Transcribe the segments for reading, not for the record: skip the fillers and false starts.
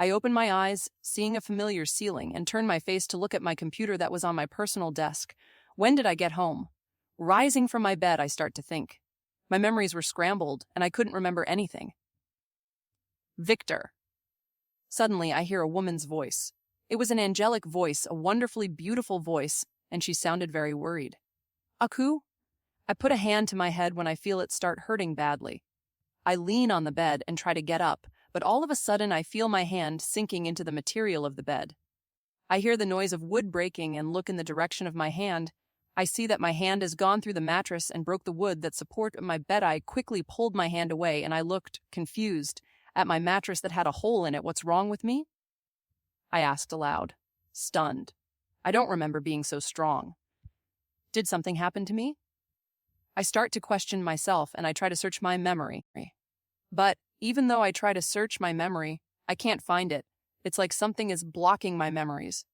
I opened my eyes, seeing a familiar ceiling, and turned my face to look at my computer that was on my personal desk. When did I get home? Rising from my bed, I start to think. My memories were scrambled, and I couldn't remember anything. Victor. Suddenly, I hear a woman's voice. It was an angelic voice, a wonderfully beautiful voice, and she sounded very worried. Aku? I put a hand to my head when I feel it start hurting badly. I lean on the bed and try to get up, but all of a sudden I feel my hand sinking into the material of the bed. I hear the noise of wood breaking and look in the direction of my hand. I see that my hand has gone through the mattress and broke the wood that supported my bed. I quickly pulled my hand away and I looked, confused, at my mattress that had a hole in it. What's wrong with me? I asked aloud, stunned. I don't remember being so strong. Did something happen to me? I start to question myself and I try to search my memory. But even though I try to search my memory, I can't find it. It's like something is blocking my memories.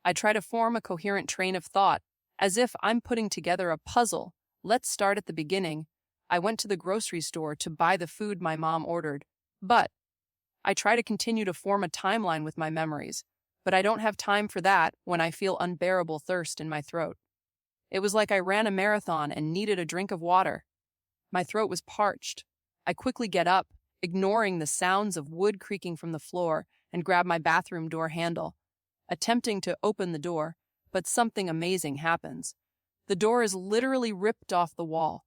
I try to form a coherent train of thought, as if I'm putting together a puzzle. Let's start at the beginning. I went to the grocery store to buy the food my mom ordered, but I try to continue to form a timeline with my memories, but I don't have time for that when I feel unbearable thirst in my throat. It was like I ran a marathon and needed a drink of water. My throat was parched. I quickly get up, ignoring the sounds of wood creaking from the floor, and grab my bathroom door handle, attempting to open the door, but something amazing happens. The door is literally ripped off the wall.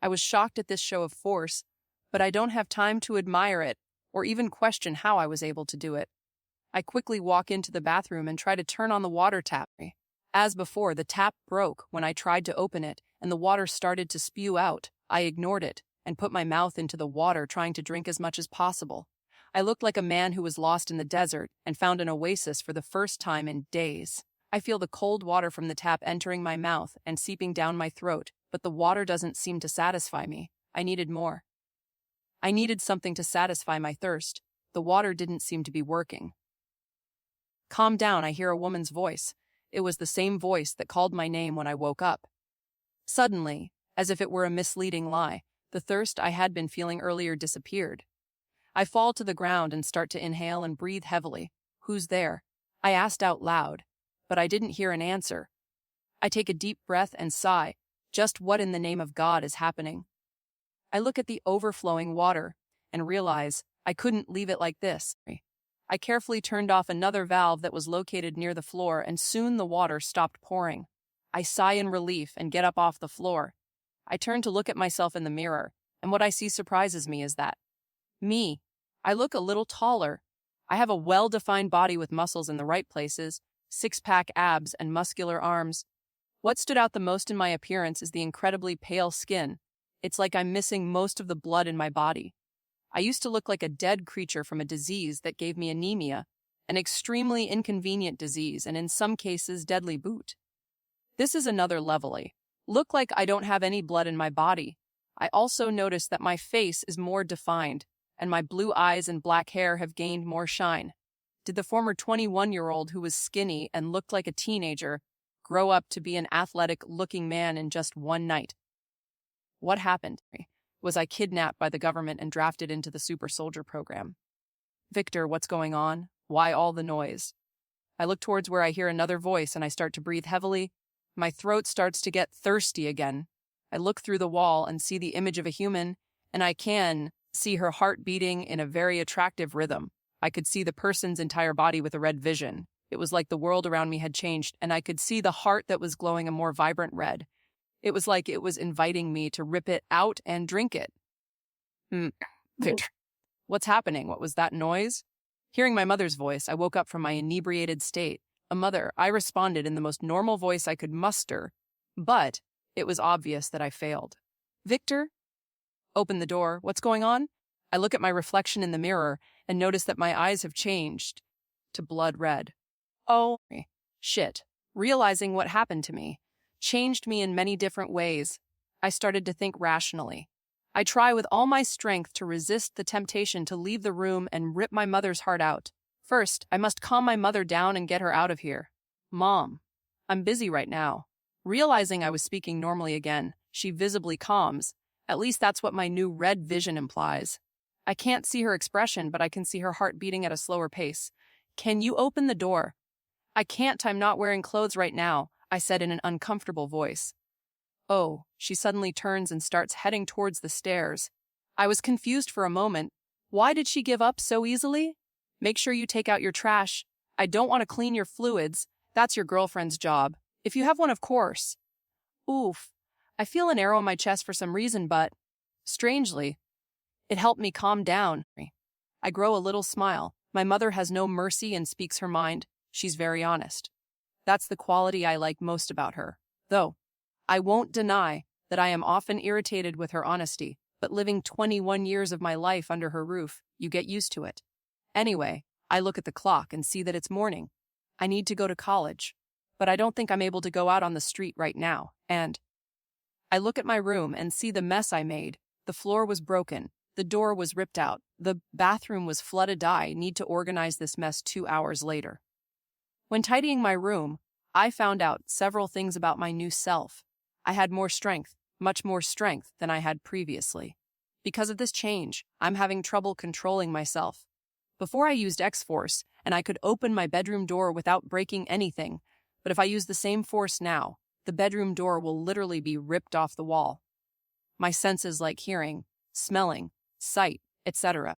I was shocked at this show of force, but I don't have time to admire it or even question how I was able to do it. I quickly walk into the bathroom and try to turn on the water tap. As before, the tap broke when I tried to open it, and the water started to spew out. I ignored it and put my mouth into the water, trying to drink as much as possible. I looked like a man who was lost in the desert and found an oasis for the first time in days. I feel the cold water from the tap entering my mouth and seeping down my throat, but the water doesn't seem to satisfy me. I needed more. I needed something to satisfy my thirst. The water didn't seem to be working. Calm down, I hear a woman's voice. It was the same voice that called my name when I woke up. Suddenly, as if it were a misleading lie, the thirst I had been feeling earlier disappeared. I fall to the ground and start to inhale and breathe heavily. Who's there? I asked out loud, but I didn't hear an answer. I take a deep breath and sigh. Just what in the name of God is happening? I look at the overflowing water and realize I couldn't leave it like this. I carefully turned off another valve that was located near the floor, and soon the water stopped pouring. I sigh in relief and get up off the floor. I turn to look at myself in the mirror, and what I see surprises me is that I look a little taller. I have a well-defined body with muscles in the right places, six-pack abs, and muscular arms. What stood out the most in my appearance is the incredibly pale skin. It's like I'm missing most of the blood in my body. I used to look like a dead creature from a disease that gave me anemia, an extremely inconvenient disease, and in some cases deadly boot. This is another level. Look like I don't have any blood in my body. I also notice that my face is more defined, and my blue eyes and black hair have gained more shine. Did the former 21-year-old who was skinny and looked like a teenager grow up to be an athletic-looking man in just one night? What happened? Was I kidnapped by the government and drafted into the super soldier program? Victor, what's going on? Why all the noise? I look towards where I hear another voice and I start to breathe heavily. My throat starts to get thirsty again. I look through the wall and see the image of a human, and I can see her heart beating in a very attractive rhythm. I could see the person's entire body with a red vision. It was like the world around me had changed, and I could see the heart that was glowing a more vibrant red. It was like it was inviting me to rip it out and drink it. Victor, what's happening? What was that noise? Hearing my mother's voice, I woke up from my inebriated state. Mother, I responded in the most normal voice I could muster, but it was obvious that I failed. Victor? Open the door. What's going on? I look at my reflection in the mirror and notice that my eyes have changed to blood red. Oh, shit. Realizing what happened to me changed me in many different ways. I started to think rationally. I try with all my strength to resist the temptation to leave the room and rip my mother's heart out. First, I must calm my mother down and get her out of here. Mom, I'm busy right now. Realizing I was speaking normally again, she visibly calms. At least that's what my new red vision implies. I can't see her expression, but I can see her heart beating at a slower pace. Can you open the door? I can't, I'm not wearing clothes right now, I said in an uncomfortable voice. Oh, she suddenly turns and starts heading towards the stairs. I was confused for a moment. Why did she give up so easily? Make sure you take out your trash. I don't want to clean your fluids. That's your girlfriend's job. If you have one, of course. Oof. I feel an arrow in my chest for some reason, but, strangely, it helped me calm down. I grow a little smile. My mother has no mercy and speaks her mind. She's very honest. That's the quality I like most about her. Though, I won't deny that I am often irritated with her honesty, but living 21 years of my life under her roof, you get used to it. Anyway, I look at the clock and see that it's morning. I need to go to college, but I don't think I'm able to go out on the street right now, and I look at my room and see the mess I made. The floor was broken. The door was ripped out. The bathroom was flooded. I need to organize this mess 2 hours later. When tidying my room, I found out several things about my new self. I had more strength, much more strength than I had previously. Because of this change, I'm having trouble controlling myself. Before I used X-Force, and I could open my bedroom door without breaking anything, but if I use the same force now, the bedroom door will literally be ripped off the wall. My senses like hearing, smelling, sight, etc.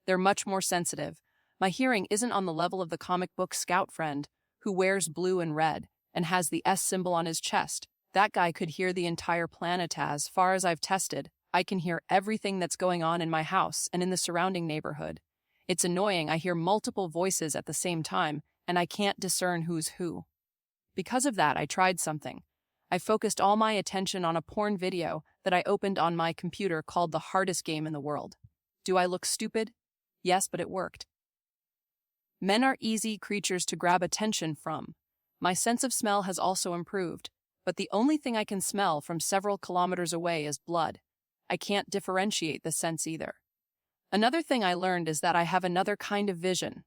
They're much more sensitive. My hearing isn't on the level of the comic book scout friend who wears blue and red and has the S symbol on his chest. That guy could hear the entire planet. As far as I've tested, I can hear everything that's going on in my house and in the surrounding neighborhood. It's annoying. I hear multiple voices at the same time, and I can't discern who's who. Because of that, I tried something. I focused all my attention on a porn video that I opened on my computer called The Hardest Game in the World. Do I look stupid? Yes, but it worked. Men are easy creatures to grab attention from. My sense of smell has also improved, but the only thing I can smell from several kilometers away is blood. I can't differentiate the scents either. Another thing I learned is that I have another kind of vision.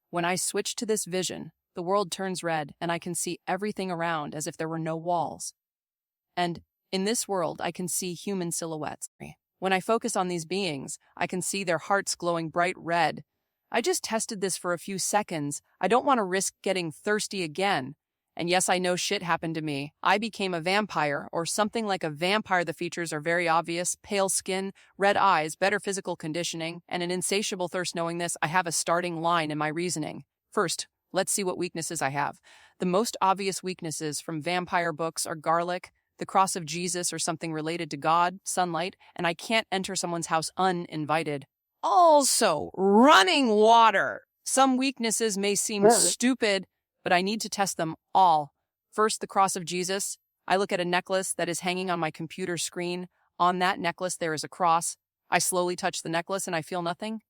When I switch to this vision, the world turns red and I can see everything around as if there were no walls. And in this world, I can see human silhouettes. When I focus on these beings, I can see their hearts glowing bright red. I just tested this for a few seconds. I don't want to risk getting thirsty again. And yes, I know shit happened to me. I became a vampire, or something like a vampire. The features are very obvious: pale skin, red eyes, better physical conditioning, and an insatiable thirst. Knowing this, I have a starting line in my reasoning. First, let's see what weaknesses I have. The most obvious weaknesses from vampire books are garlic, the cross of Jesus or something related to God, sunlight, and I can't enter someone's house uninvited. Also, running water. Some weaknesses may seem stupid, but I need to test them all. First, the cross of Jesus. I look at a necklace that is hanging on my computer screen. On that necklace, there is a cross. I slowly touch the necklace and I feel nothing.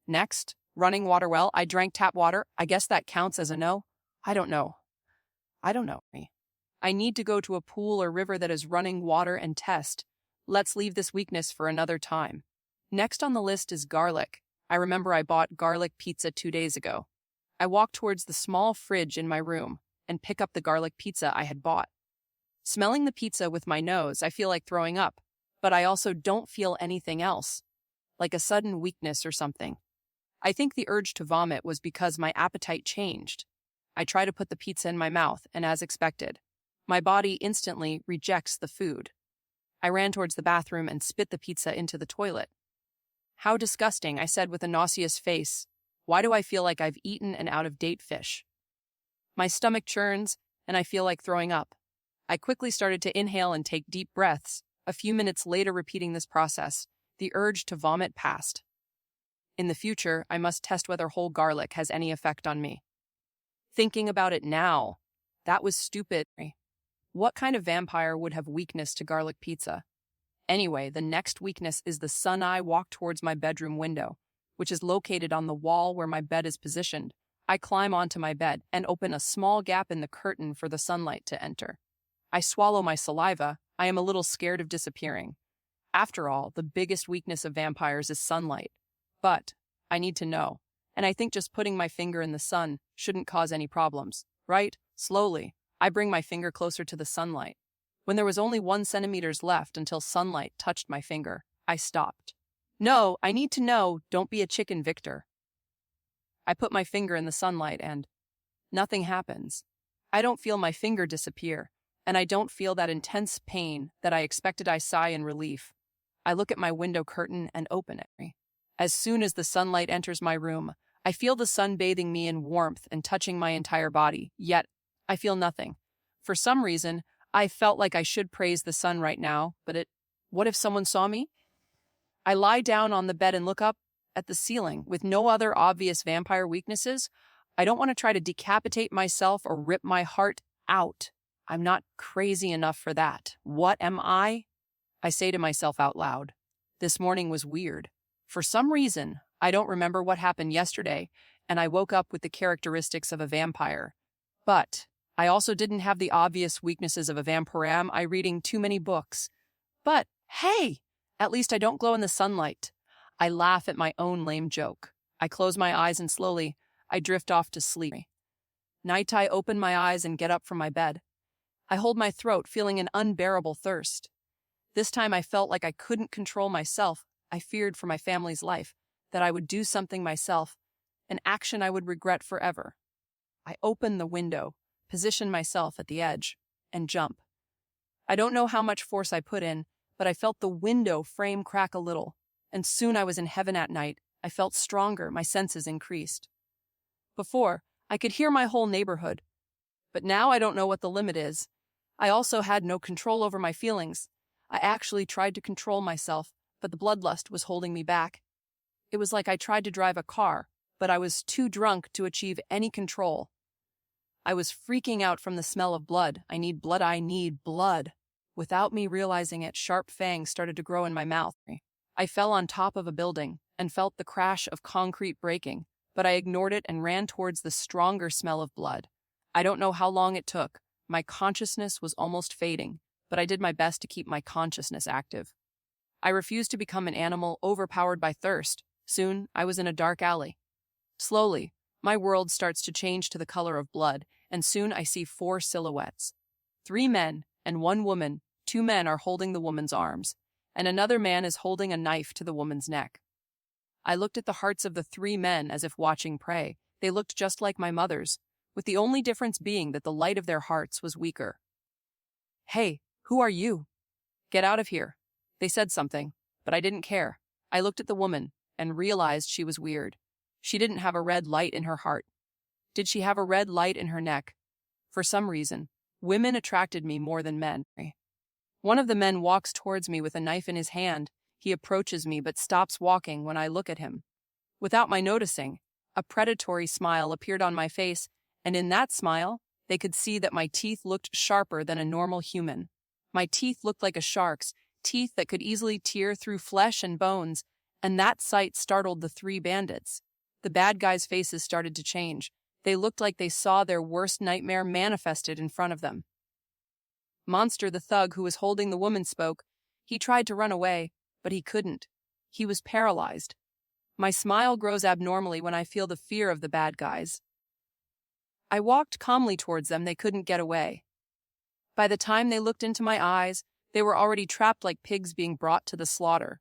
Next, running water well. I drank tap water. I guess that counts as a no. I don't know. I need to go to a pool or river that is running water and test. Let's leave this weakness for another time. Next on the list is garlic. I remember I bought garlic pizza 2 days ago. I walk towards the small fridge in my room and pick up the garlic pizza I had bought. Smelling the pizza with my nose, I feel like throwing up, but I also don't feel anything else, like a sudden weakness or something. I think the urge to vomit was because my appetite changed. I try to put the pizza in my mouth, and as expected, my body instantly rejects the food. I ran towards the bathroom and spit the pizza into the toilet. How disgusting, I said with a nauseous face. Why do I feel like I've eaten an out-of-date fish? My stomach churns, and I feel like throwing up. I quickly started to inhale and take deep breaths. A few minutes later, repeating this process, the urge to vomit passed. In the future, I must test whether whole garlic has any effect on me. Thinking about it now, that was stupid. What kind of vampire would have weakness to garlic pizza? Anyway, the next weakness is the sun. I walk towards my bedroom window, which is located on the wall where my bed is positioned. I climb onto my bed and open a small gap in the curtain for the sunlight to enter. I swallow my saliva. I am a little scared of disappearing. After all, the biggest weakness of vampires is sunlight. But I need to know, and I think just putting my finger in the sun shouldn't cause any problems, right? Slowly, I bring my finger closer to the sunlight. When there was only 1 centimeter left until sunlight touched my finger, I stopped. No, I need to know, don't be a chicken, Victor. I put my finger in the sunlight and nothing happens. I don't feel my finger disappear, and I don't feel that intense pain that I expected. I sigh in relief. I look at my window curtain and open it. As soon as the sunlight enters my room, I feel the sun bathing me in warmth and touching my entire body, yet I feel nothing. For some reason, I felt like I should praise the sun right now, but what if someone saw me? I lie down on the bed and look up at the ceiling with no other obvious vampire weaknesses. I don't want to try to decapitate myself or rip my heart out. I'm not crazy enough for that. What am I? I say to myself out loud. This morning was weird. For some reason, I don't remember what happened yesterday, and I woke up with the characteristics of a vampire. But I also didn't have the obvious weaknesses of a vampire. Am I reading too many books? But hey, at least I don't glow in the sunlight. I laugh at my own lame joke. I close my eyes and slowly, I drift off to sleep. Night, I open my eyes and get up from my bed. I hold my throat, feeling an unbearable thirst. This time I felt like I couldn't control myself. I feared for my family's life, that I would do something myself, an action I would regret forever. I open the window, position myself at the edge, and jump. I don't know how much force I put in, but I felt the window frame crack a little, and soon I was in heaven at night. I felt stronger, my senses increased. Before, I could hear my whole neighborhood, but now I don't know what the limit is. I also had no control over my feelings. I actually tried to control myself, but the bloodlust was holding me back. It was like I tried to drive a car, but I was too drunk to achieve any control. I was freaking out from the smell of blood. I need blood, I need blood. Without me realizing it, sharp fangs started to grow in my mouth. I fell on top of a building and felt the crash of concrete breaking, but I ignored it and ran towards the stronger smell of blood. I don't know how long it took. My consciousness was almost fading, but I did my best to keep my consciousness active. I refused to become an animal overpowered by thirst. Soon, I was in a dark alley. Slowly, my world starts to change to the color of blood, and soon I see 4 silhouettes. 3 men and 1 woman. 2 men are holding the woman's arms, and another man is holding a knife to the woman's neck. I looked at the hearts of the 3 men as if watching prey. They looked just like my mother's, with the only difference being that the light of their hearts was weaker. Hey, who are you? Get out of here. They said something, but I didn't care. I looked at the woman and realized she was weird. She didn't have a red light in her heart. Did she have a red light in her neck? For some reason, women attracted me more than men. One of the men walks towards me with a knife in his hand. He approaches me but stops walking when I look at him. Without my noticing, a predatory smile appeared on my face, and in that smile, they could see that my teeth looked sharper than a normal human. My teeth looked like a shark's, teeth that could easily tear through flesh and bones, and that sight startled the 3 bandits. The bad guys' faces started to change. They looked like they saw their worst nightmare manifested in front of them. Monster, the thug who was holding the woman, spoke. He tried to run away, but he couldn't. He was paralyzed. My smile grows abnormally when I feel the fear of the bad guys. I walked calmly towards them. They couldn't get away. By the time they looked into my eyes, they were already trapped like pigs being brought to the slaughter.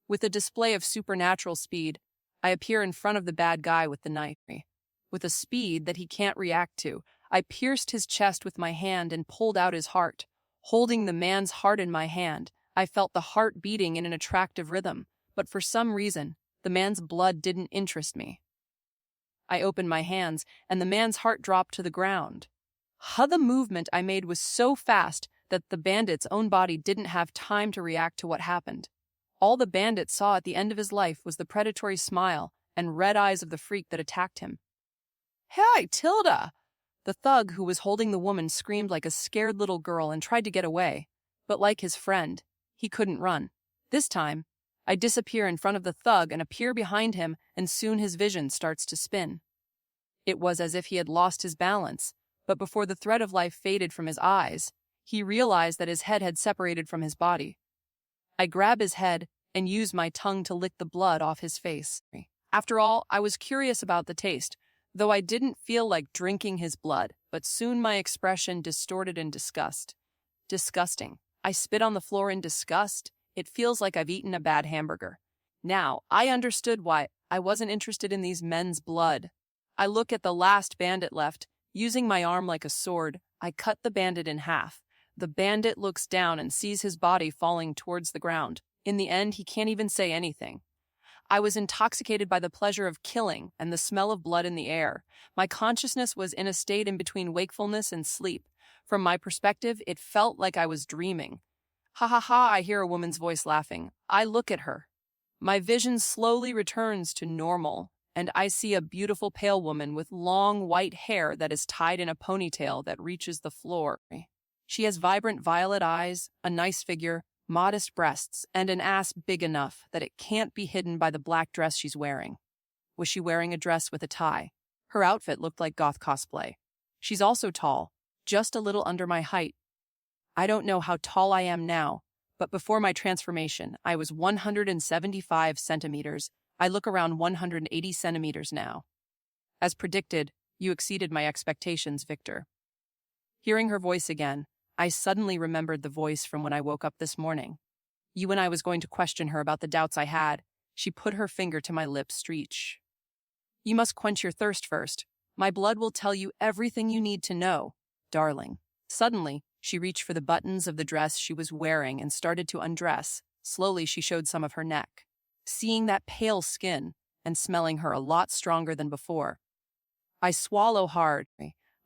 With a display of supernatural speed, I appear in front of the bad guy with the knife. With a speed that he can't react to, I pierced his chest with my hand and pulled out his heart. Holding the man's heart in my hand, I felt the heart beating in an attractive rhythm, but for some reason, the man's blood didn't interest me. I opened my hands, and the man's heart dropped to the ground. The movement I made was so fast that the bandit's own body didn't have time to react to what happened. All the bandit saw at the end of his life was the predatory smile and red eyes of the freak that attacked him. Hey, Tilda! The thug who was holding the woman screamed like a scared little girl and tried to get away, but like his friend, he couldn't run. This time, I disappear in front of the thug and appear behind him, and soon his vision starts to spin. It was as if he had lost his balance, but before the thread of life faded from his eyes, he realized that his head had separated from his body. I grab his head and use my tongue to lick the blood off his face. After all, I was curious about the taste, though I didn't feel like drinking his blood, but soon my expression distorted in disgust. Disgusting. I spit on the floor in disgust. It feels like I've eaten a bad hamburger. Now, I understood why I wasn't interested in these men's blood. I look at the last bandit left. Using my arm like a sword, I cut the bandit in half. The bandit looks down and sees his body falling towards the ground. In the end, he can't even say anything. I was intoxicated by the pleasure of killing and the smell of blood in the air. My consciousness was in a state in between wakefulness and sleep. From my perspective, it felt like I was dreaming. Ha ha ha, I hear a woman's voice laughing. I look at her. My vision slowly returns to normal, and I see a beautiful pale woman with long white hair that is tied in a ponytail that reaches the floor. She has vibrant violet eyes, a nice figure, modest breasts, and an ass big enough that it can't be hidden by the black dress she's wearing. Was she wearing a dress with a tie? Her outfit looked like goth cosplay. She's also tall, just a little under my height. I don't know how tall I am now, but before my transformation, I was 175 centimeters. I look around 180 centimeters now. As predicted, you exceeded my expectations, Victor. Hearing her voice again, I suddenly remembered the voice from when I woke up this morning. You and I was going to question her about the doubts I had. She put her finger to my lips, Streech. You must quench your thirst first. My blood will tell you everything you need to know, darling. Suddenly, she reached for the buttons of the dress she was wearing and started to undress. Slowly, she showed some of her neck. Seeing that pale skin and smelling her a lot stronger than before, I swallow hard.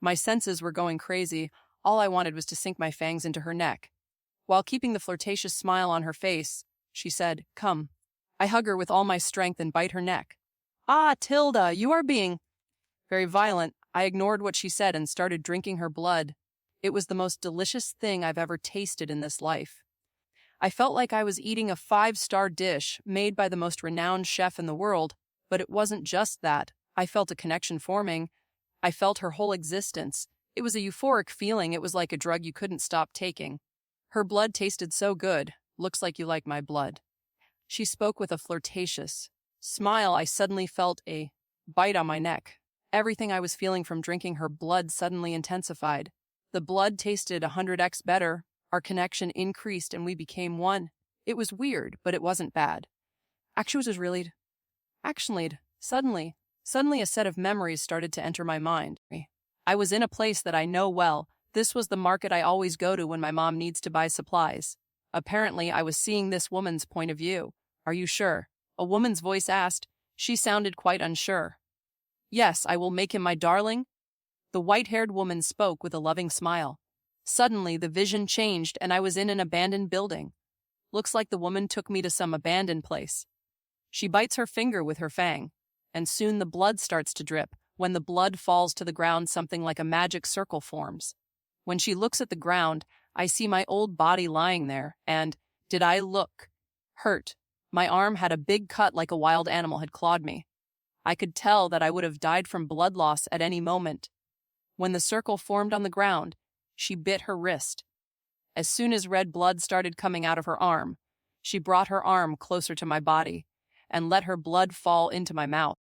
My senses were going crazy. All I wanted was to sink my fangs into her neck. While keeping the flirtatious smile on her face, she said, "Come." I hug her with all my strength and bite her neck. "Ah, Tilda, you are being very violent." I ignored what she said and started drinking her blood. It was the most delicious thing I've ever tasted in this life. I felt like I was eating a 5-star dish made by the most renowned chef in the world, but it wasn't just that. I felt a connection forming. I felt her whole existence. It was a euphoric feeling. It was like a drug you couldn't stop taking. Her blood tasted so good. Looks like you like my blood. She spoke with a flirtatious smile. I suddenly felt a bite on my neck. Everything I was feeling from drinking her blood suddenly intensified. The blood tasted 100x better. Our connection increased and we became one. It was weird, but it wasn't bad. Actually, suddenly a set of memories started to enter my mind. I was in a place that I know well. This was the market I always go to when my mom needs to buy supplies. Apparently, I was seeing this woman's point of view. Are you sure? A woman's voice asked. She sounded quite unsure. Yes, I will make him my darling. The white-haired woman spoke with a loving smile. Suddenly, the vision changed and I was in an abandoned building. Looks like the woman took me to some abandoned place. She bites her finger with her fang, and soon the blood starts to drip. When the blood falls to the ground, something like a magic circle forms. When she looks at the ground, I see my old body lying there, and did I look hurt? My arm had a big cut like a wild animal had clawed me. I could tell that I would have died from blood loss at any moment. When the circle formed on the ground, she bit her wrist. As soon as red blood started coming out of her arm, she brought her arm closer to my body and let her blood fall into my mouth.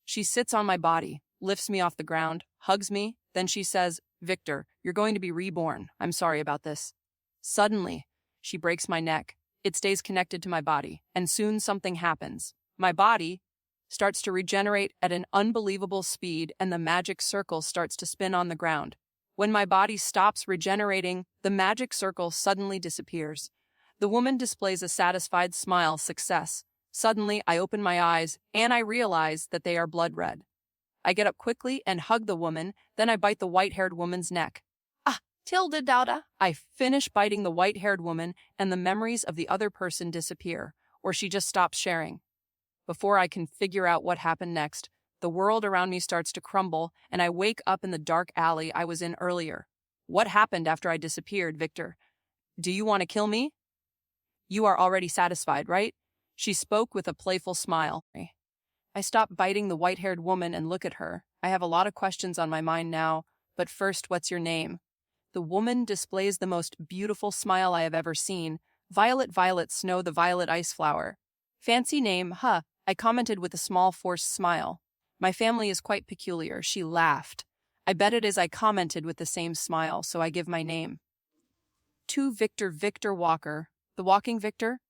She sits on my body, lifts me off the ground, hugs me, then she says, "Victor, you're going to be reborn. I'm sorry about this." Suddenly, she breaks my neck. It stays connected to my body, and soon something happens. My body starts to regenerate at an unbelievable speed, and the magic circle starts to spin on the ground. When my body stops regenerating, the magic circle suddenly disappears. The woman displays a satisfied smile. Success. Suddenly, I open my eyes, and I realize that they are blood red. I get up quickly and hug the woman, then I bite the white-haired woman's neck. "Ah, Tilda Dauda." I finish biting the white-haired woman, and the memories of the other person disappear, or she just stops sharing. Before I can figure out what happened next, the world around me starts to crumble, and I wake up in the dark alley I was in earlier. What happened after I disappeared, Victor? Do you want to kill me? You are already satisfied, right? She spoke with a playful smile. I stop biting the white-haired woman and look at her. I have a lot of questions on my mind now, but first, what's your name? The woman displays the most beautiful smile I have ever seen. Violet Snow, the violet ice flower. Fancy name, huh? I commented with a small forced smile. My family is quite peculiar. She laughed. I bet it is. I commented with the same smile, so I give my name. To Victor Walker. The walking Victor?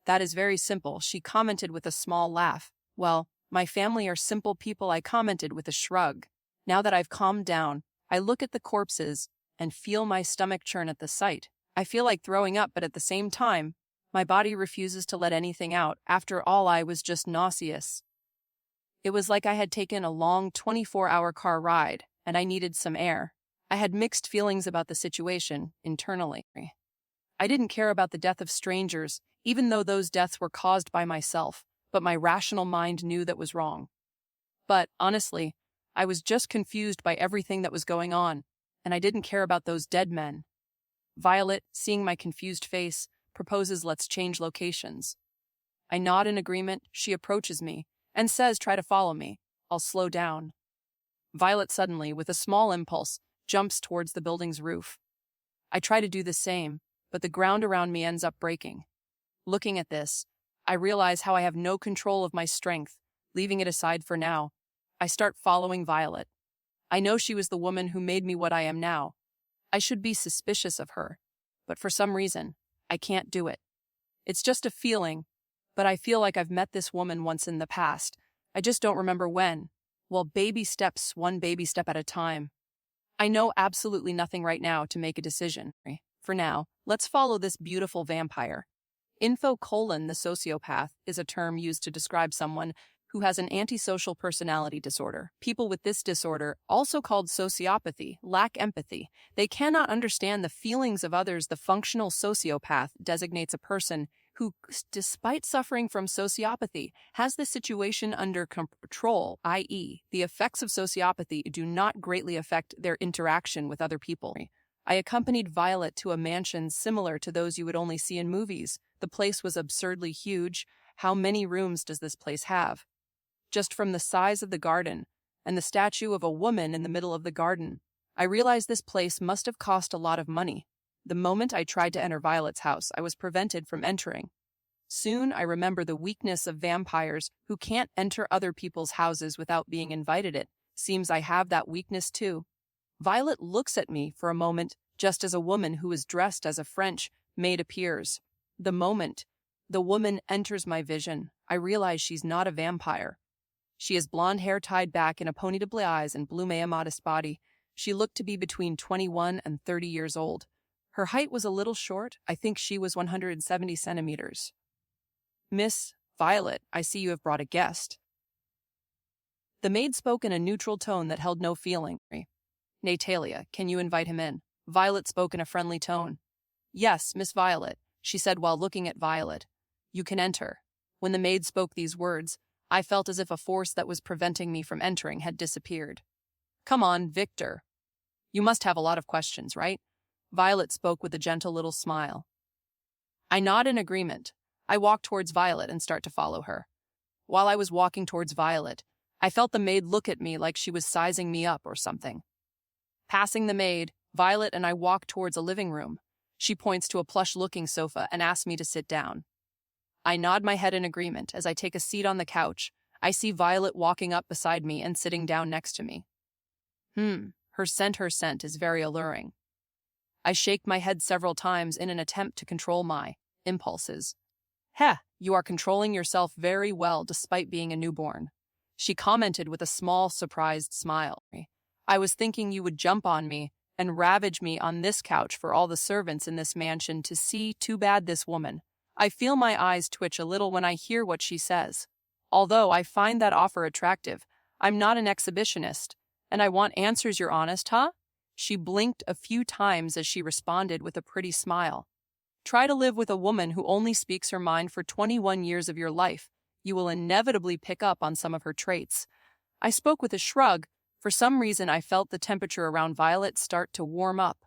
That is very simple, she commented with a small laugh. Well, my family are simple people, I commented with a shrug. Now that I've calmed down, I look at the corpses and feel my stomach churn at the sight. I feel like throwing up, but at the same time, my body refuses to let anything out. After all, I was just nauseous. It was like I had taken a long 24-hour car ride, and I needed some air. I had mixed feelings about the situation internally. I didn't care about the death of strangers, even though those deaths were caused by myself, but my rational mind knew that was wrong. But, honestly, I was just confused by everything that was going on, and I didn't care about those dead men. Violet, seeing my confused face, proposes let's change locations. I nod in agreement, she approaches me, and says try to follow me. I'll slow down. Violet suddenly, with a small impulse, jumps towards the building's roof. I try to do the same, but the ground around me ends up breaking. Looking at this, I realize how I have no control of my strength. Leaving it aside for now, I start following Violet. I know she was the woman who made me what I am now. I should be suspicious of her, but for some reason, I can't do it. It's just a feeling, but I feel like I've met this woman once in the past. I just don't remember when. Well, baby steps, one baby step at a time. I know absolutely nothing right now to make a decision. For now, let's follow this beautiful vampire. The sociopath is a term used to describe someone who has an antisocial personality disorder. People with this disorder, also called sociopathy, lack empathy. They cannot understand the feelings of others. The functional sociopath designates a person who, despite suffering from sociopathy, has the situation under control, i.e., the effects of sociopathy do not greatly affect their interaction with other people. I accompanied Violet to a mansion similar to those you would only see in movies. The place was absurdly huge. How many rooms does this place have? Just from the size of the garden and the statue of a woman in the middle of the garden, I realized this place must have cost a lot of money. The moment I tried to enter Violet's house, I was prevented from entering. Soon I remember the weakness of vampires who can't enter other people's houses without being invited. It seems I have that weakness too. Violet looks at me for a moment, just as a woman who is dressed as a French maid appears. The moment the woman enters my vision, I realize she's not a vampire. She has blonde hair tied back in a pony to blue eyes and blue modest body. She looked to be between 21 and 30 years old. Her height was a little short. I think she was 170 centimeters. Miss Violet, I see you have brought a guest. The maid spoke in a neutral tone that held no feeling. Natalia, can you invite him in? Violet spoke in a friendly tone. Yes, Miss Violet, she said while looking at Violet. You can enter. When the maid spoke these words, I felt as if a force that was preventing me from entering had disappeared. Come on, Victor. You must have a lot of questions, right? Violet spoke with a gentle little smile. I nod in agreement. I walk towards Violet and start to follow her. While I was walking towards Violet, I felt the maid look at me like she was sizing me up or something. Passing the maid, Violet and I walk towards a living room. She points to a plush-looking sofa and asks me to sit down. I nod my head in agreement. As I take a seat on the couch, I see Violet walking up beside me and sitting down next to me. Her scent is very alluring. I shake my head several times in an attempt to control my impulses. You are controlling yourself very well despite being a newborn. She commented with a small, surprised smile. I was thinking you would jump on me and ravage me on this couch for all the servants in this mansion to see. Too bad this woman. I feel my eyes twitch a little when I hear what she says. Although I find that offer attractive, I'm not an exhibitionist, and I want answers. You're honest, huh? She blinked a few times as she responded with a pretty smile. Try to live with a woman who only speaks her mind for 21 years of your life. You will inevitably pick up on some of her traits. I spoke with a shrug. For some reason, I felt the temperature around Violet start to warm up.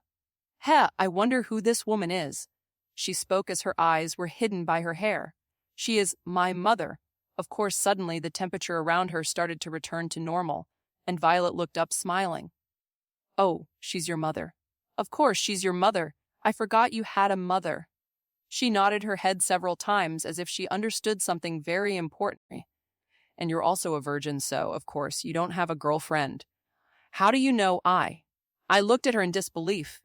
I wonder who this woman is. She spoke as her eyes were hidden by her hair. She is my mother. Of course, suddenly the temperature around her started to return to normal, and Violet looked up smiling. Oh, she's your mother. Of course, she's your mother. I forgot you had a mother. She nodded her head several times as if she understood something very important. And you're also a virgin, so, of course, you don't have a girlfriend. How do you know I looked at her in disbelief.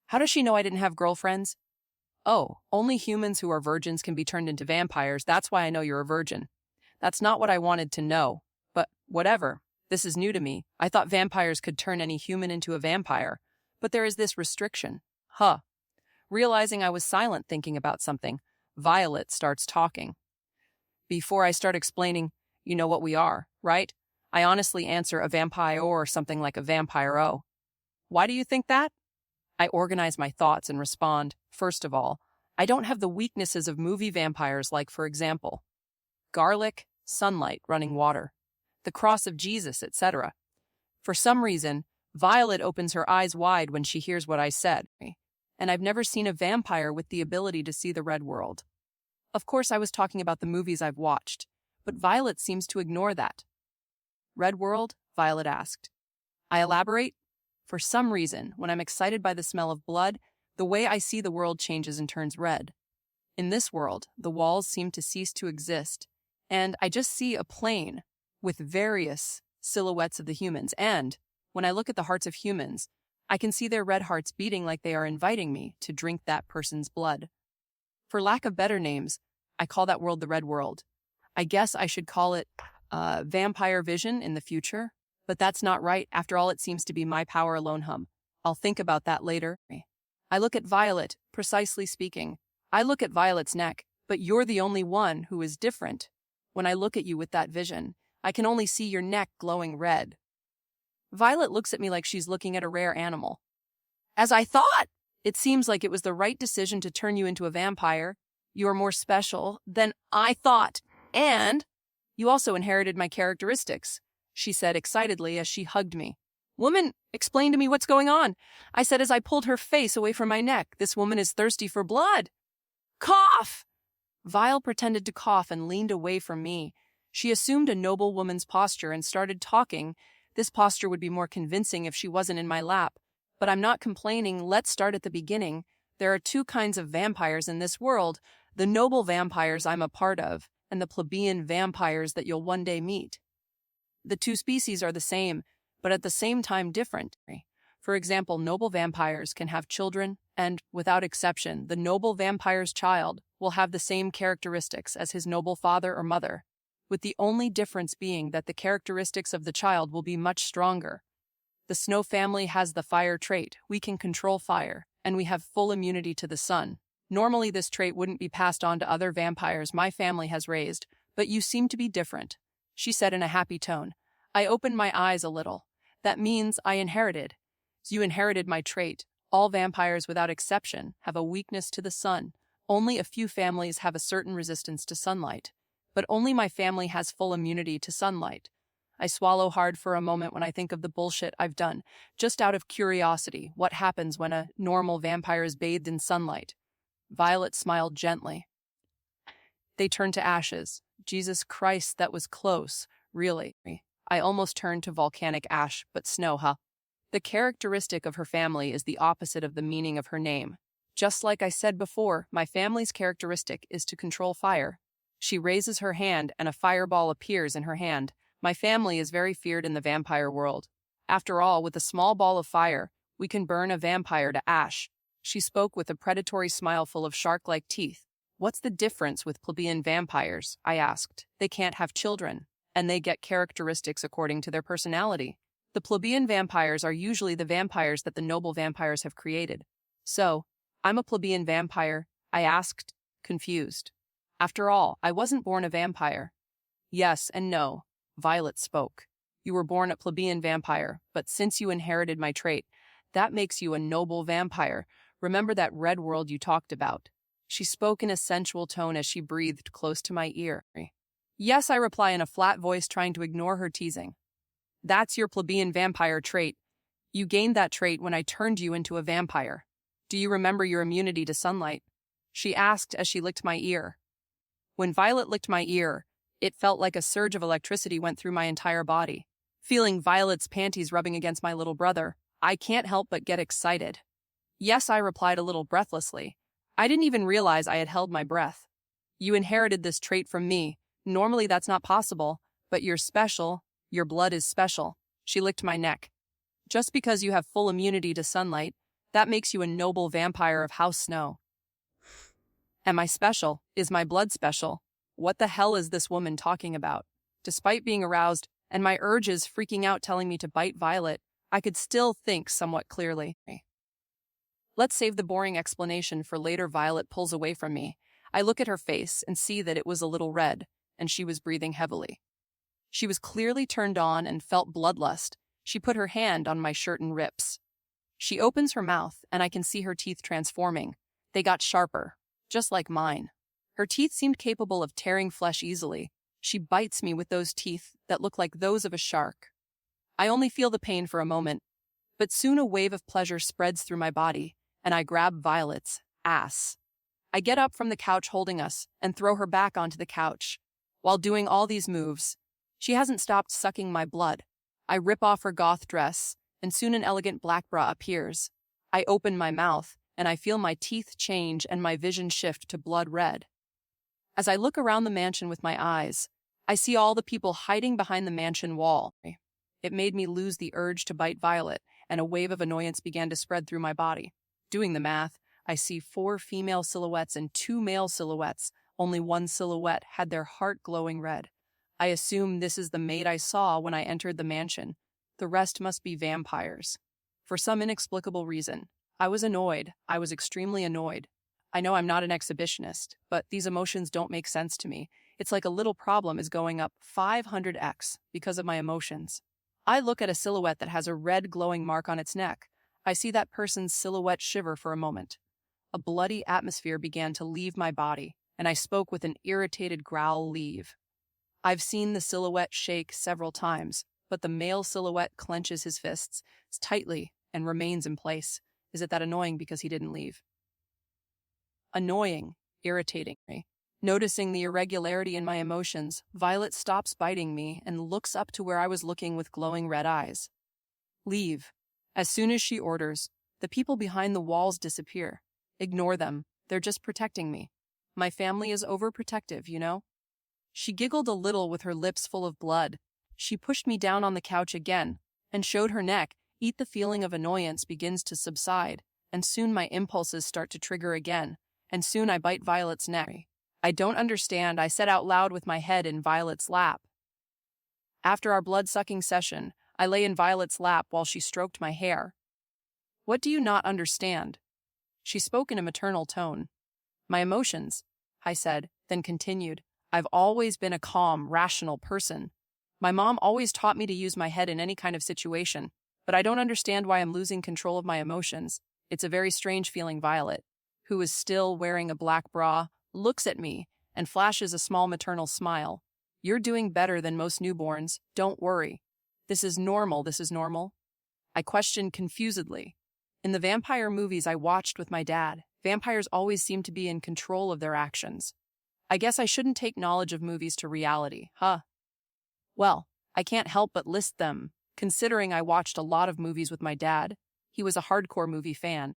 How does she know I didn't have girlfriends? Oh, only humans who are virgins can be turned into vampires. That's why I know you're a virgin. That's not what I wanted to know. But whatever. This is new to me. I thought vampires could turn any human into a vampire. But there is this restriction. Huh. Realizing I was silent thinking about something, Violet starts talking. Before I start explaining, you know what we are, right? I honestly answer a vampire or something like a vampiro. Why do you think that? I organize my thoughts and respond. First of all, I don't have the weaknesses of movie vampires like, for example, garlic, sunlight, running water, the cross of Jesus, etc. For some reason, Violet opens her eyes wide when she hears what I said, and I've never seen a vampire with the ability to see the red world. Of course, I was talking about the movies I've watched, but Violet seems to ignore that. Red world? Violet asked. I elaborate. For some reason, when I'm excited by the smell of blood, the way I see the world changes and turns red. In this world, the walls seem to cease to exist, and I just see a plane with various silhouettes of the humans, and when I look at the hearts of humans, I can see their red hearts beating like they are inviting me to drink that person's blood. For lack of better names, I call that world the red world. I guess I should call it vampire vision in the future, but that's not right. After all, it seems to be my power alone. I'll think about that later. I look at Violet, precisely speaking. I look at Violet's neck, but you're the only one who is different. When I look at you with that vision, I can only see your neck glowing red. Violet looks at me like she's looking at a rare animal. As I thought! It seems like it was the right decision to turn you into a vampire. You are more special than I thought. And you also inherited my characteristics, she said excitedly as she hugged me. Woman, explain to me what's going on, I said as I pulled her face away from my neck. This woman is thirsty for blood. Cough! Vile pretended to cough and leaned away from me. She assumed a noble woman's posture and started talking. This posture would be more convincing if she wasn't in my lap. But I'm not complaining. Let's start at the beginning. There are two kinds of vampires in this world, the noble vampires I'm a part of, and the plebeian vampires that you'll one day meet. The two species are the same, but at the same time different. For example, noble vampires can have children, and, without exception, the noble vampire's child will have the same characteristics as his noble father or mother, with the only difference being that the characteristics of the child will be much stronger. The Snow family has the fire trait. We can control fire, and we have full immunity to the sun. Normally, this trait wouldn't be passed on to other vampires my family has raised, but you seem to be different, she said in a happy tone. I opened my eyes a little. That means I inherited. You inherited my trait. All vampires, without exception, have a weakness to the sun. Only a few families have a certain resistance to sunlight. But only my family has full immunity to sunlight. I swallow hard for a moment when I think of the bullshit I've done. Just out of curiosity, what happens when a normal vampire is bathed in sunlight? Violet smiled gently. They turn to ashes. Jesus Christ, that was close. Really. I almost turned to volcanic ash, but snow, huh? The characteristic of her family is the opposite of the meaning of her name. Just like I said before, my family's characteristic is to control fire. She raises her hand and a fireball appears in her hand. My family is very feared in the vampire world. After all, with a small ball of fire, we can burn a vampire to ash. She spoke with a predatory smile full of shark-like teeth. What's the difference with plebeian vampires? I asked. They can't have children, and they get characteristics according to their personality. The plebeian vampires are usually the vampires that the noble vampires have created. So, I'm a plebeian vampire? I asked, confused. After all, I wasn't born a vampire. Yes and no. Violet spoke. You were born a plebeian vampire, but since you inherited my trait, that makes you a noble vampire. Remember that red world you talked about? She spoke in a sensual tone as she breathed close to my ear. Yes, I reply in a flat voice, trying to ignore her teasing. That's your plebeian vampire trait. You gained that trait when I turned you into a vampire. Do you remember your immunity to sunlight? She asked as she licked my ear. When Violet licked my ear, it felt like a surge of electricity went through my entire body. Feeling Violet's panties rubbing against my little brother, I can't help but get excited. Yes, I replied a little breathlessly. I didn't even realize I had held my breath. You inherited this trait from me. Normally that's not possible, but you're special. Your blood is special. She licked my neck. Just because you have full immunity to sunlight, that makes you a noble vampire of House Snow. Am I special? Is my blood special? What the hell is this woman talking about? Despite being aroused and my urges freaking out telling me to bite Violet, I could still think somewhat clearly. Let's save the boring explanation for later. Violet pulls away from me. I look at her face and see that it was a little red, and she was breathing heavily. She was clearly turned on and felt bloodlust. She put her hand on my shirt and rips. She opens her mouth, and I can see her teeth transforming. They got sharper, just like mine. Her teeth seemed capable of tearing flesh easily. She bites me with those teeth that look like those of a shark. I only feel the pain for a moment, but soon a wave of pleasure spreads through my body, and I grab Violet's ass. I get up from the couch holding us and throw her back onto the couch. While doing all these moves, she hasn't stopped sucking my blood. I rip off her goth dress, and soon an elegant black bra appears. I open my mouth, and I feel my teeth change and my vision shift to blood red. As I look around the mansion with my eyes, I see all the people hiding behind the mansion wall. It made me lose the urge to bite Violet, and a wave of annoyance began to spread through my body. Doing the math, I see 4 female silhouettes and 2 male silhouettes. Only one silhouette had their heart glowing red. I assume this is the maid I saw when I entered the mansion. The rest must be vampires. For some inexplicable reason, I was annoyed. I was extremely annoyed. I know I'm not an exhibitionist, but these emotions don't make sense to me. It's like a little problem is going up 500x because of my emotions. I look at a silhouette that has a red glowing mark on its neck. I see that person's silhouette shiver for a moment. A bloody atmosphere began to leave my body, and I spoke with an irritated growl. Leave. I've seen the silhouette shake several times, but the male silhouette clenches his fists tightly and remains in place. Is it that annoying because he didn't leave? Annoying, irritating me. Noticing the irregularity in my emotions, Violet stops biting me and looks up to where I was looking with glowing red eyes. Leave. As soon as she orders, the people behind the walls disappear. Ignore them. They're just protecting me. My family is overprotective, you know? She giggled a little with her lips full of blood. She pushed me down on the couch again and showed her neck. The feeling of annoyance begins to subside, and soon my impulses start to trigger again, and soon I bite Violet's neck. I don't understand, I said out loud with my head in Violet's lap. After our blood-sucking session, I lay in Violet's lap while she stroked my hair. What do you not understand? She spoke in a maternal tone. My emotions, I said, then continued. I've always been a calm, rational person. My mom always taught me to use my head in any kind of situation, but I don't understand why I'm losing control of my emotions. It's a very strange feeling. Violet, who is still wearing a black bra, looks at me and flashes a small maternal smile. You're doing better than most newborns. Don't worry. This is normal. This is normal. I questioned confusedly. In the vampire movies I watched with my dad, vampires always seem to be in control of their actions. I guess I shouldn't take knowledge of movies to reality, huh? Well, I can't help but list them, considering I watched a lot of movies with my dad. He was a hardcore movie fan.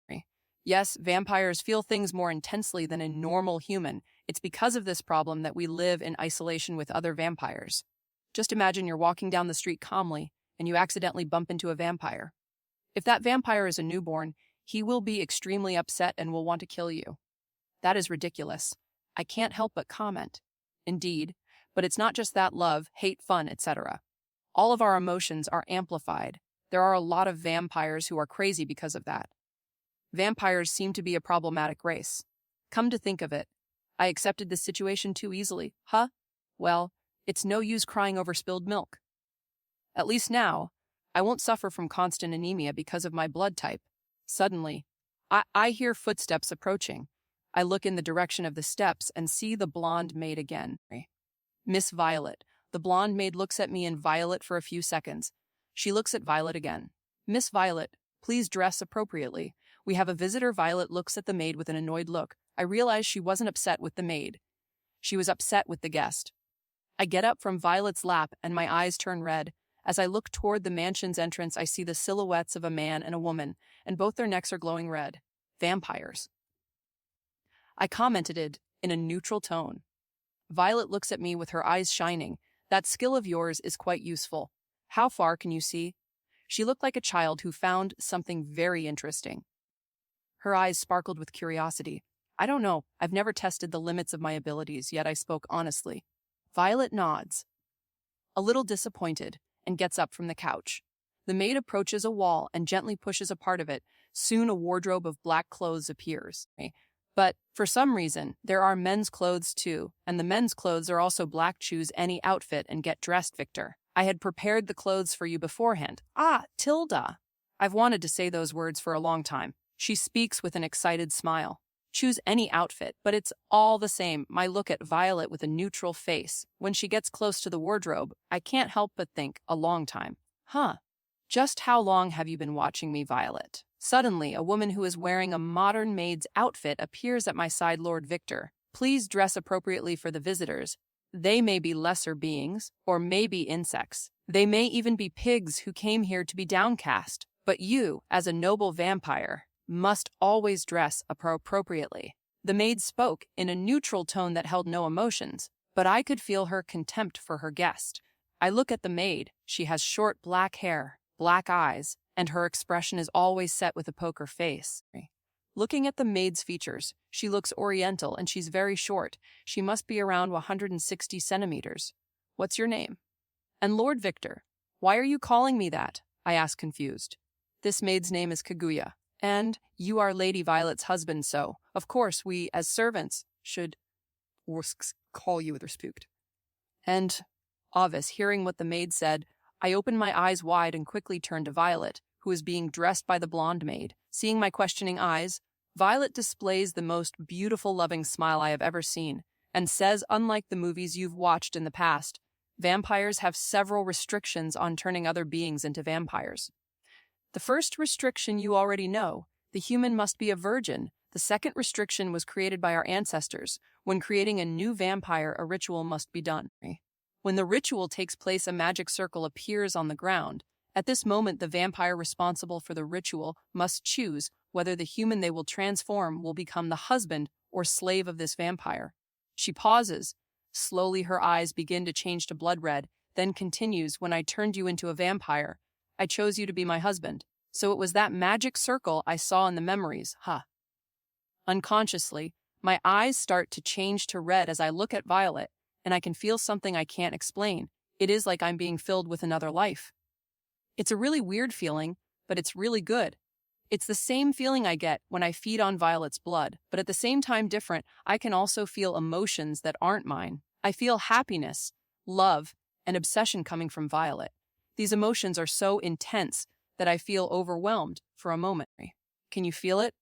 Yes, vampires feel things more intensely than a normal human. It's because of this problem that we live in isolation with other vampires. Just imagine you're walking down the street calmly, and you accidentally bump into a vampire. If that vampire is a newborn, he will be extremely upset and will want to kill you. That is ridiculous. I can't help but comment. Indeed, but it's not just that: love, hate, fun, etc. All of our emotions are amplified. There are a lot of vampires who are crazy because of that. Vampires seem to be a problematic race. Come to think of it, I accepted this situation too easily, huh? Well, it's no use crying over spilled milk. At least now, I won't suffer from constant anemia because of my blood type. Suddenly, I hear footsteps approaching. I look in the direction of the steps and see the blonde maid again. Miss Violet. The blonde maid looks at me and Violet for a few seconds. She looks at Violet again. Miss Violet, please dress appropriately. We have a visitor. Violet looks at the maid with an annoyed look. I realize she wasn't upset with the maid. She was upset with the guest. I get up from Violet's lap and my eyes turn red. As I look toward the mansion's entrance, I see the silhouettes of a man and a woman, and both their necks are glowing red. Vampires. I commented in a neutral tone. Violet looks at me with her eyes shining. That skill of yours is quite useful. How far can you see? She looked like a child who found something very interesting. Her eyes sparkled with curiosity. I don't know. I've never tested the limits of my abilities, yet I spoke honestly. Violet nods, a little disappointed, and gets up from the couch. The maid approaches a wall and gently pushes a part of it. Soon a wardrobe of black clothes appears. But for some reason, there are men's clothes too, and the men's clothes are also black. Choose any outfit and get dressed, Victor. I had prepared the clothes for you beforehand. Ah, Tilda. I've wanted to say those words for a long time. She speaks with an excited smile. Choose any outfit, but it's all the same. My look at Violet with a neutral face. When she gets close to the wardrobe, I can't help but think, a long time. Huh. Just how long have you been watching me, Violet? Suddenly, a woman who is wearing a modern maid's outfit appears at my side. Lord Victor, please dress appropriately for the visitors. They may be lesser beings, or maybe insects. They may even be pigs who came here to be downcast. But you, as a noble vampire, must always dress appropriately. The maid spoke in a neutral tone that held no emotions, but I could feel her contempt for her guest. I look at the maid. She has short black hair, black eyes, and her expression is always set with a poker face. Looking at the maid's features, she looks oriental and she's very short. She must be around 160 centimeters. What's your name? And Lord Victor, why are you calling me that? I asked confused. This maid's name is Kaguya, and you are Lady Violet's husband, so, of course, we, as servants, should call you with respect. And, Ovis, hearing what the maid said, I opened my eyes wide and quickly turned to Violet, who is being dressed by the blonde maid. Seeing my questioning eyes, Violet displays the most beautiful, loving smile I have ever seen, and says, unlike the movies you've watched in the past, vampires have several restrictions on turning other beings into vampires. The first restriction you already know. The human must be a virgin. The second restriction was created by our ancestors. When creating a new vampire, a ritual must be done. When the ritual takes place, a magic circle appears on the ground. At this moment, the vampire responsible for the ritual must choose whether the human they will transform will become the husband or slave of this vampire. She pauses. Slowly, her eyes begin to change to blood red, then continues, when I turned you into a vampire, I chose you to be my husband. So it was that magic circle I saw in the memories, huh? Unconsciously, my eyes start to change to red as I look at Violet, and I can feel something I can't explain. It is like I'm being filled with another life. It's a really weird feeling, but it's really good. It's the same feeling I get when I feed on Violet's blood, but at the same time different. I can also feel emotions that aren't mine. I feel happiness, love, and obsession coming from Violet. These emotions are so intense that I feel overwhelmed for a moment. Can you feel it?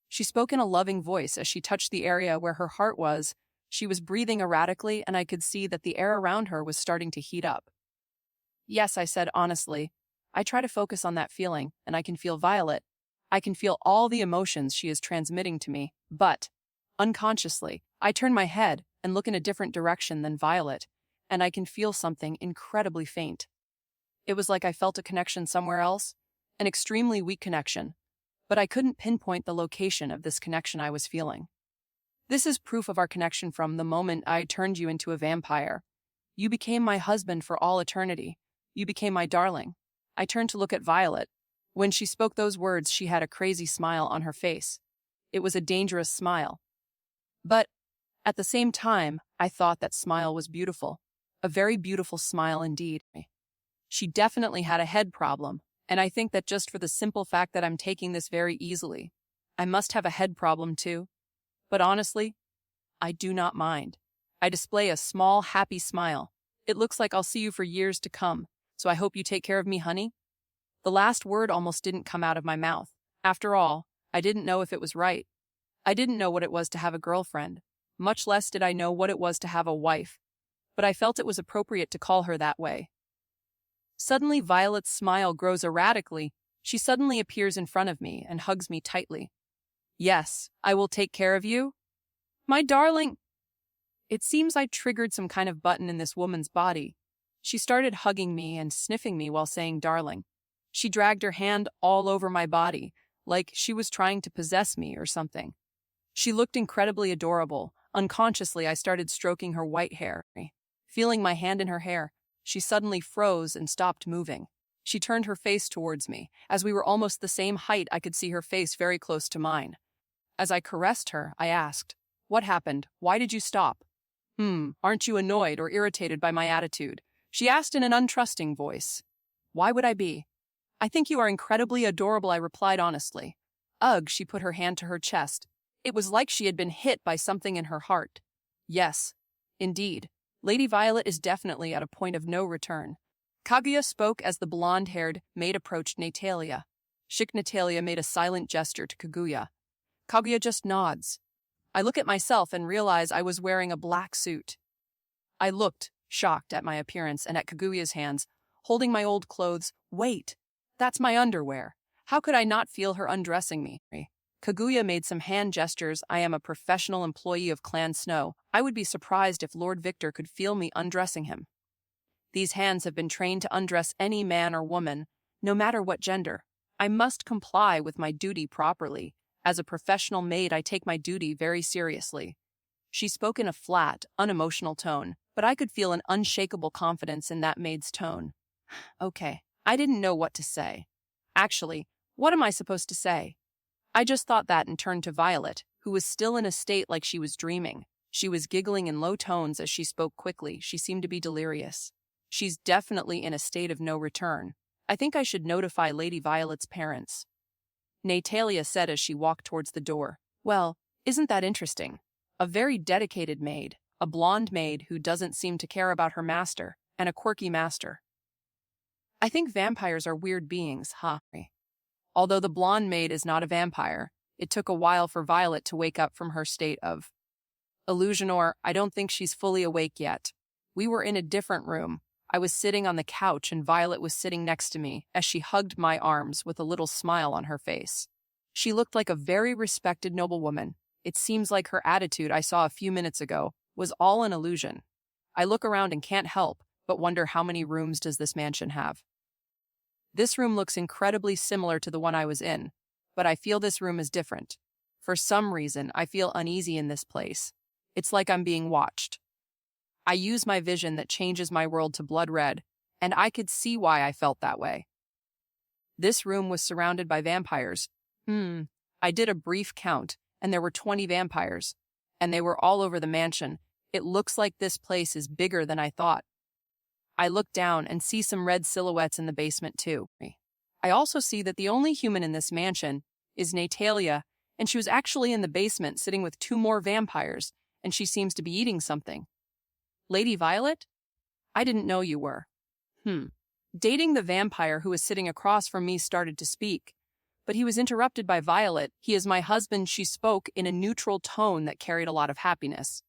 She spoke in a loving voice as she touched the area where her heart was. She was breathing erratically, and I could see that the air around her was starting to heat up. Yes, I said honestly. I try to focus on that feeling, and I can feel Violet. I can feel all the emotions she is transmitting to me, but, unconsciously, I turn my head and look in a different direction than Violet, and I can feel something incredibly faint. It was like I felt a connection somewhere else, an extremely weak connection, but I couldn't pinpoint the location of this connection I was feeling. This is proof of our connection from the moment I turned you into a vampire. You became my husband for all eternity. You became my darling. I turned to look at Violet. When she spoke those words, she had a crazy smile on her face. It was a dangerous smile. But, at the same time, I thought that smile was beautiful. A very beautiful smile indeed. She definitely had a head problem, and I think that just for the simple fact that I'm taking this very easily, I must have a head problem too. But honestly, I do not mind. I display a small, happy smile. It looks like I'll see you for years to come, so I hope you take care of me, honey. The last word almost didn't come out of my mouth. After all, I didn't know if it was right. I didn't know what it was to have a girlfriend. Much less did I know what it was to have a wife. But I felt it was appropriate to call her that way. Suddenly, Violet's smile grows erratically. She suddenly appears in front of me and hugs me tightly. Yes, I will take care of you. My darling. It seems I triggered some kind of button in this woman's body. She started hugging me and sniffing me while saying darling. She dragged her hand all over my body, like she was trying to possess me or something. She looked incredibly adorable. Unconsciously, I started stroking her white hair. Feeling my hand in her hair, she suddenly froze and stopped moving. She turned her face towards me. As we were almost the same height, I could see her face very close to mine. As I caressed her, I asked, "What happened? Why did you stop?" Aren't you annoyed or irritated by my attitude?" She asked in an untrusting voice. "Why would I be?" "I think you are incredibly adorable," I replied honestly. "Ugh," she put her hand to her chest. It was like she had been hit by something in her heart. Yes, indeed, Lady Violet is definitely at a point of no return. Kaguya spoke as the blonde-haired maid approached Natalia. Natalia made a silent gesture to Kaguya. Kaguya just nods. I look at myself and realize I was wearing a black suit. I looked, shocked at my appearance and at Kaguya's hands, holding my old clothes. Wait, that's my underwear. How could I not feel her undressing me? Kaguya made some hand gestures. I am a professional employee of Clan Snow. I would be surprised if Lord Victor could feel me undressing him. These hands have been trained to undress any man or woman, no matter what gender. I must comply with my duty properly. As a professional maid, I take my duty very seriously. She spoke in a flat, unemotional tone, but I could feel an unshakable confidence in that maid's tone. Okay, I didn't know what to say. Actually, what am I supposed to say? I just thought that and turned to Violet, who was still in a state like she was dreaming. She was giggling in low tones as she spoke quickly. She seemed to be delirious. She's definitely in a state of no return. I think I should notify Lady Violet's parents. Natalia said as she walked towards the door. Well, isn't that interesting? A very dedicated maid, a blonde maid who doesn't seem to care about her master, and a quirky master. I think vampires are weird beings, huh? Although the blonde maid is not a vampire, it took a while for Violet to wake up from her state of illusion, or I don't think she's fully awake yet. We were in a different room. I was sitting on the couch and Violet was sitting next to me as she hugged my arms with a little smile on her face. She looked like a very respected noblewoman. It seems like her attitude I saw a few minutes ago was all an illusion. I look around and can't help but wonder how many rooms does this mansion have. This room looks incredibly similar to the one I was in, but I feel this room is different. For some reason, I feel uneasy in this place. It's like I'm being watched. I use my vision that changes my world to blood red, and I could see why I felt that way. This room was surrounded by vampires. I did a brief count, and there were 20 vampires, and they were all over the mansion. It looks like this place is bigger than I thought. I look down and see some red silhouettes in the basement too. I also see that the only human in this mansion is Natalia, and she was actually in the basement sitting with 2 more vampires, and she seems to be eating something. Lady Violet? I didn't know you were. Dating the vampire who was sitting across from me started to speak, but he was interrupted by Violet. He is my husband, she spoke in a neutral tone that carried a lot of happiness.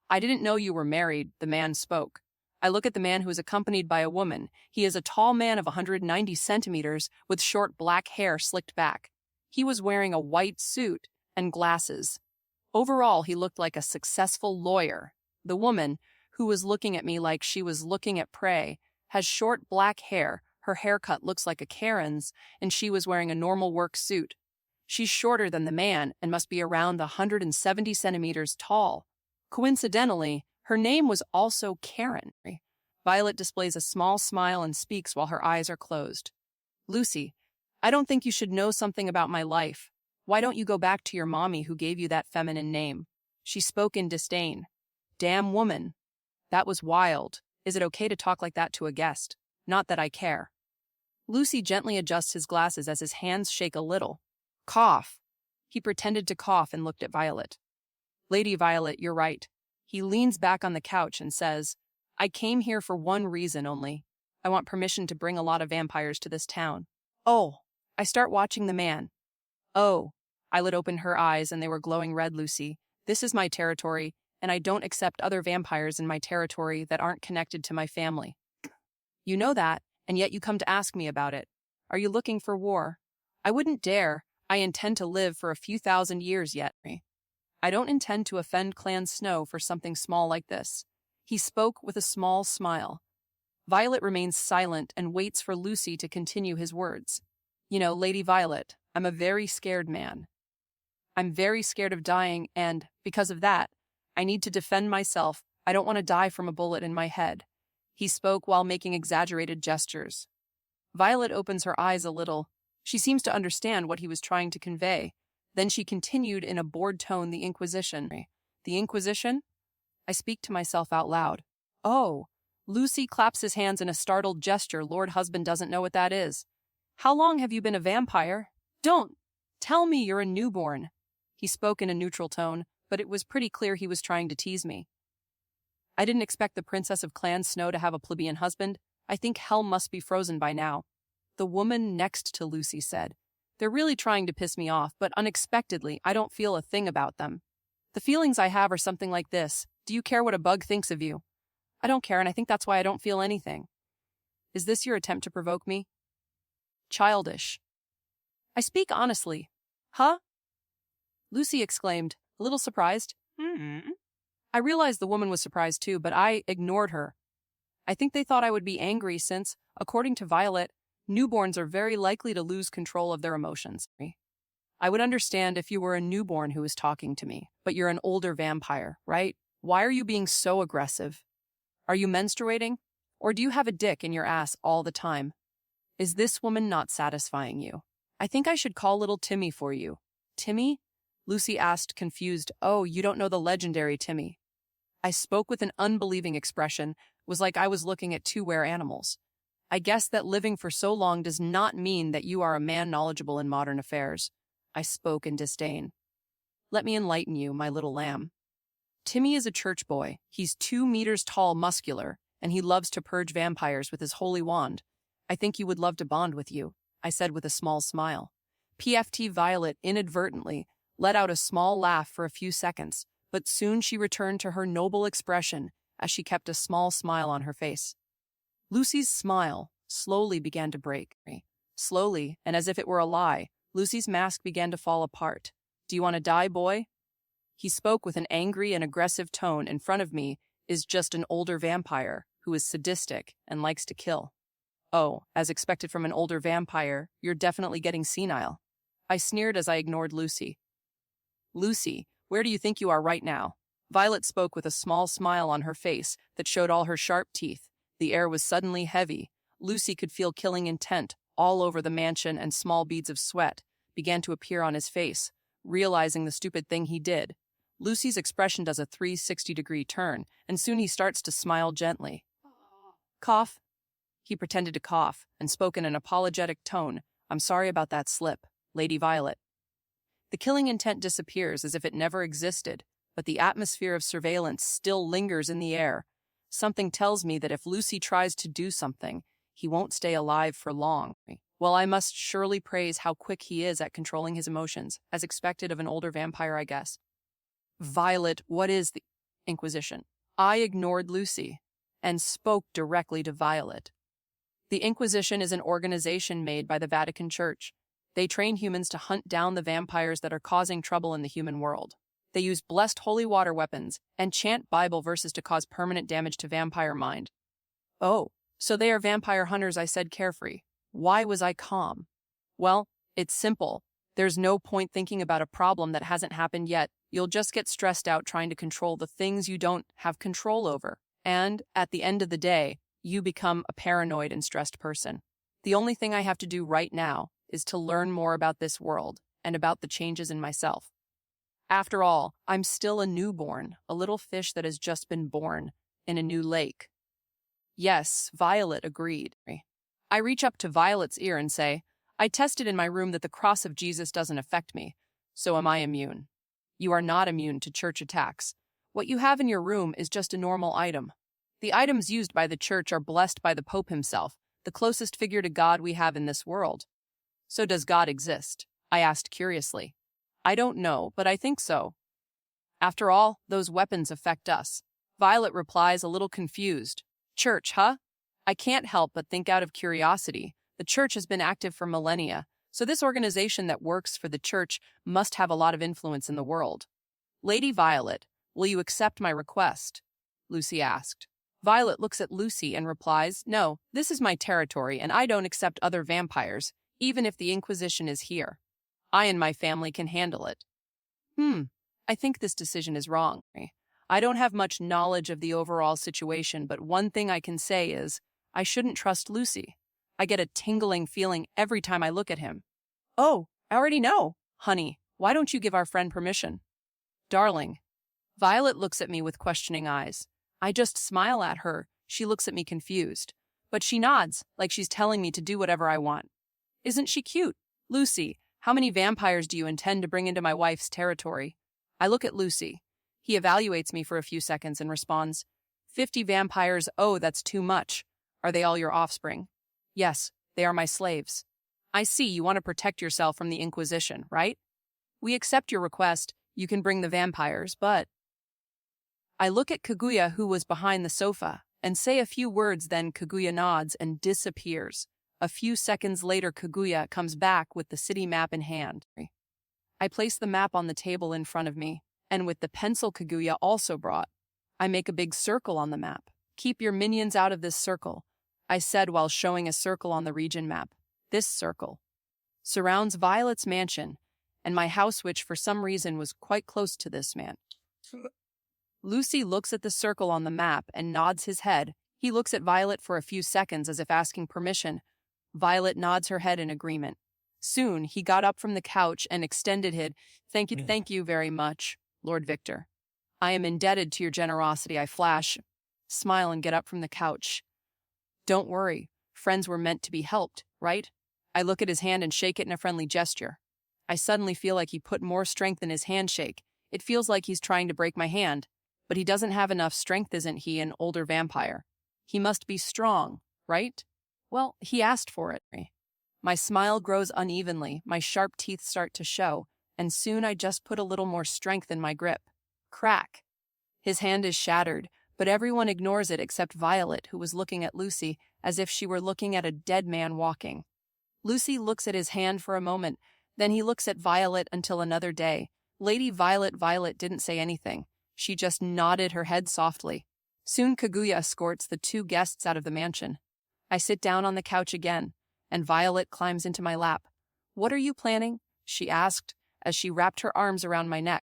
I didn't know you were married, the man spoke. I look at the man who is accompanied by a woman. He is a tall man of 190 centimeters with short black hair slicked back. He was wearing a white suit and glasses. Overall, he looked like a successful lawyer. The woman, who was looking at me like she was looking at prey, has short black hair, her haircut looks like a Karen's, and she was wearing a normal work suit. She's shorter than the man and must be around 170 centimeters tall. Coincidentally, her name was also Karen. Violet displays a small smile and speaks while her eyes are closed. Lucy, I don't think you should know something about my life. Why don't you go back to your mommy who gave you that feminine name? She spoke in disdain. Damn woman. That was wild. Is it okay to talk like that to a guest? Not that I care. Lucy gently adjusts his glasses as his hands shake a little. Cough. He pretended to cough and looked at Violet. Lady Violet, you're right. He leans back on the couch and says, I came here for one reason only. I want permission to bring a lot of vampires to this town. Oh, I start watching the man. Oh, Violet opened her eyes and they were glowing red. Lucy, this is my territory, and I don't accept other vampires in my territory that aren't connected to my family. You know that, and yet you come to ask me about it. Are you looking for war? I wouldn't dare. I intend to live for a few thousand years yet. I don't intend to offend Clan Snow for something small like this. He spoke with a small smile. Violet remains silent and waits for Lucy to continue his words. You know, Lady Violet, I'm a very scared man. I'm very scared of dying, and, because of that, I need to defend myself. I don't want to die from a bullet in my head. He spoke while making exaggerated gestures. Violet opens her eyes a little. She seems to understand what he was trying to convey. Then she continued in a bored tone, the Inquisition. The Inquisition? I speak to myself out loud. Oh. Lucy claps his hands in a startled gesture. Lord husband doesn't know what that is. How long have you been a vampire? Don't tell me you're a newborn. He spoke in a neutral tone, but it was pretty clear he was trying to tease me. I didn't expect the Princess of Clan Snow to have a plebeian husband. I think hell must be frozen by now. The woman next to Lucy said, They're really trying to piss me off, but unexpectedly, I don't feel a thing about them. The feelings I have are something like this. Do you care what a bug thinks of you? I don't care, and I think that's why I don't feel anything. Is this your attempt to provoke me? Childish. I speak honestly. Huh? Lucy exclaimed, a little surprised. I realized the woman was surprised too, but I ignored her. I think they thought I would be angry since, according to Violet, newborns are very likely to lose control of their emotions. I would understand if you were a newborn who was talking to me, but you're an older vampire, right? Why are you being so aggressive? Are you menstruating? Or do you have a dick in your ass all the time? Is this woman not satisfying you? I think I should call little Timmy for you. Timmy? Lucy asked, confused. Oh, you don't know the legendary Timmy. I spoke with an unbelieving expression. It was like I was looking at two were animals. I guess that living for so long does not mean that you are a man knowledgeable in modern affairs. I spoke in disdain. Let me enlighten you, my little lamb. Timmy is a church boy. He's 2 meters tall, muscular, and he loves to purge vampires with his holy wand. I think he would love to bond with you, I said with a small smile. PFT Violet inadvertently let out a small laugh for a few seconds, but soon she returned to her noble expression as she kept a small smile on her face. Lucy's smile slowly began to break. Slowly, and as if it were a lie, Lucy's mask began to fall apart. Do you want to die, boy? He spoke with an angry and aggressive tone. In front of me is just an older vampire who is sadistic and likes to kill. Oh, as expected from an older vampire, you're definitely getting senile. I sneered as I ignored Lucy. Lucy, where do you think you are right now? Violet spoke with a small smile on her face that showed all her sharp teeth. The air was suddenly heavy. Lucy could feel killing intent all over the mansion, and small beads of sweat began to appear on his face, realizing the stupid thing he did. Lucy's expression does a 360-degree turn, and soon he starts to smile gently. Cough. He pretended to cough and spoke in an apologetic tone. I'm sorry about that slip, Lady Violet. The killing intent disappears as if it never existed, but the atmosphere of surveillance still lingers in the air. Something tells me that if Lucy tries to do something, he won't stay alive for long. Well, I must surely praise how quick he is at controlling his emotions, as expected of an older vampire, I guess. Violet, what is the Inquisition? I ignored Lucy and spoke directly to Violet. The Inquisition is an organization made by the Vatican Church. They train humans to hunt down the vampires that are causing trouble in the human world. They use blessed holy water weapons and chant Bible verses to cause permanent damage to vampire mind. Oh, so they are vampire hunters, I said carefree. Why was I calm? Well, it's simple. There's no point thinking about a problem that hasn't happened yet. You'll just get stressed out trying to control the things you don't have control over. And, at the end of the day, you become a paranoid and stressed person. The only thing I have to do right now is to learn more about this world and about the changes in myself. After all, I'm still a newborn, a little fish that has just been born in a new lake. Yes, Violet agreed. I reach up to Violet's ear and say, I tested in my room that the cross of Jesus doesn't affect me, so am I immune? You are not immune to church attacks. What you have in your room is just a normal item. The items used by the church are blessed by the Pope himself, the closest figure to God we have in this world. So does God exist? I asked curiously. I don't know, but I think so. After all, those weapons affect us. Violet replies, a little confused. Church, huh? I can't help but think out of curiosity. The church has been active for millennia, so this organization that works for the church must have a lot of influence in the world. Lady Violet, will you accept my request? Lucy asked. Violet looks at Lucy and replies, No, this is my territory and I don't accept other vampires, even if the Inquisition is here. I and my family can handle it. I think this decision is wrong. I don't have much knowledge of the overall situation, but one thing I can say is, I shouldn't trust Lucy. I get a tingling feeling every time I look at him. Oh, I already know. Honey, Why don't you give our friend permission? Darling. Violet looks at me with questioning eyes. I just smile at her. She looks at me confused. But she nods, like she's telling me to do whatever I want. Isn't she cute? Lucy, how many vampires do you intend to bring into my wife's territory? I look at Lucy. He evaluates me for a few seconds and responds, 50 vampires, oh, that's too much. Are they all your offspring? Yes, they are my slaves. I see you want to protect yourself from the Inquisition, right? We accept your request. You can bring the vampires, but... I look at Kaguya, who was behind the sofa, and say a few words, then Kaguya nods and disappears. A few seconds later, Kaguya comes back with the city map in hand. I place the map on the table in front of me, and with the pencil Kaguya also brought, I make a big circle on the map. Keep your minions out of this circle, I said while showing a circle on the region map. This circle surrounds Violet's mansion, and my house, which for some reason was quite close to this man. Lucy looks at the circle on the map and nods his head. He looks at Violet for a few seconds as if asking permission. Violet nods her head in agreement. Soon, he got up from the couch and extended it. Thank you very much, Lord Victor. I am indebted to your generosity. I flash, smile, and get up from the couch. Don't worry. Friends were meant to be helped, right? I look at his hand and shake it in a friendly gesture. I suddenly feel like he put more strength in his handshake. It feels like he's trying to break my hand, but he doesn't have enough strength, isn't he, an older vampire? He must be strong, right? Well, he asked for it. My smile grows unevenly, my sharp teeth start to show, and soon I just put a little more strength in my grip. Crack. His hand is shattered, but everyone ignores it except Violet, who was looking at Lucy as if she were looking at a dead man walking. Lucy looks at his hand for a moment, then he looks at Violet until another day. Lady Violet didn't say anything. She just nodded her head softly. Soon Kaguya escorts the two guests out of the mansion. I sit down on the couch again, and Violet climbs into my lap. What are you planning? She asked as she wrapped her arms around my neck.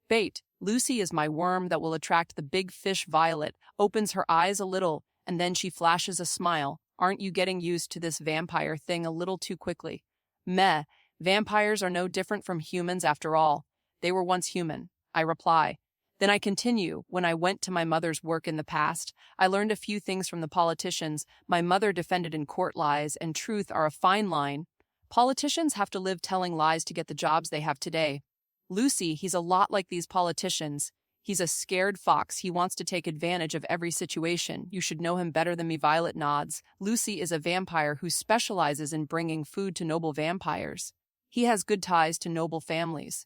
Bait. Lucy is my worm that will attract the big fish. Violet opens her eyes a little, and then she flashes a smile. Aren't you getting used to this vampire thing a little too quickly? Meh. Vampires are no different from humans after all. They were once human, I reply. Then I continue. When I went to my mother's work in the past, I learned a few things from the politicians. My mother defended in court lies and truth are a fine line. Politicians have to live telling lies to get the jobs they have today. Lucy, he's a lot like these politicians. He's a scared fox. He wants to take advantage of every situation. You should know him better than me. Violet nods. Lucy is a vampire who specializes in bringing food to noble vampires. He has good ties to noble families.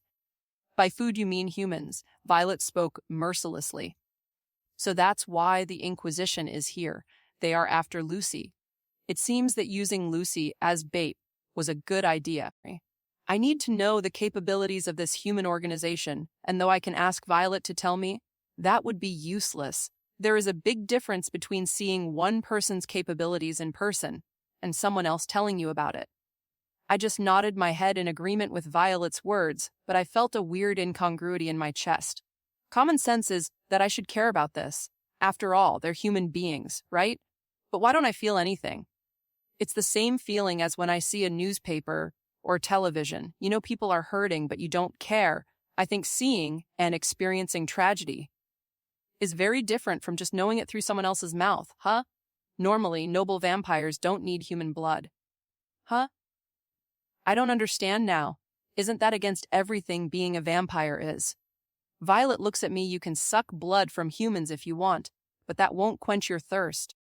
By food you mean humans. Violet spoke mercilessly. So that's why the Inquisition is here. They are after Lucy. It seems that using Lucy as bait was a good idea. I need to know the capabilities of this human organization, and though I can ask Violet to tell me, that would be useless. There is a big difference between seeing one person's capabilities in person and someone else telling you about it. I just nodded my head in agreement with Violet's words, but I felt a weird incongruity in my chest. Common sense is that I should care about this. After all, they're human beings, right? But why don't I feel anything? It's the same feeling as when I see a newspaper or television. You know people are hurting, but you don't care. I think seeing and experiencing tragedy is very different from just knowing it through someone else's mouth, huh? Normally, noble vampires don't need human blood. Huh? I don't understand now. Isn't that against everything being a vampire is? Violet looks at me. You can suck blood from humans if you want, but that won't quench your thirst.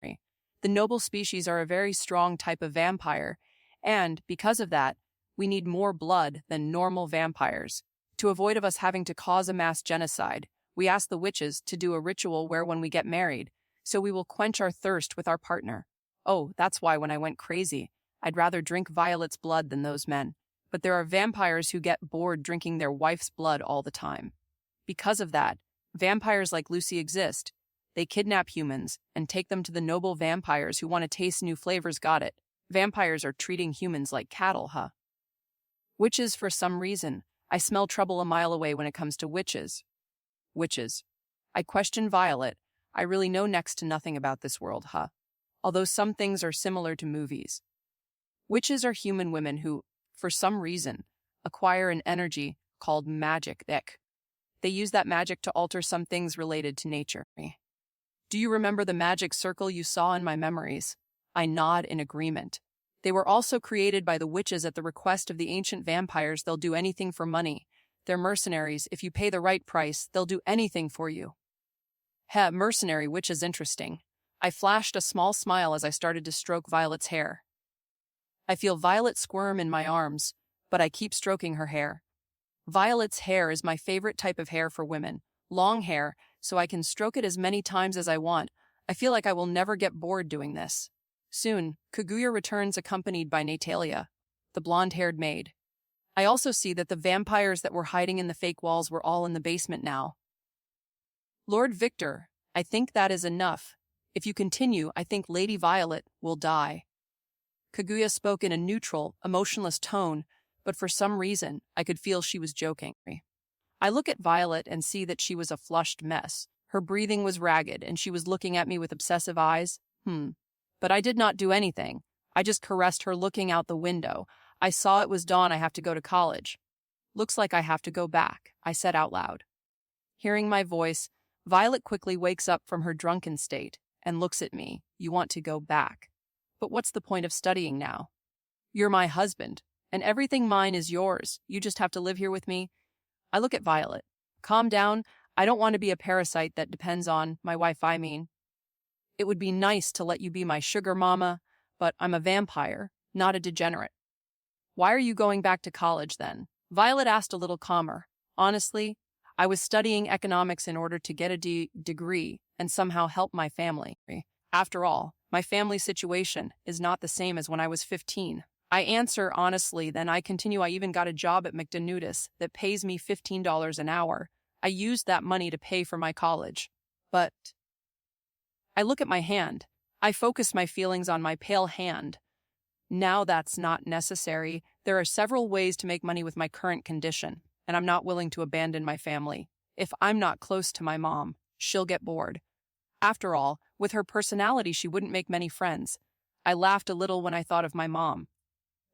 The noble species are a very strong type of vampire, and because of that, we need more blood than normal vampires. To avoid of us having to cause a mass genocide, we ask the witches to do a ritual where when we get married, so we will quench our thirst with our partner. Oh, that's why when I went crazy, I'd rather drink Violet's blood than those men. But there are vampires who get bored drinking their wife's blood all the time. Because of that, vampires like Lucy exist. They kidnap humans and take them to the noble vampires who want to taste new flavors. Got it. Vampires are treating humans like cattle, huh? Witches, for some reason, I smell trouble a mile away when it comes to witches. Witches. I question Violet. I really know next to nothing about this world, huh? Although some things are similar to movies. Witches are human women who, for some reason, acquire an energy called magic. They use that magic to alter some things related to nature. Do you remember the magic circle you saw in my memories? I nod in agreement. They were also created by the witches at the request of the ancient vampires. They'll do anything for money. They're mercenaries. If you pay the right price, they'll do anything for you. Mercenary witch is interesting. I flashed a small smile as I started to stroke Violet's hair. I feel Violet squirm in my arms, but I keep stroking her hair. Violet's hair is my favorite type of hair for women. Long hair, so I can stroke it as many times as I want. I feel like I will never get bored doing this. Soon, Kaguya returns accompanied by Natalia, the blonde-haired maid. I also see that the vampires that were hiding in the fake walls were all in the basement now. Lord Victor, I think that is enough. If you continue, I think Lady Violet will die. Kaguya spoke in a neutral, emotionless tone, but for some reason, I could feel she was joking. I look at Violet and see that she was a flushed mess. Her breathing was ragged, and she was looking at me with obsessive eyes. But I did not do anything. I just caressed her looking out the window. I saw it was dawn. I have to go to college. Looks like I have to go back, I said out loud. Hearing my voice, Violet quickly wakes up from her drunken state and looks at me. You want to go back? But what's the point of studying now? You're my husband, and everything mine is yours. You just have to live here with me. I look at Violet. Calm down. I don't want to be a parasite that depends on my wife. It would be nice to let you be my sugar mama, but I'm a vampire, not a degenerate. Why are you going back to college then? Violet asked a little calmer. Honestly, I was studying economics in order to get a degree and somehow help my family. After all, my family situation is not the same as when I was 15. I answer honestly, then I continue. I even got a job at McDonald's that pays me $15 an hour. I used that money to pay for my college. But I look at my hand. I focus my feelings on my pale hand. Now that's not necessary. There are several ways to make money with my current condition, and I'm not willing to abandon my family. If I'm not close to my mom, she'll get bored. After all, with her personality, she wouldn't make many friends. I laughed a little when I thought of my mom.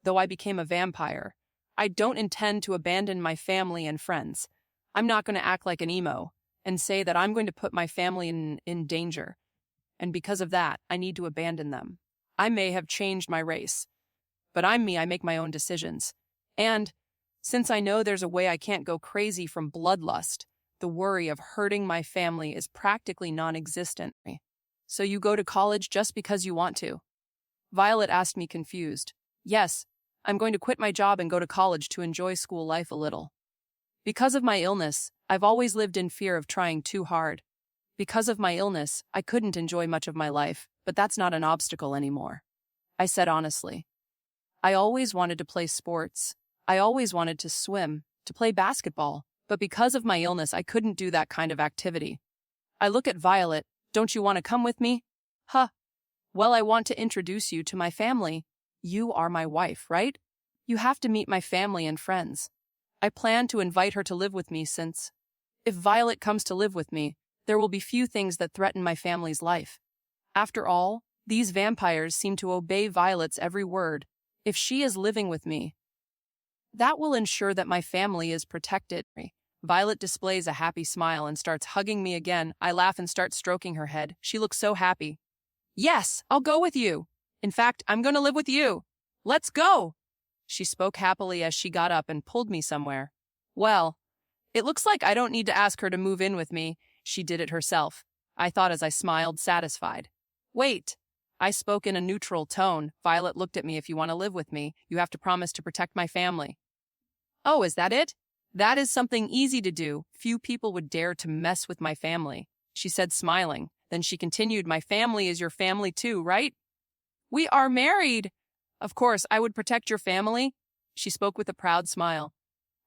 Though I became a vampire, I don't intend to abandon my family and friends. I'm not going to act like an emo and say that I'm going to put my family in danger. And because of that, I need to abandon them. I may have changed my race, but I'm me. I make my own decisions. And since I know there's a way I can't go crazy from bloodlust, the worry of hurting my family is practically non-existent. So you go to college just because you want to? Violet asked me confused. Yes, I'm going to quit my job and go to college to enjoy school life a little. Because of my illness, I've always lived in fear of trying too hard. Because of my illness, I couldn't enjoy much of my life, but that's not an obstacle anymore. I said honestly. I always wanted to play sports. I always wanted to swim, to play basketball, but because of my illness, I couldn't do that kind of activity. I look at Violet. Don't you want to come with me? Well, I want to introduce you to my family. You are my wife, right? You have to meet my family and friends. I plan to invite her to live with me since, if Violet comes to live with me, there will be few things that threaten my family's life. After all, these vampires seem to obey Violet's every word. If she is living with me, that will ensure that my family is protected. Violet displays a happy smile and starts hugging me again. I laugh and start stroking her head. She looks so happy. Yes, I'll go with you. In fact, I'm going to live with you. Let's go. She spoke happily as she got up and pulled me somewhere. Well, it looks like I don't need to ask her to move in with me. She did it herself, I thought as I smiled, satisfied. Wait. I spoke in a neutral tone. Violet looked at me. If you want to live with me, you have to promise to protect my family. Oh, is that it? That is something easy to do. Few people would dare to mess with my family, she said, smiling. Then she continued, my family is your family too, right? We are married. Of course, I would protect your family. She spoke with a proud smile.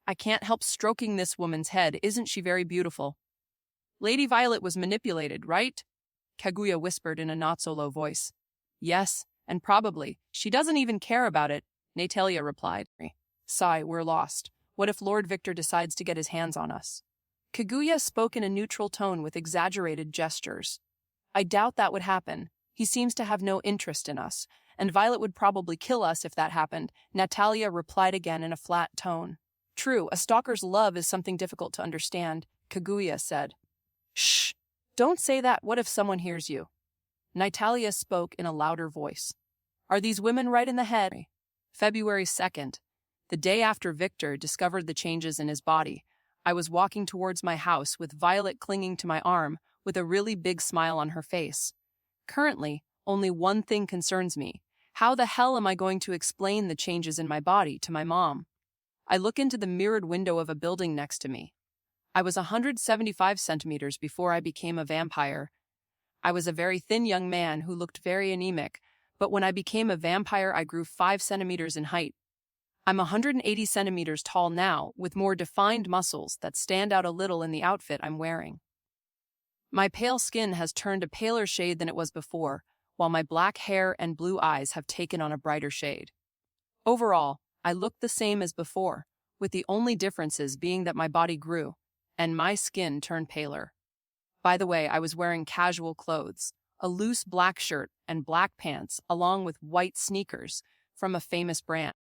I can't help stroking this woman's head. Isn't she very beautiful? Lady Violet was manipulated, right? Kaguya whispered in a not-so-low voice. Yes, and probably. She doesn't even care about it, Natalia replied. Sigh, we're lost. What if Lord Victor decides to get his hands on us? Kaguya spoke in a neutral tone with exaggerated gestures. I doubt that would happen. He seems to have no interest in us, and Violet would probably kill us if that happened, Natalia replied again in a flat tone. True, a stalker's love is something difficult to understand, Kaguya said. Shh! Don't say that. What if someone hears you? Natalia spoke in a louder voice. Are these women right in the head? February 2nd, the day after Victor discovered the changes in his body, I was walking towards my house with Violet clinging to my arm with a really big smile on her face. Currently, only one thing concerns me. How the hell am I going to explain the changes in my body to my mom? I look into the mirrored window of a building next to me. I was 175 centimeters before I became a vampire. I was a very thin young man who looked very anemic, but when I became a vampire, I grew 5 centimeters in height. I'm 180 centimeters tall now, with more defined muscles that stand out a little in the outfit I'm wearing. My pale skin has turned a paler shade than it was before, while my black hair and blue eyes have taken on a brighter shade. Overall, I look the same as before, with the only differences being that my body grew, and my skin turned paler. By the way, I was wearing casual clothes, a loose black shirt and black pants, along with white sneakers from a famous brand.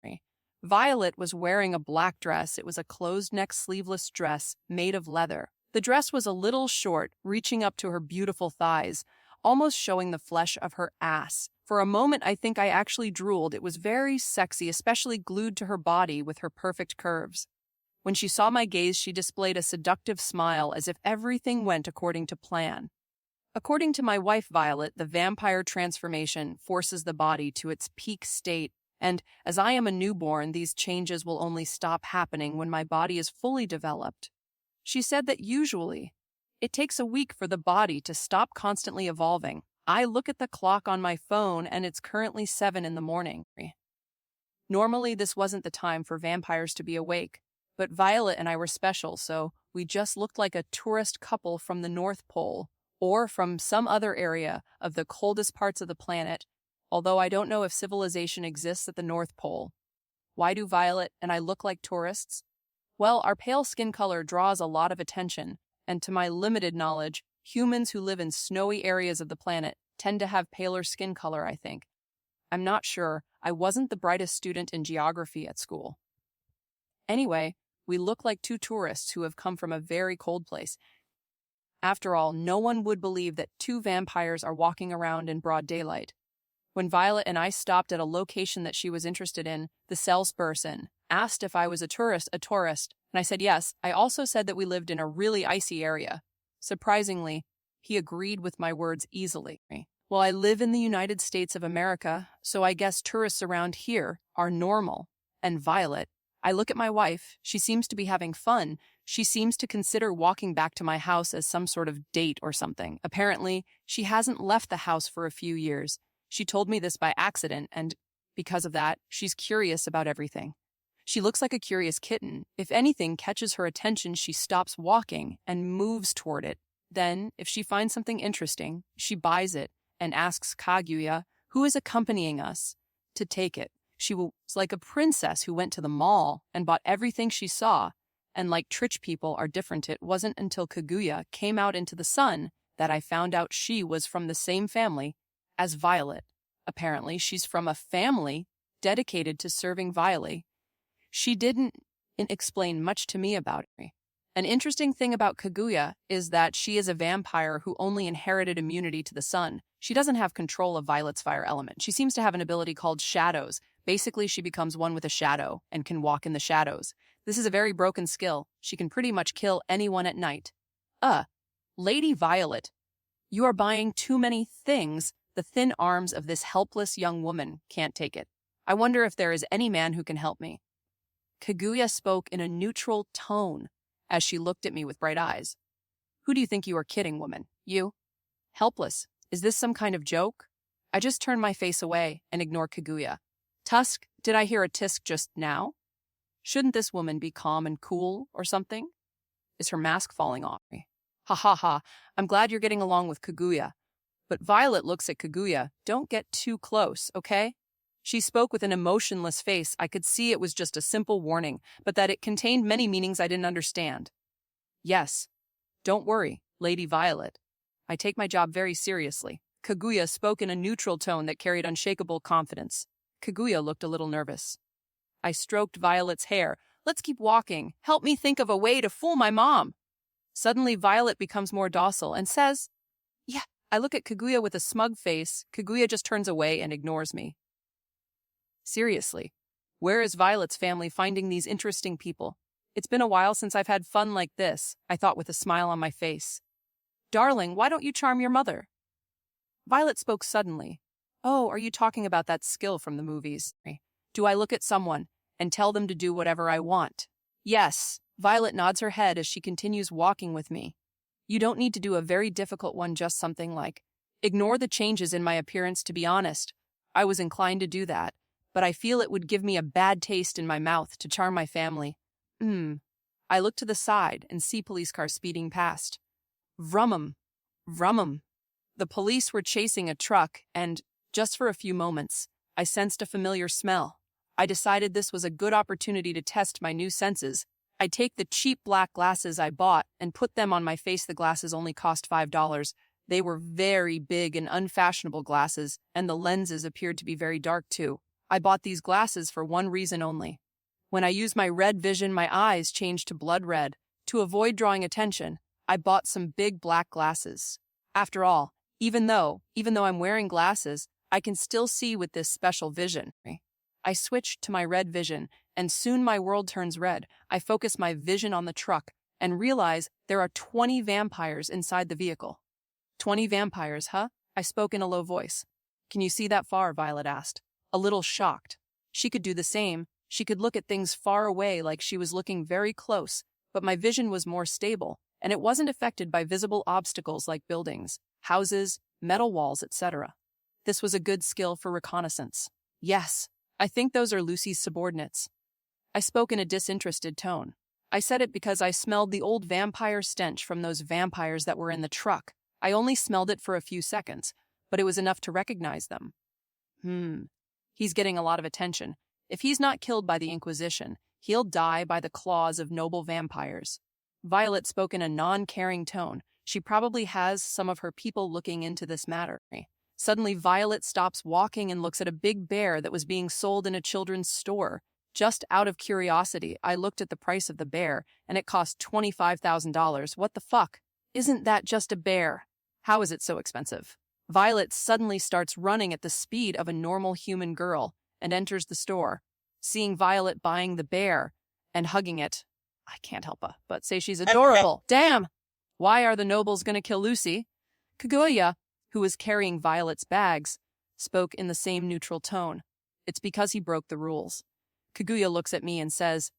Violet was wearing a black dress. It was a closed-neck sleeveless dress made of leather. The dress was a little short, reaching up to her beautiful thighs, almost showing the flesh of her ass. For a moment, I think I actually drooled. It was very sexy, especially glued to her body with her perfect curves. When she saw my gaze, she displayed a seductive smile as if everything went according to plan. According to my wife Violet, the vampire transformation forces the body to its peak state, and as I am a newborn, these changes will only stop happening when my body is fully developed. She said that usually, it takes a week for the body to stop constantly evolving. I look at the clock on my phone and it's currently 7 in the morning. Normally, this wasn't the time for vampires to be awake, but Violet and I were special, so we just looked like a tourist couple from the North Pole, or from some other area of the coldest parts of the planet, although I don't know if civilization exists at the North Pole. Why do Violet and I look like tourists? Well, our pale skin color draws a lot of attention, and to my limited knowledge, humans who live in snowy areas of the planet tend to have paler skin color, I think. I'm not sure. I wasn't the brightest student in geography at school. Anyway, we look like two tourists who have come from a very cold place. After all, no one would believe that two vampires are walking around in broad daylight. When Violet and I stopped at a location that she was interested in, the salesperson asked if I was a tourist, and I said yes. I also said that we lived in a really icy area. Surprisingly, he agreed with my words easily. Well, I live in the United States of America, so I guess tourists around here are normal. And Violet, I look at my wife. She seems to be having fun. She seems to consider walking back to my house as some sort of date or something. Apparently, she hasn't left the house for a few years. She told me this by accident, and because of that, she's curious about everything. She looks like a curious kitten. If anything catches her attention, she stops walking and moves toward it. Then, if she finds something interesting, she buys it and asks Kaguya, who is accompanying us, to take it. She was like a princess who went to the mall and bought everything she saw, and like rich people are different, it wasn't until Kaguya came out into the sun that I found out she was from the same family as Violet. Apparently, she's from a family dedicated to serving Violet. She didn't explain much to me about it. An interesting thing about Kaguya is that she is a vampire who only inherited immunity to the sun. She doesn't have control of Violet's fire element. She seems to have an ability called shadows. Basically, she becomes one with a shadow and can walk in the shadows. This is a very broken skill. She can pretty much kill anyone at night. Lady Violet, you are buying too many things. The thin arms of this helpless young woman can't take it. I wonder if there is any man who can help me. Kaguya spoke in a neutral tone as she looked at me with bright eyes. Who do you think you are kidding, woman? You? Helpless. Is this some kind of joke? I just turned my face away and ignored Kaguya. Tusk, did I hear a tisk just now? Shouldn't this woman be calm and cool or something? Is her mask falling off me? Ha ha ha, I'm glad you're getting along with Kaguya. But Violet looks at Kaguya. Don't get too close, okay? She spoke with an emotionless face. I could see it was just a simple warning, but that it contained many meanings I didn't understand. Yes, don't worry, Lady Violet. I take my job very seriously. Kaguya spoke in a neutral tone that carried unshakable confidence. Kaguya looked a little nervous. I stroked Violet's hair. Let's keep walking. Help me think of a way to fool my mom. Suddenly, Violet becomes more docile and says, yeah. I look at Kaguya with a smug face. Kaguya just turns away and ignores me. Seriously, where is Violet's family finding these interesting people? It's been a while since I've had fun like this, I thought with a smile on my face. Darling, why don't you charm your mother? Violet spoke suddenly. Oh, are you talking about that skill from the movies? Do I look at someone and tell them to do whatever I want? Yes. Violet nods her head as she continues walking with me. You don't need to do a very difficult one, just something like, ignore the changes in my appearance. To be honest, I was inclined to do that, but I feel it would give me a bad taste in my mouth to charm my family. I look to the side and see police cars speeding past. Vrum-um, vrum-um. The police were chasing a truck, and, just for a few moments, I sensed a familiar smell. I decided this was a good opportunity to test my new senses. I take the cheap black glasses I bought and put them on my face. The glasses only cost $5. They were very big and unfashionable glasses, and the lenses appeared to be very dark too. I bought these glasses for one reason only. When I use my red vision, my eyes change to blood red. To avoid drawing attention, I bought some big black glasses. After all, even though I'm wearing glasses, I can still see with this special vision. I switch to my red vision, and soon my world turns red. I focus my vision on the truck and realize there are 20 vampires inside the vehicle. 20 vampires, huh? I spoke in a low voice. Can you see that far? Violet asked, a little shocked. She could do the same. She could look at things far away like she was looking very close, but my vision was more stable, and it wasn't affected by visible obstacles like buildings, houses, metal walls, etc. This was a good skill for reconnaissance. Yes, I think those are Lucy's subordinates. I spoke in a disinterested tone. I said it because I smelled the old vampire stench from those vampires that were in the truck. I only smelled it for a few seconds, but it was enough to recognize them. He's getting a lot of attention. If he's not killed by the Inquisition, he'll die by the claws of noble vampires. Violet spoke in a non-caring tone. She probably has some of her people looking into this matter. Suddenly, Violet stops walking and looks at a big bear that was being sold in a children's store. Just out of curiosity, I looked at the price of the bear, and it cost $25,000. What the fuck? Isn't that just a bear? How is it so expensive? Violet suddenly starts running at the speed of a normal human girl and enters the store. Seeing Violet buying the bear and hugging it, I can't help but say she's adorable. Damn! Why are the nobles gonna kill Lucy? Kaguya, who was carrying Violet's bags, spoke in the same neutral tone. It's because he broke the rules. Kaguya looks at me and says,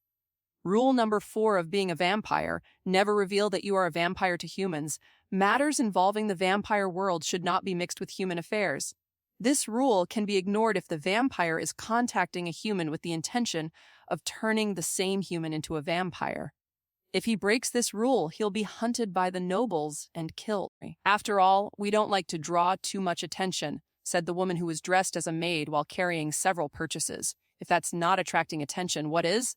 Rule number 4 of being a vampire, never reveal that you are a vampire to humans. Matters involving the vampire world should not be mixed with human affairs. This rule can be ignored if the vampire is contacting a human with the intention of turning the same human into a vampire. If he breaks this rule, he'll be hunted by the nobles and killed. After all, we don't like to draw too much attention, said the woman who was dressed as a maid while carrying several purchases. If that's not attracting attention, what is?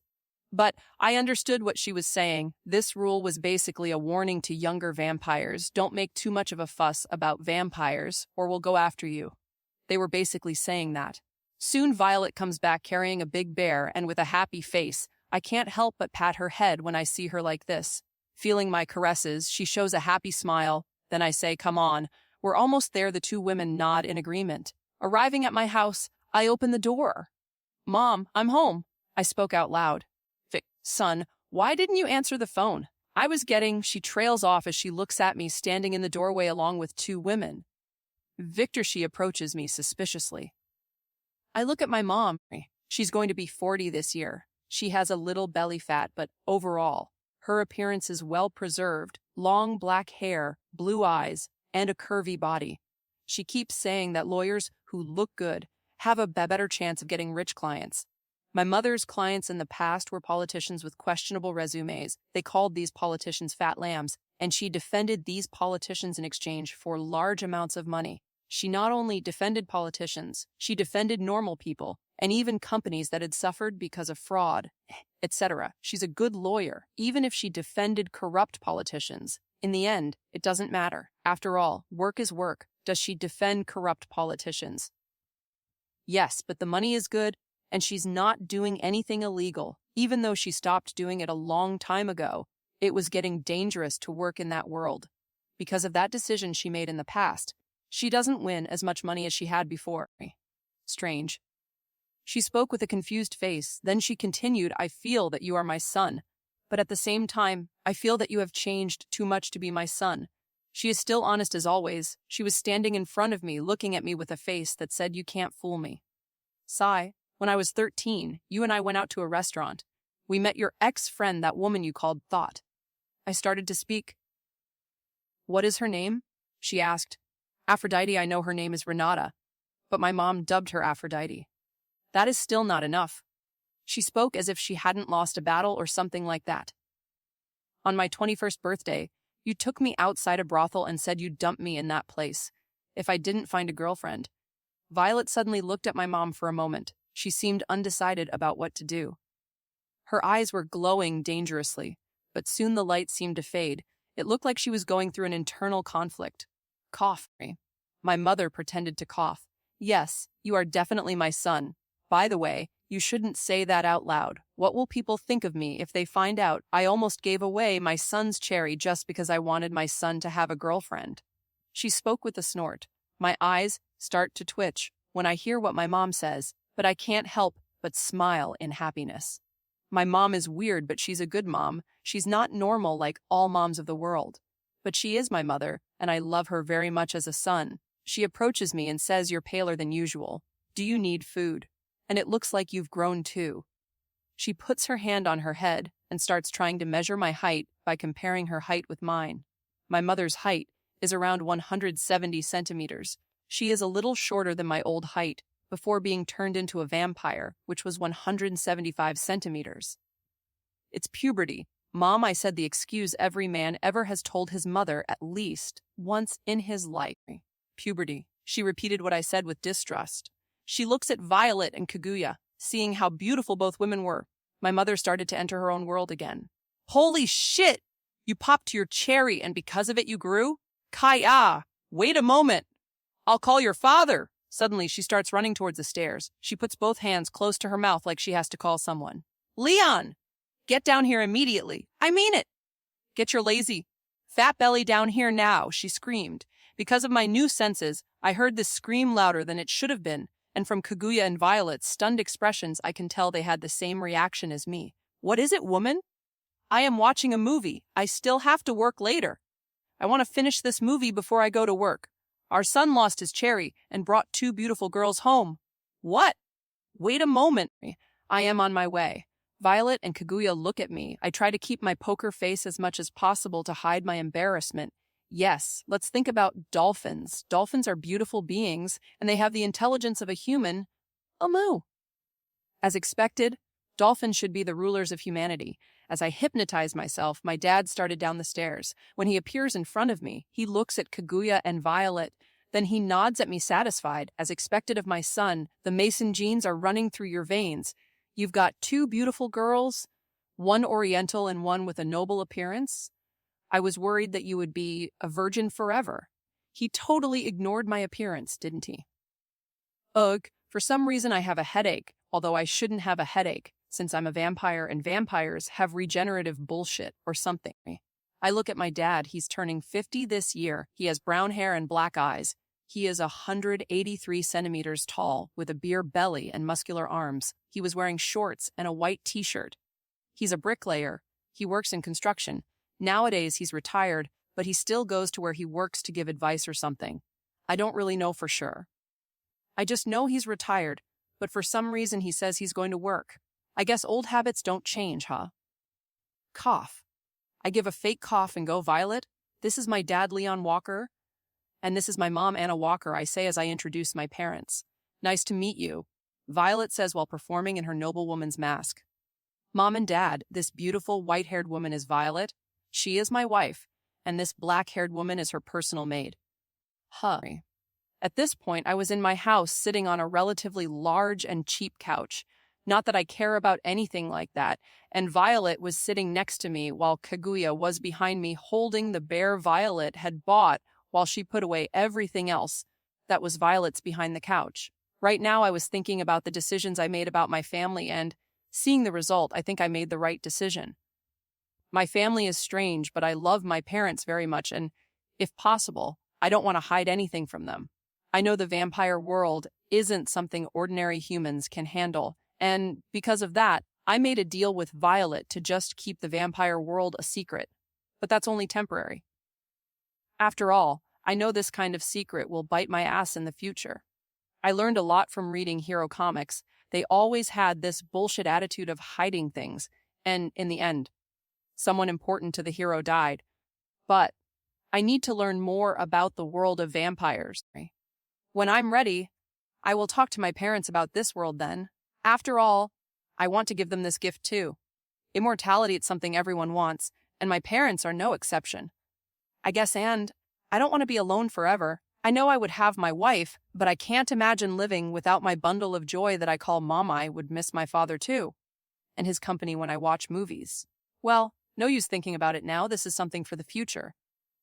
But I understood what she was saying. This rule was basically a warning to younger vampires. Don't make too much of a fuss about vampires, or we'll go after you. They were basically saying that. Soon Violet comes back carrying a big bear and with a happy face. I can't help but pat her head when I see her like this. Feeling my caresses, she shows a happy smile. Then I say, come on. We're almost there. The two women nod in agreement. Arriving at my house, I open the door. Mom, I'm home. I spoke out loud. Son, why didn't you answer the phone? She trails off as she looks at me standing in the doorway along with two women. Victor, she approaches me suspiciously. I look at my mom. She's going to be 40 this year. She has a little belly fat, but overall, her appearance is well preserved, long black hair, blue eyes, and a curvy body. She keeps saying that lawyers who look good have a better chance of getting rich clients. My mother's clients in the past were politicians with questionable resumes. They called these politicians fat lambs, and she defended these politicians in exchange for large amounts of money. She not only defended politicians, she defended normal people, and even companies that had suffered because of fraud, etc. She's a good lawyer, even if she defended corrupt politicians. In the end, it doesn't matter. After all, work is work. Does she defend corrupt politicians? Yes, but the money is good, And she's not doing anything illegal, even though she stopped doing it a long time ago. It was getting dangerous to work in that world. Because of that decision she made in the past, she doesn't win as much money as she had before. Strange. She spoke with a confused face, then she continued, I feel that you are my son. But at the same time, I feel that you have changed too much to be my son. She is still honest as always. She was standing in front of me, looking at me with a face that said, you can't fool me. Sai, when I was 13, you and I went out to a restaurant. We met your ex-friend, that woman you called Thought. I started to speak. What is her name? She asked. Aphrodite, I know her name is Renata, but my mom dubbed her Aphrodite. That is still not enough. She spoke as if she hadn't lost a battle or something like that. On my 21st birthday, you took me outside a brothel and said you'd dump me in that place if I didn't find a girlfriend. Violet suddenly looked at my mom for a moment. She seemed undecided about what to do. Her eyes were glowing dangerously, but soon the light seemed to fade. It looked like she was going through an internal conflict. Cough. My mother pretended to cough. Yes, you are definitely my son. By the way, you shouldn't say that out loud. What will people think of me if they find out I almost gave away my son's cherry just because I wanted my son to have a girlfriend? She spoke with a snort. My eyes start to twitch when I hear what my mom says, but I can't help but smile in happiness. My mom is weird, but she's a good mom. She's not normal like all moms of the world. But she is my mother, and I love her very much as a son. She approaches me and says, you're paler than usual. Do you need food? And it looks like you've grown too. She puts her hand on her head and starts trying to measure my height by comparing her height with mine. My mother's height is around 170 centimeters. She is a little shorter than my old height before being turned into a vampire, which was 175 centimeters. It's puberty. Mom, I said the excuse every man ever has told his mother at least once in his life. Puberty. She repeated what I said with distrust. She looks at Violet and Kaguya, seeing how beautiful both women were. My mother started to enter her own world again. Holy shit! You popped your cherry and because of it you grew? Kaya! Wait a moment! I'll call your father! Suddenly she starts running towards the stairs. She puts both hands close to her mouth like she has to call someone. Leon! Get down here immediately. I mean it! Get your lazy fat belly down here now, she screamed. Because of my new senses, I heard this scream louder than it should have been. And from Kaguya and Violet's stunned expressions, I can tell they had the same reaction as me. What is it, woman? I am watching a movie. I still have to work later. I want to finish this movie before I go to work. Our son lost his cherry and brought 2 beautiful girls home. What? Wait a moment. I am on my way. Violet and Kaguya look at me. I try to keep my poker face as much as possible to hide my embarrassment. Yes, let's think about dolphins. Dolphins are beautiful beings, and they have the intelligence of a human. A moo. As expected, dolphins should be the rulers of humanity. As I hypnotized myself, my dad started down the stairs. When he appears in front of me, he looks at Kaguya and Violet. Then he nods at me satisfied. As expected of my son, the Mason genes are running through your veins. You've got 2 beautiful girls, one oriental and one with a noble appearance. I was worried that you would be a virgin forever. He totally ignored my appearance, didn't he? Ugh, for some reason I have a headache, although I shouldn't have a headache, since I'm a vampire and vampires have regenerative bullshit or something. I look at my dad. He's turning 50 this year. He has brown hair and black eyes. He is 183 centimeters tall, with a beer belly and muscular arms. He was wearing shorts and a white t-shirt. He's a bricklayer. He works in construction. Nowadays, he's retired, but he still goes to where he works to give advice or something. I don't really know for sure. I just know he's retired, but for some reason he says he's going to work. I guess old habits don't change, huh? Cough. I give a fake cough and go, Violet, this is my dad, Leon Walker, and this is my mom, Anna Walker, I say as I introduce my parents. Nice to meet you, Violet says while performing in her noblewoman's mask. Mom and Dad, this beautiful white-haired woman is Violet. She is my wife, and this black-haired woman is her personal maid. Huh. At this point, I was in my house sitting on a relatively large and cheap couch. Not that I care about anything like that, and Violet was sitting next to me while Kaguya was behind me holding the bear Violet had bought while she put away everything else that was Violet's behind the couch. Right now, I was thinking about the decisions I made about my family, and seeing the result, I think I made the right decision. My family is strange, but I love my parents very much, and if possible, I don't want to hide anything from them. I know the vampire world isn't something ordinary humans can handle, and because of that, I made a deal with Violet to just keep the vampire world a secret. But that's only temporary. After all, I know this kind of secret will bite my ass in the future. I learned a lot from reading hero comics. They always had this bullshit attitude of hiding things, and in the end, someone important to the hero died. But I need to learn more about the world of vampires. When I'm ready, I will talk to my parents about this world then. After all, I want to give them this gift too. Immortality is something everyone wants, and my parents are no exception. I guess, and I don't want to be alone forever. I know I would have my wife, but I can't imagine living without my bundle of joy that I call Mama. I would miss my father too, and his company when I watch movies. Well, no use thinking about it now. This is something for the future.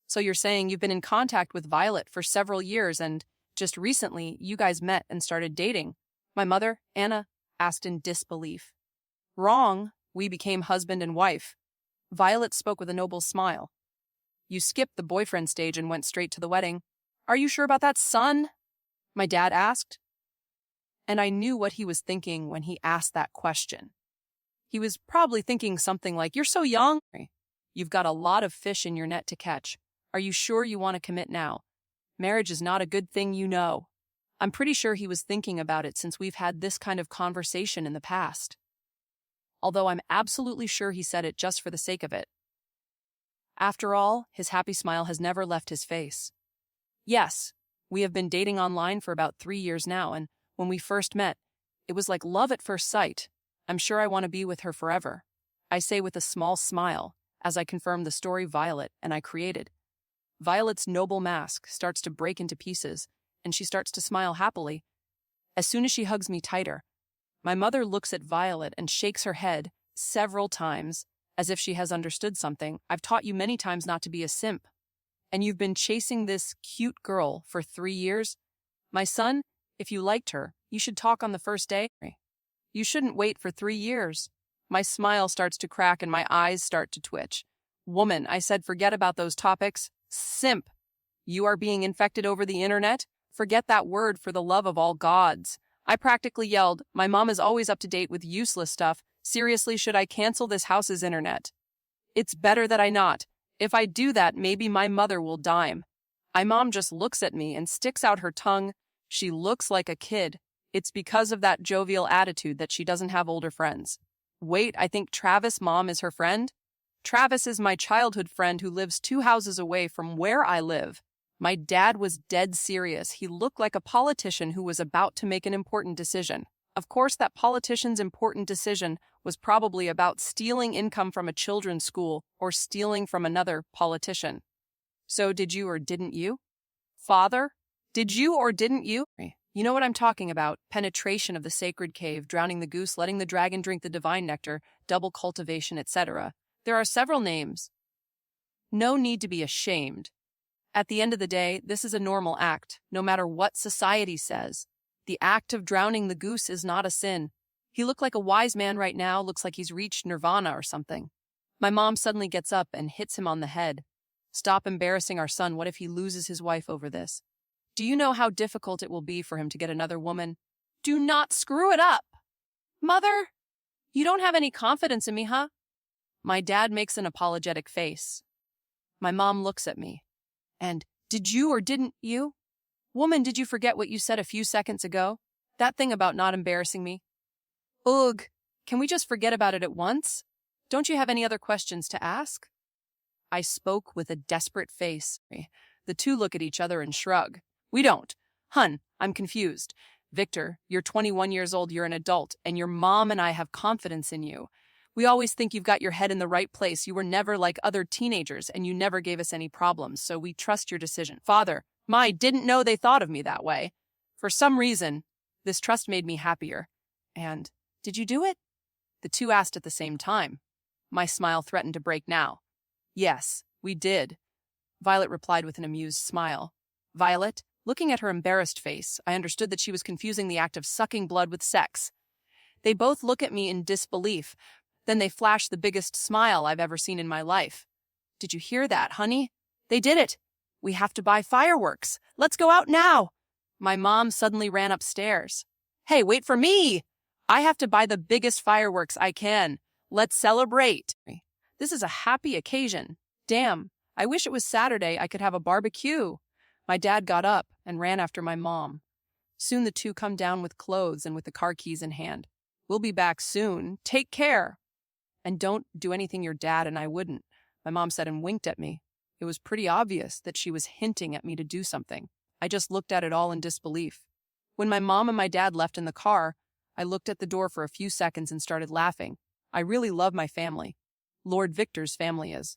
So you're saying you've been in contact with Violet for several years, and just recently you guys met and started dating. My mother, Anna, asked in disbelief. Wrong. We became husband and wife. Violet spoke with a noble smile. You skipped the boyfriend stage and went straight to the wedding. Are you sure about that, son? My dad asked. And I knew what he was thinking when he asked that question. He was probably thinking something like, you're so young. You've got a lot of fish in your net to catch. Are you sure you want to commit now? Marriage is not a good thing, you know. I'm pretty sure he was thinking about it since we've had this kind of conversation in the past. Although I'm absolutely sure he said it just for the sake of it. After all, his happy smile has never left his face. Yes, we have been dating online for about 3 years now, and when we first met, it was like love at first sight. I'm sure I want to be with her forever. I say with a small smile, as I confirm the story Violet and I created. Violet's noble mask starts to break into pieces, and she starts to smile happily. As soon as she hugs me tighter, my mother looks at Violet and shakes her head several times, as if she has understood something. I've taught you many times not to be a simp. And you've been chasing this cute girl for 3 years? My son, if you liked her, you should talk on the first day. You shouldn't wait for 3 years. My smile starts to crack and my eyes start to twitch. Woman, I said, forget about those topics. Simp. You are being infected over the internet? Forget that word for the love of all gods. I practically yelled, my mom is always up to date with useless stuff. Seriously, should I cancel this house's internet? It's better that I not. If I do that, maybe my mother will dime. My mom just looks at me and sticks out her tongue. She looks like a kid. It's because of that jovial attitude that she doesn't have older friends. Wait, I think Travis' mom is her friend? Travis is my childhood friend who lives 2 houses away from where I live. My dad was dead serious. He looked like a politician who was about to make an important decision. Of course, that politician's important decision was probably about stealing income from a children's school or stealing from another politician. So did you or didn't you? Father, did you or didn't you? You know what I'm talking about. Penetration of the sacred cave, drowning the goose, letting the dragon drink the divine nectar, double cultivation, etc. There are several names. No need to be ashamed. At the end of the day, this is a normal act, no matter what society says. The act of drowning the goose is not a sin. He looked like a wise man right now, looks like he's reached nirvana or something. My mom suddenly gets up and hits him on the head. Stop embarrassing our son. What if he loses his wife over this? Do you know how difficult it will be for him to get another woman? Do not screw it up. Mother, you don't have any confidence in me, huh? My dad makes an apologetic face. My mom looks at me. And, did you or didn't you? Woman, did you forget what you said a few seconds ago? That thing about not embarrassing me? Ugh, can we just forget about it at once? Don't you have any other questions to ask? I spoke with a desperate face. The two look at each other and shrug. We don't. Hun, I'm confused. Victor, you're 21 years old, you're an adult, and your mom and I have confidence in you. We always think you've got your head in the right place. You were never like other teenagers, and you never gave us any problems, so we trust your decision. Father, I didn't know they thought of me that way. For some reason, this trust made me happier. And, did you do it? The two asked at the same time. My smile threatened to break now. Yes, we did. Violet replied with an amused smile. Violet, Looking at her embarrassed face, I understood that she was confusing the act of sucking blood with sex. They both look at me in disbelief. Then they flash the biggest smile I've ever seen in my life. Did you hear that, honey? They did it. We have to buy fireworks. Let's go out now. My mom suddenly ran upstairs. Hey, wait for me. I have to buy the biggest fireworks I can. Let's celebrate. This is a happy occasion. Damn, I wish it was Saturday I could have a barbecue. My dad got up and ran after my mom. Soon the two come down with clothes and with the car keys in hand. We'll be back soon. Take care. And don't do anything your dad and I wouldn't, my mom said and winked at me. It was pretty obvious that she was hinting at me to do something. I just looked at it all in disbelief. When my mom and my dad left in the car, I looked at the door for a few seconds and started laughing. I really love my family. Lord Victor's family is.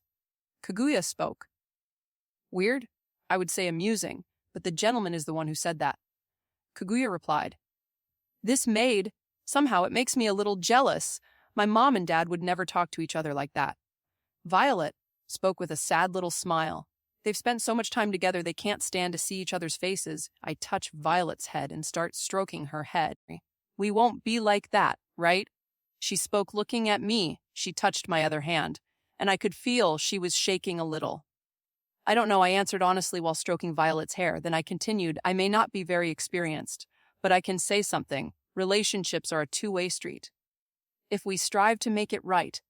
Kaguya spoke. Weird? I would say amusing, but the gentleman is the one who said that. Kaguya replied, This maid, somehow it makes me a little jealous. My mom and dad would never talk to each other like that. Violet spoke with a sad little smile. They've spent so much time together they can't stand to see each other's faces. I touch Violet's head and start stroking her head. We won't be like that, right? She spoke looking at me. She touched my other hand, and I could feel she was shaking a little. I don't know, I answered honestly while stroking Violet's hair. Then I continued, I may not be very experienced, but I can say something. Relationships are a two-way street. If we strive to make it right,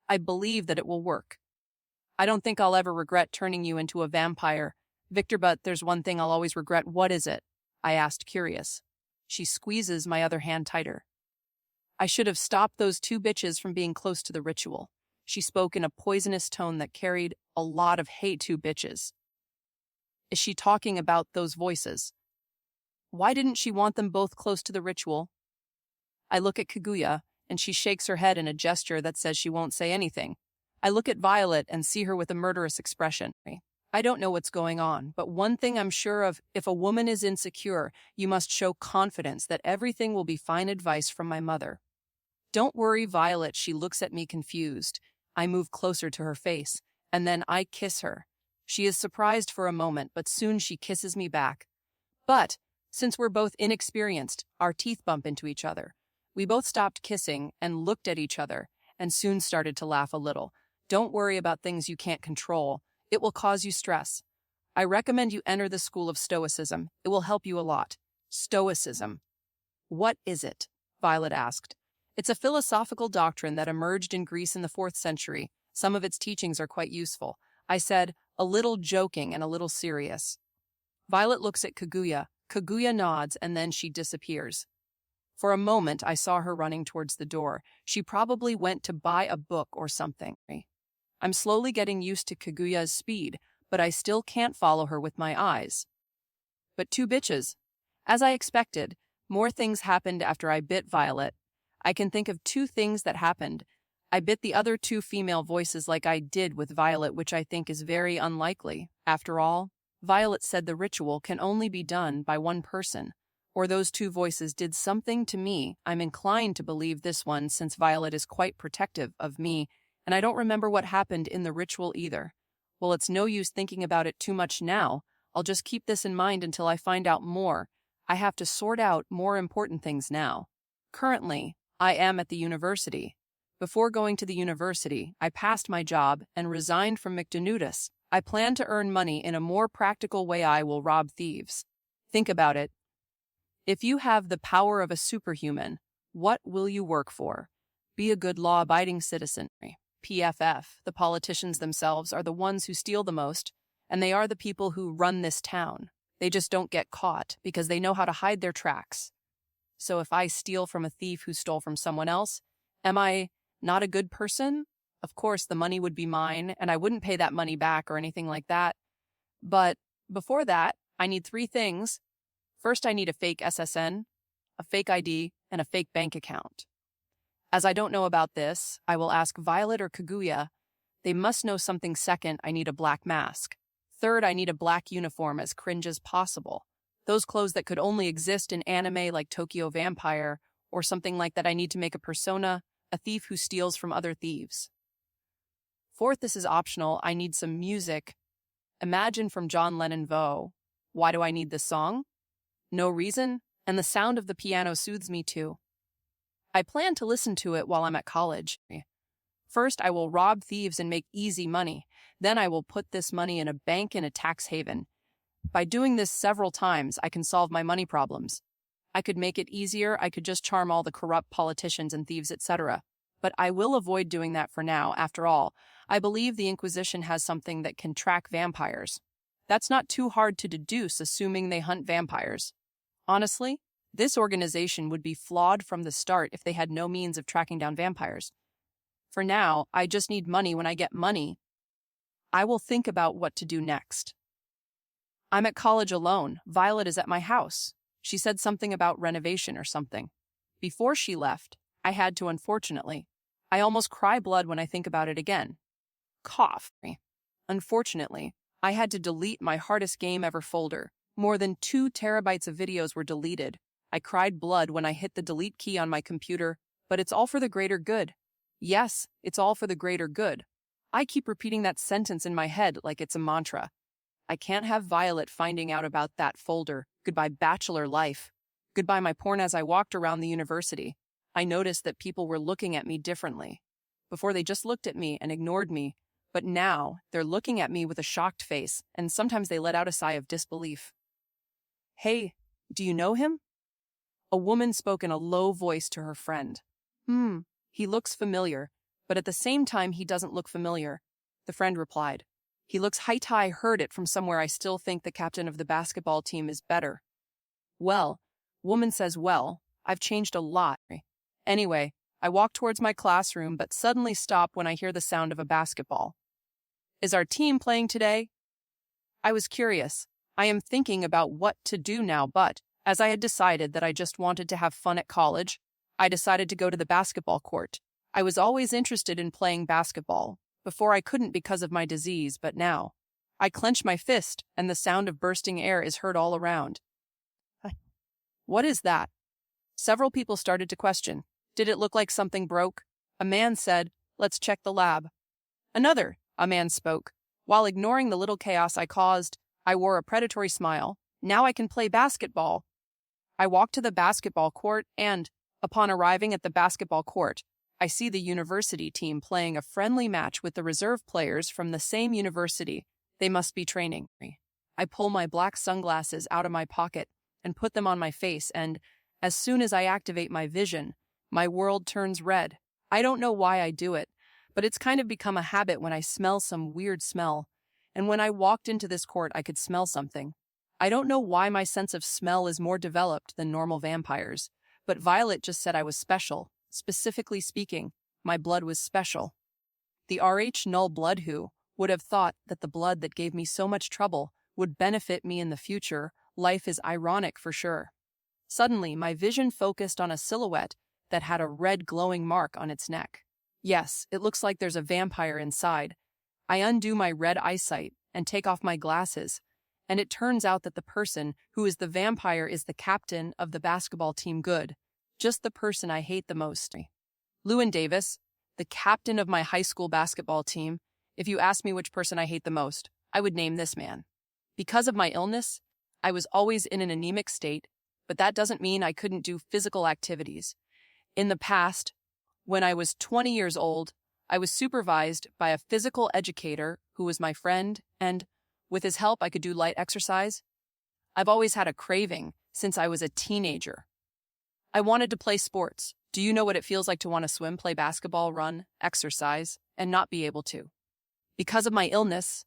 I believe that it will work. I don't think I'll ever regret turning you into a vampire, Victor, but there's one thing I'll always regret. What is it? I asked, curious. She squeezes my other hand tighter. I should have stopped those two bitches from being close to the ritual. She spoke in a poisonous tone that carried a lot of hate. Two bitches. Is she talking about those voices? Why didn't she want them both close to the ritual? I look at Kaguya, and she shakes her head in a gesture that says she won't say anything. I look at Violet and see her with a murderous expression. I don't know what's going on, but one thing I'm sure of, if a woman is insecure, you must show confidence that everything will be fine. Advice from my mother. Don't worry, Violet, she looks at me confused. I move closer to her face, and then I kiss her. She is surprised for a moment, but soon she kisses me back. But, since we're both inexperienced, our teeth bump into each other. We both stopped kissing and looked at each other, and soon started to laugh a little. Don't worry about things you can't control. It will cause you stress. I recommend you enter the school of Stoicism. It will help you a lot. Stoicism. What is it? Violet asked. It's a philosophical doctrine that emerged in Greece in the 4th century. Some of its teachings are quite useful. I said, a little joking and a little serious. Violet looks at Kaguya. Kaguya nods, and then she disappears. For a moment, I saw her running towards the door. She probably went to buy a book or something. I'm slowly getting used to Kaguya's speed, but I still can't follow her with my eyes. But two bitches. As I expected, more things happened after I bit Violet. I can think of 2 things that happened. I bit the other 2 female voices like I did with Violet, which I think is very unlikely. After all, Violet said the ritual can only be done by one person. Or those 2 voices did something to me. I'm inclined to believe this one since Violet is quite protective of me, and I don't remember what happened in the ritual either. Well, it's no use thinking about it too much now. I'll just keep this in mind until I find out more. I have to sort out more important things now. Currently, I am at the university. Before going to the university, I passed my job and resigned from McDonald's. I plan to earn money in a more practical way. I will rob thieves. Think about it. If you have the power of a superhuman, what will you work for? Be a good law-abiding citizen. PFF, the politicians themselves, are the ones who steal the most, and they are the people who run this town. They just don't get caught because they know how to hide their tracks. So if I steal from a thief who stole from someone else, am I not a good person? Of course, the money would be mine, and I wouldn't pay that money back or anything like that. But before that, I need 3 things. First, I need a fake SSN, a fake ID, and a fake bank account. As I don't know about this, I will ask Violet or Kaguya. They must know something. Second, I need a black mask. Third, I need a black uniform as cringe as possible. Those clothes that could only exist in anime like Tokyo Vampire or something like that. I need to make a persona, a thief who steals from other thieves. Fourth, this is optional. I need some music. Imagine from John Lennon Vogue. Why do I need this song? No reason, and the sound of the piano soothes me too. I plan to listen to it while I'm at college. First, I will rob thieves and make easy money. Then I will put this money in a bank in a tax haven. By doing this several times, I can solve my money problems. I could make it easier, I could just charm all the corrupt politicians and thieves, etc. But I will avoid doing that for now. After all, I believe the Inquisition has something that can track vampires. That's not too hard to deduce, assuming they hunt vampires. Honestly, this organization would be flawed from the start if they had no means of tracking down vampires. For now, I just need money. When I get money, I will think about what to do next. I'm at college alone. Violet is at my house. She said something about renovation or something. Before she left, I had to, unfortunately. I almost cry blood when I think about it again. Cough. Unfortunately, I had to delete my hardest game ever folder. More than 2 terabytes of videos were deleted. I cried blood when I hit the delete key on my computer, but it's all for the greater good. Yes, it's all for the greater good. I keep repeating that sentence in my head like it's a mantra. I can't have Violet finding out about that folder. Goodbye, bachelor life. Goodbye, my porn. As I walked around the university, I noticed that people were looking at me differently. Before, they just looked at me and ignored me, but now they're looking at me with a shocked face, and sometimes they let out a sigh of disbelief. Hey, do you know him? A woman spoke in a low voice to her friend. He looks familiar, but at the same time he doesn't look familiar. The friend replied. He looks high-tie. Heard it from somewhere. I still think the captain of the basketball team is better. Well, woman says, well, I've changed a lot. Anyway, I walk towards my classroom but suddenly stop when I hear the sound of a basketball. Is our team playing today? I was curious. I am thinking about what to do now, but as I had decided that I just wanted to have fun at college, I decided to go to the basketball court. I was always interested in playing basketball. Before I couldn't because of my disease, but now I clench my fist and the sound of bursting air is heard all around. What is that? Several people started to question. Did it look like something broke? A man said, let's check the lab. A man spoke. While ignoring the little chaos I caused, I wore a predatory smile. Now I can play basketball. I walked to the basketball court and, upon arriving at the basketball court, I see the university team playing a friendly match with the reserve players from the same university. They must be training. I pull my black sunglasses out of my pocket and put them on my face, and as soon as I activate my vision, my world turns red. I don't know why I do it, but it's kind of become a habit when I smell some weird smell. And when I walked into this court, I could smell something. I don't know why my sense of smell is more developed than normal vampires, but Violet just said I was special. Specifically speaking, my blood was special. The RH-null blood. Who would have thought that the blood that gave me so much trouble would benefit me in the future? Life is ironic for sure. Suddenly, my vision focused on a silhouette that had a red glowing mark on its neck. Yes, it looks like there's a vampire inside. I undo my red eyesight and take off my glasses, and it turns out that the person who is the vampire is the captain of the basketball team. Good. Just the person I hate the most. Llewyn Davis, the captain of my high school basketball team. If you ask me which person I hate the most, I would name this man. Because of my illness, I was always in an anemic state, but that doesn't mean I couldn't do physical activities. In the past, when I was 20 years old, I was supervised by a physical educator who was my friend, and with his help, I could do light exercise. I've always had a craving since I was a teenager. I wanted to play sports. Do you know what it feels like to want to swim, play basketball, run, exercise, and not be able to? Because of my illness,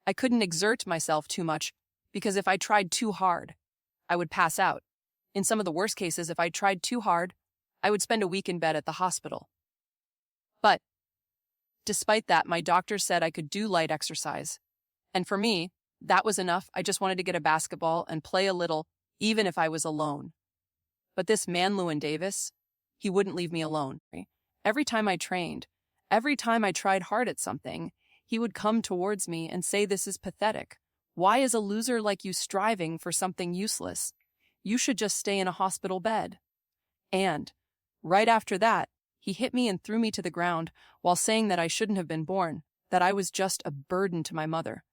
I couldn't exert myself too much because if I tried too hard, I would pass out. In some of the worst cases, if I tried too hard, I would spend a week in bed at the hospital. But despite that, my doctor said I could do light exercise. And for me, that was enough. I just wanted to get a basketball and play a little, even if I was alone. But this man, Llewyn Davis, he wouldn't leave me alone. Every time I trained, every time I tried hard at something, he would come towards me and say, this is pathetic. Why is a loser like you striving for something useless? You should just stay in a hospital bed. And right after that, he hit me and threw me to the ground while saying that I shouldn't have been born, that I was just a burden to my mother.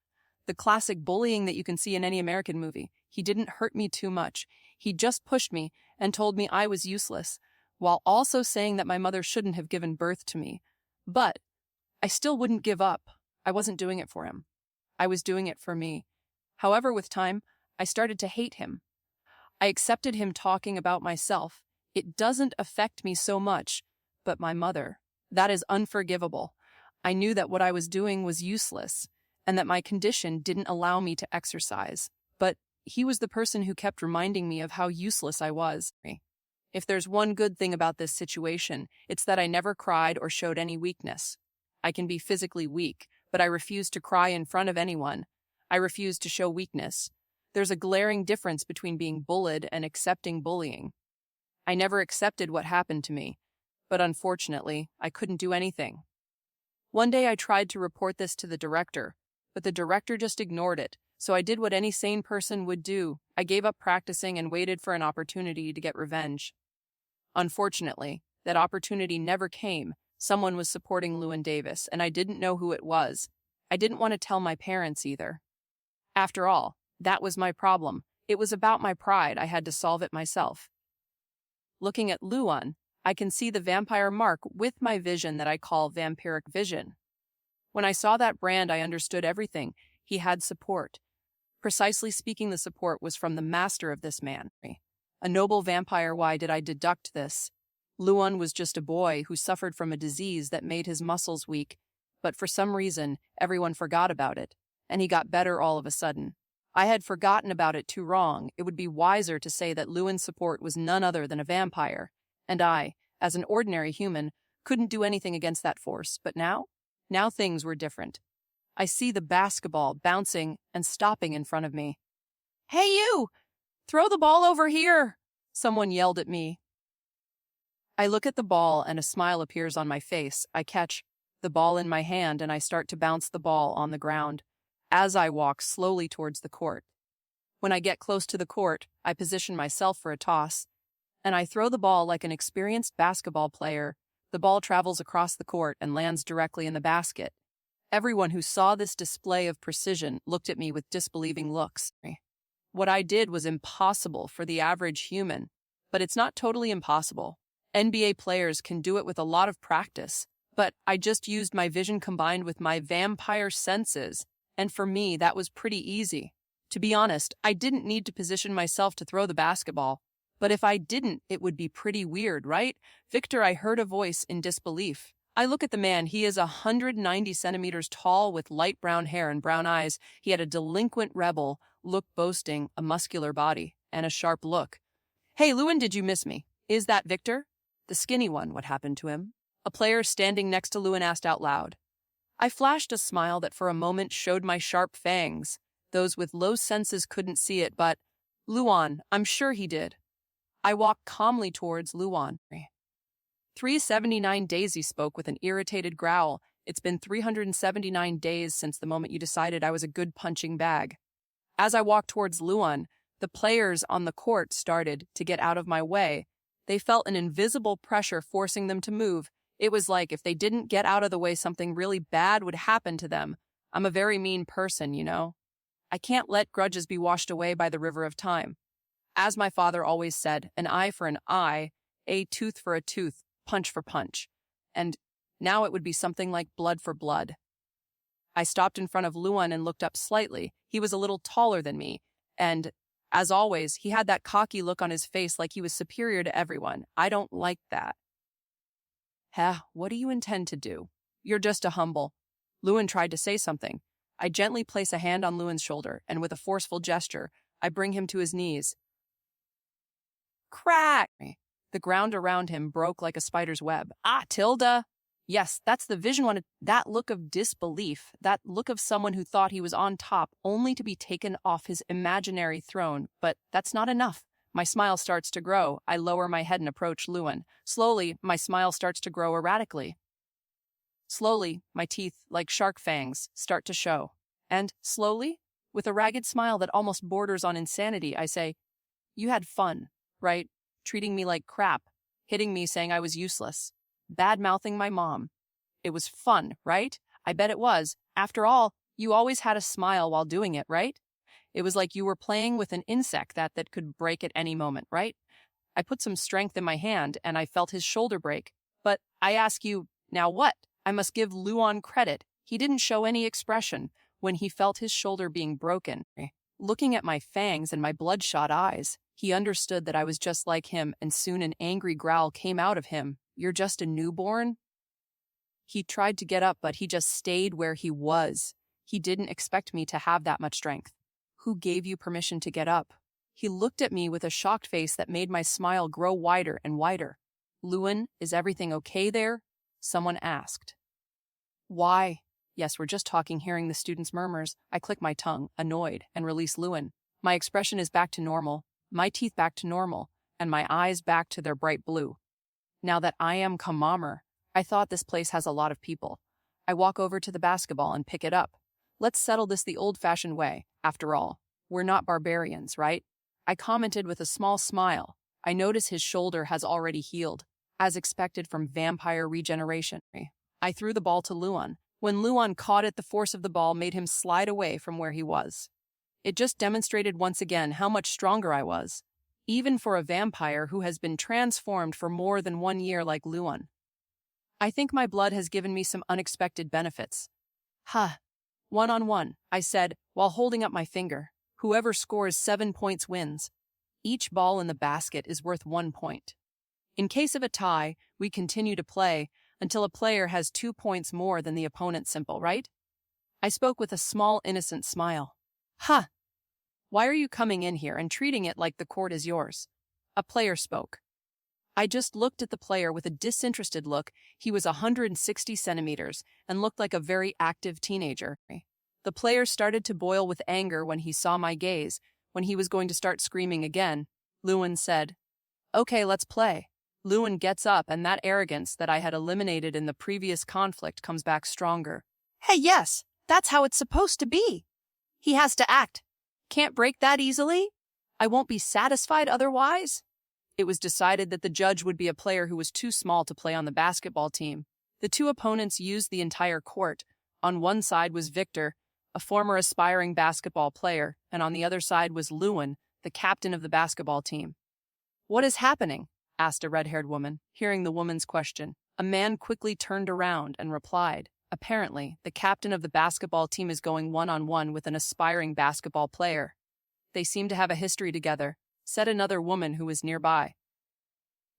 The classic bullying that you can see in any American movie. He didn't hurt me too much. He just pushed me and told me I was useless, while also saying that my mother shouldn't have given birth to me. But I still wouldn't give up. I wasn't doing it for him. I was doing it for me. However, with time, I started to hate him. I accepted him talking about myself. It doesn't affect me so much, but my mother. That is unforgivable. I knew that what I was doing was useless, and that my condition didn't allow me to exercise. But he was the person who kept reminding me of how useless I was. If there's one good thing about this situation, it's that I never cried or showed any weakness. I can be physically weak, but I refuse to cry in front of anyone. I refuse to show weakness. There's a glaring difference between being bullied and accepting bullying. I never accepted what happened to me, but unfortunately, I couldn't do anything. One day I tried to report this to the director, but the director just ignored it, so I did what any sane person would do. I gave up practicing and waited for an opportunity to get revenge. Unfortunately, that opportunity never came. Someone was supporting Llewyn Davis, and I didn't know who it was. I didn't want to tell my parents either. After all, that was my problem. It was about my pride. I had to solve it myself. Looking at Llewyn, I can see the vampire mark with my vision that I call vampiric vision. When I saw that brand, I understood everything. He had support. Precisely speaking, the support was from the master of this man. A noble vampire. Why did I deduct this? Llewyn was just a boy who suffered from a disease that made his muscles weak, but for some reason, everyone forgot about it, and he got better all of a sudden. I had forgotten about it too wrong. It would be wiser to say that Llewyn's support was none other than a vampire, and I, as an ordinary human, couldn't do anything against that force. But now things were different. I see the basketball bouncing and stopping in front of me. "Hey you! Throw the ball over here!" Someone yelled at me. I look at the ball and a smile appears on my face. I catch the ball in my hand and I start to bounce the ball on the ground as I walk slowly towards the court. When I get close to the court, I position myself for a toss, and I throw the ball like an experienced basketball player. The ball travels across the court and lands directly in the basket. Everyone who saw this display of precision looked at me with disbelieving looks. What I did was impossible for the average human, but it's not totally impossible. NBA players can do it with a lot of practice, but I just used my vision combined with my vampire senses, and for me, that was pretty easy. To be honest, I didn't need to position myself to throw the basketball, but if I didn't, it would be pretty weird, right? "Victor," I heard a voice in disbelief. I look at the man. He is 190 centimeters tall with light brown hair and brown eyes. He had a delinquent rebel look, boasting a muscular body and a sharp look. "Hey, Llewyn, did you miss me? Is that Victor?" The skinny one. What happened to him? A player standing next to Llewyn asked out loud. I flashed a smile that for a moment showed my sharp fangs. Those with low senses couldn't see it, but Llewyn, I'm sure he did. I walked calmly towards Llewyn. 379 days, he spoke with an irritated growl. It's been 379 days since the moment you decided I was a good punching bag. As I walked towards Llewyn, the players on the court started to get out of my way. They felt an invisible pressure forcing them to move. It was like if they didn't get out of the way, something really bad would happen to them. I'm a very mean person, you know. I can't let grudges be washed away by the river of time. As my father always said, an eye for an eye, a tooth for a tooth, punch for punch. And now it would be something like blood for blood. I stopped in front of Llewyn and looked up slightly. He was a little taller than me, and as always, he had that cocky look on his face like he was superior to everyone. I don't like that. What do you intend to do? You're just a humble. Llewyn tried to say something. I gently place a hand on Llewyn's shoulder, and with a forceful gesture, I bring him to his knees. Crack! The ground around him broke like a spider's web. Ah, Tilda! Yes, that's the vision one. That look of disbelief, that look of someone who thought he was on top only to be taken off his imaginary throne. But that's not enough. My smile starts to grow. I lower my head and approach Llewyn. Slowly, my smile starts to grow erratically. Slowly, my teeth, like shark fangs, start to show. And slowly, with a ragged smile that almost borders on insanity, I say, "You had fun, right? Treating me like crap, hitting me saying I was useless, bad-mouthing my mom. It was fun, right? I bet it was. After all, You always had a smile while doing it, right? It was like you were playing with an insect that could break at any moment, right? I put some strength in my hand and I felt his shoulder break. But I ask you, now what? I must give Luan credit. He didn't show any expression when he felt his shoulder being broken. Looking at my fangs and my bloodshot eyes, he understood that I was just like him, and soon an angry growl came out of him. You're just a newborn? He tried to get up, but he just stayed where he was. He didn't expect me to have that much strength. Who gave you permission to get up? He looked at me with a shocked face that made my smile grow wider and wider. Luan, is everything okay there? Someone asked. Why? Yes, we're just talking. Hearing the student's murmurs, I click my tongue, annoyed, and release Luan. My expression is back to normal, my teeth back to normal, and my eyes back to their bright blue. Now that I am Kamamer, I thought this place has a lot of people. I walk over to the basketball and pick it up. Let's settle this the old-fashioned way. After all, we're not barbarians, right? I commented with a small smile. I notice his shoulder has already healed, as expected from vampire regeneration. I threw the ball to Luan. When Luan caught it, the force of the ball made him slide away from where he was. It just demonstrated once again how much stronger I was, even for a vampire who has been transformed for more than 1 year like Luan. I think my blood has given me some unexpected benefits. Huh. 1-on-1, I said, while holding up my finger. Whoever scores 7 points wins. Each ball in the basket is worth 1 point. In case of a tie, we continue to play until a player has 2 points more than the opponent. Simple, right? I spoke with a small, innocent smile. Huh. Why are you coming in here and treating it like the court is yours? A player spoke. I just looked at the player with a disinterested look. He was 160 centimeters and looked like a very active teenager. The player started to boil with anger when he saw my gaze. When he was going to start screaming again, Luan said, "Okay, let's play." Luan gets up, and that arrogance that I had eliminated in the previous conflict comes back stronger. Hey, yes, that's how it's supposed to be. He has to act. Can't break that easily? I won't be satisfied otherwise. It was decided that the judge would be a player who was too small to play on the basketball team. The two opponents used the entire court. On one side was Victor, a former aspiring basketball player, and on the other side was Luan, the captain of the basketball team. What is happening? Asked a red-haired woman. Hearing the woman's question, a man quickly turned around and replied, apparently, the captain of the basketball team is going 1-on-1 with an aspiring basketball player. They seem to have a history together, said another woman who was nearby.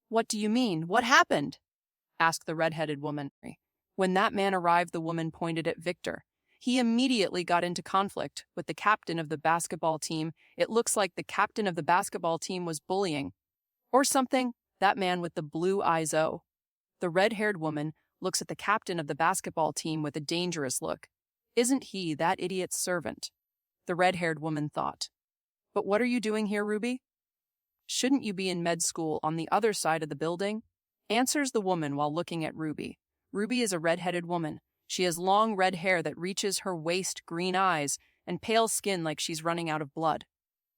What do you mean? What happened? Asked the red-headed woman. When that man arrived, the woman pointed at Victor. He immediately got into conflict with the captain of the basketball team. It looks like the captain of the basketball team was bullying. Or something. That man with the blue eyes. Oh. The red-haired woman looks at the captain of the basketball team with a dangerous look. Isn't he that idiot's servant? The red-haired woman thought. But what are you doing here, Ruby? Shouldn't you be in med school on the other side of the building? Answers the woman while looking at Ruby. Ruby is a red-headed woman. She has long red hair that reaches her waist, green eyes, and pale skin like she's running out of blood.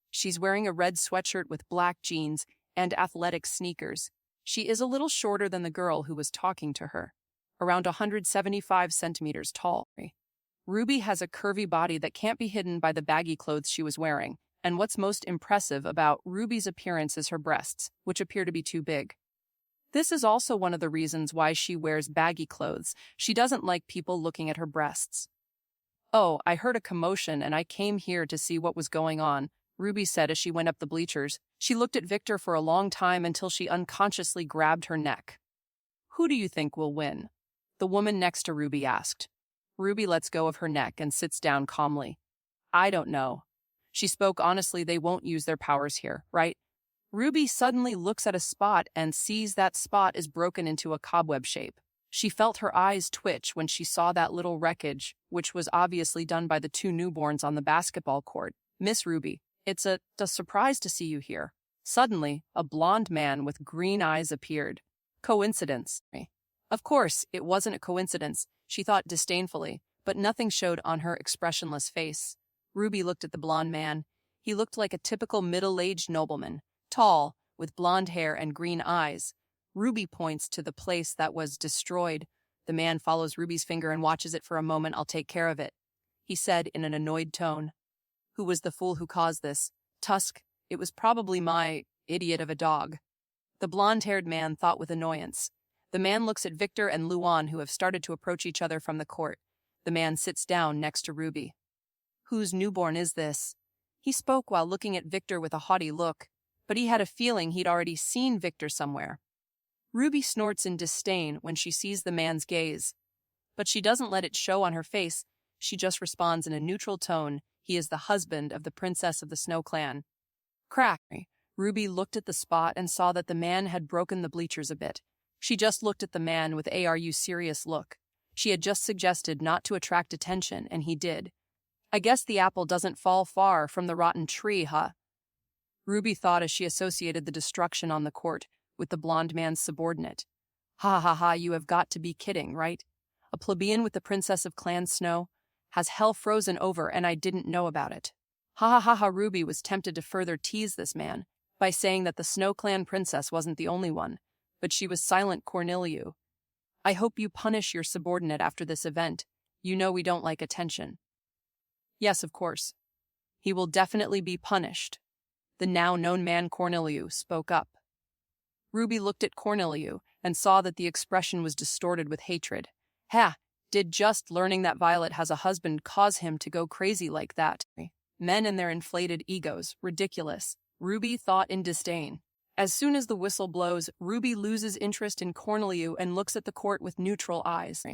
She's wearing a red sweatshirt with black jeans and athletic sneakers. She is a little shorter than the girl who was talking to her, around 175 centimeters tall. Ruby has a curvy body that can't be hidden by the baggy clothes she was wearing, and what's most impressive about Ruby's appearance is her breasts, which appear to be too big. This is also one of the reasons why she wears baggy clothes. She doesn't like people looking at her breasts. Oh, I heard a commotion and I came here to see what was going on, Ruby said as she went up the bleachers. She looked at Victor for a long time until she unconsciously grabbed her neck. Who do you think will win? The woman next to Ruby asked. Ruby lets go of her neck and sits down calmly. I don't know. She spoke honestly. They won't use their powers here, right? Ruby suddenly looks at a spot and sees that spot is broken into a cobweb shape. She felt her eyes twitch when she saw that little wreckage, which was obviously done by the two newborns on the basketball court. Miss Ruby, it's a surprise to see you here. Suddenly, a blonde man with green eyes appeared. Coincidence. Of course, it wasn't a coincidence, she thought disdainfully, but nothing showed on her expressionless face. Ruby looked at the blonde man. He looked like a typical middle-aged nobleman, tall, with blonde hair and green eyes. Ruby points to the place that was destroyed. The man follows Ruby's finger and watches it for a moment. I'll take care of it. he said in an annoyed tone. Who was the fool who caused this? Tusk, it was probably my idiot of a dog. The blonde-haired man thought with annoyance. The man looks at Victor and Luan, who have started to approach each other from the court. The man sits down next to Ruby. Whose newborn is this? He spoke while looking at Victor with a haughty look, but he had a feeling he'd already seen Victor somewhere. Ruby snorts in disdain when she sees the man's gaze, but she doesn't let it show on her face. She just responds in a neutral tone. He is the husband of the princess of the Snow Clan. Crack. Ruby looked at the spot and saw that the man had broken the bleachers a bit. She just looked at the man with "Are you serious" look. She had just suggested not to attract attention, and he did. I guess the apple doesn't fall far from the rotten tree, huh? Ruby thought as she associated the destruction on the court with the blonde man's subordinate. Ha ha ha, you have got to be kidding, right? A plebeian with the princess of Clan Snow has hell frozen over and I didn't know about it. Ha ha ha ha. Ruby was tempted to further tease this man by saying that the Snow Clan princess wasn't the only one, but she was silent. Corneliu. I hope you punish your subordinate after this event. You know we don't like attention. Yes, of course. He will definitely be punished. The now known man Corneliu spoke up. Ruby looked at Corneliu and saw that the expression was distorted with hatred. Ha! Did just learning that Violet has a husband cause him to go crazy like that? Men and their inflated egos, ridiculous. Ruby thought in disdain. As soon as the whistle blows, Ruby loses interest in Corneliu and looks at the court with neutral eyes.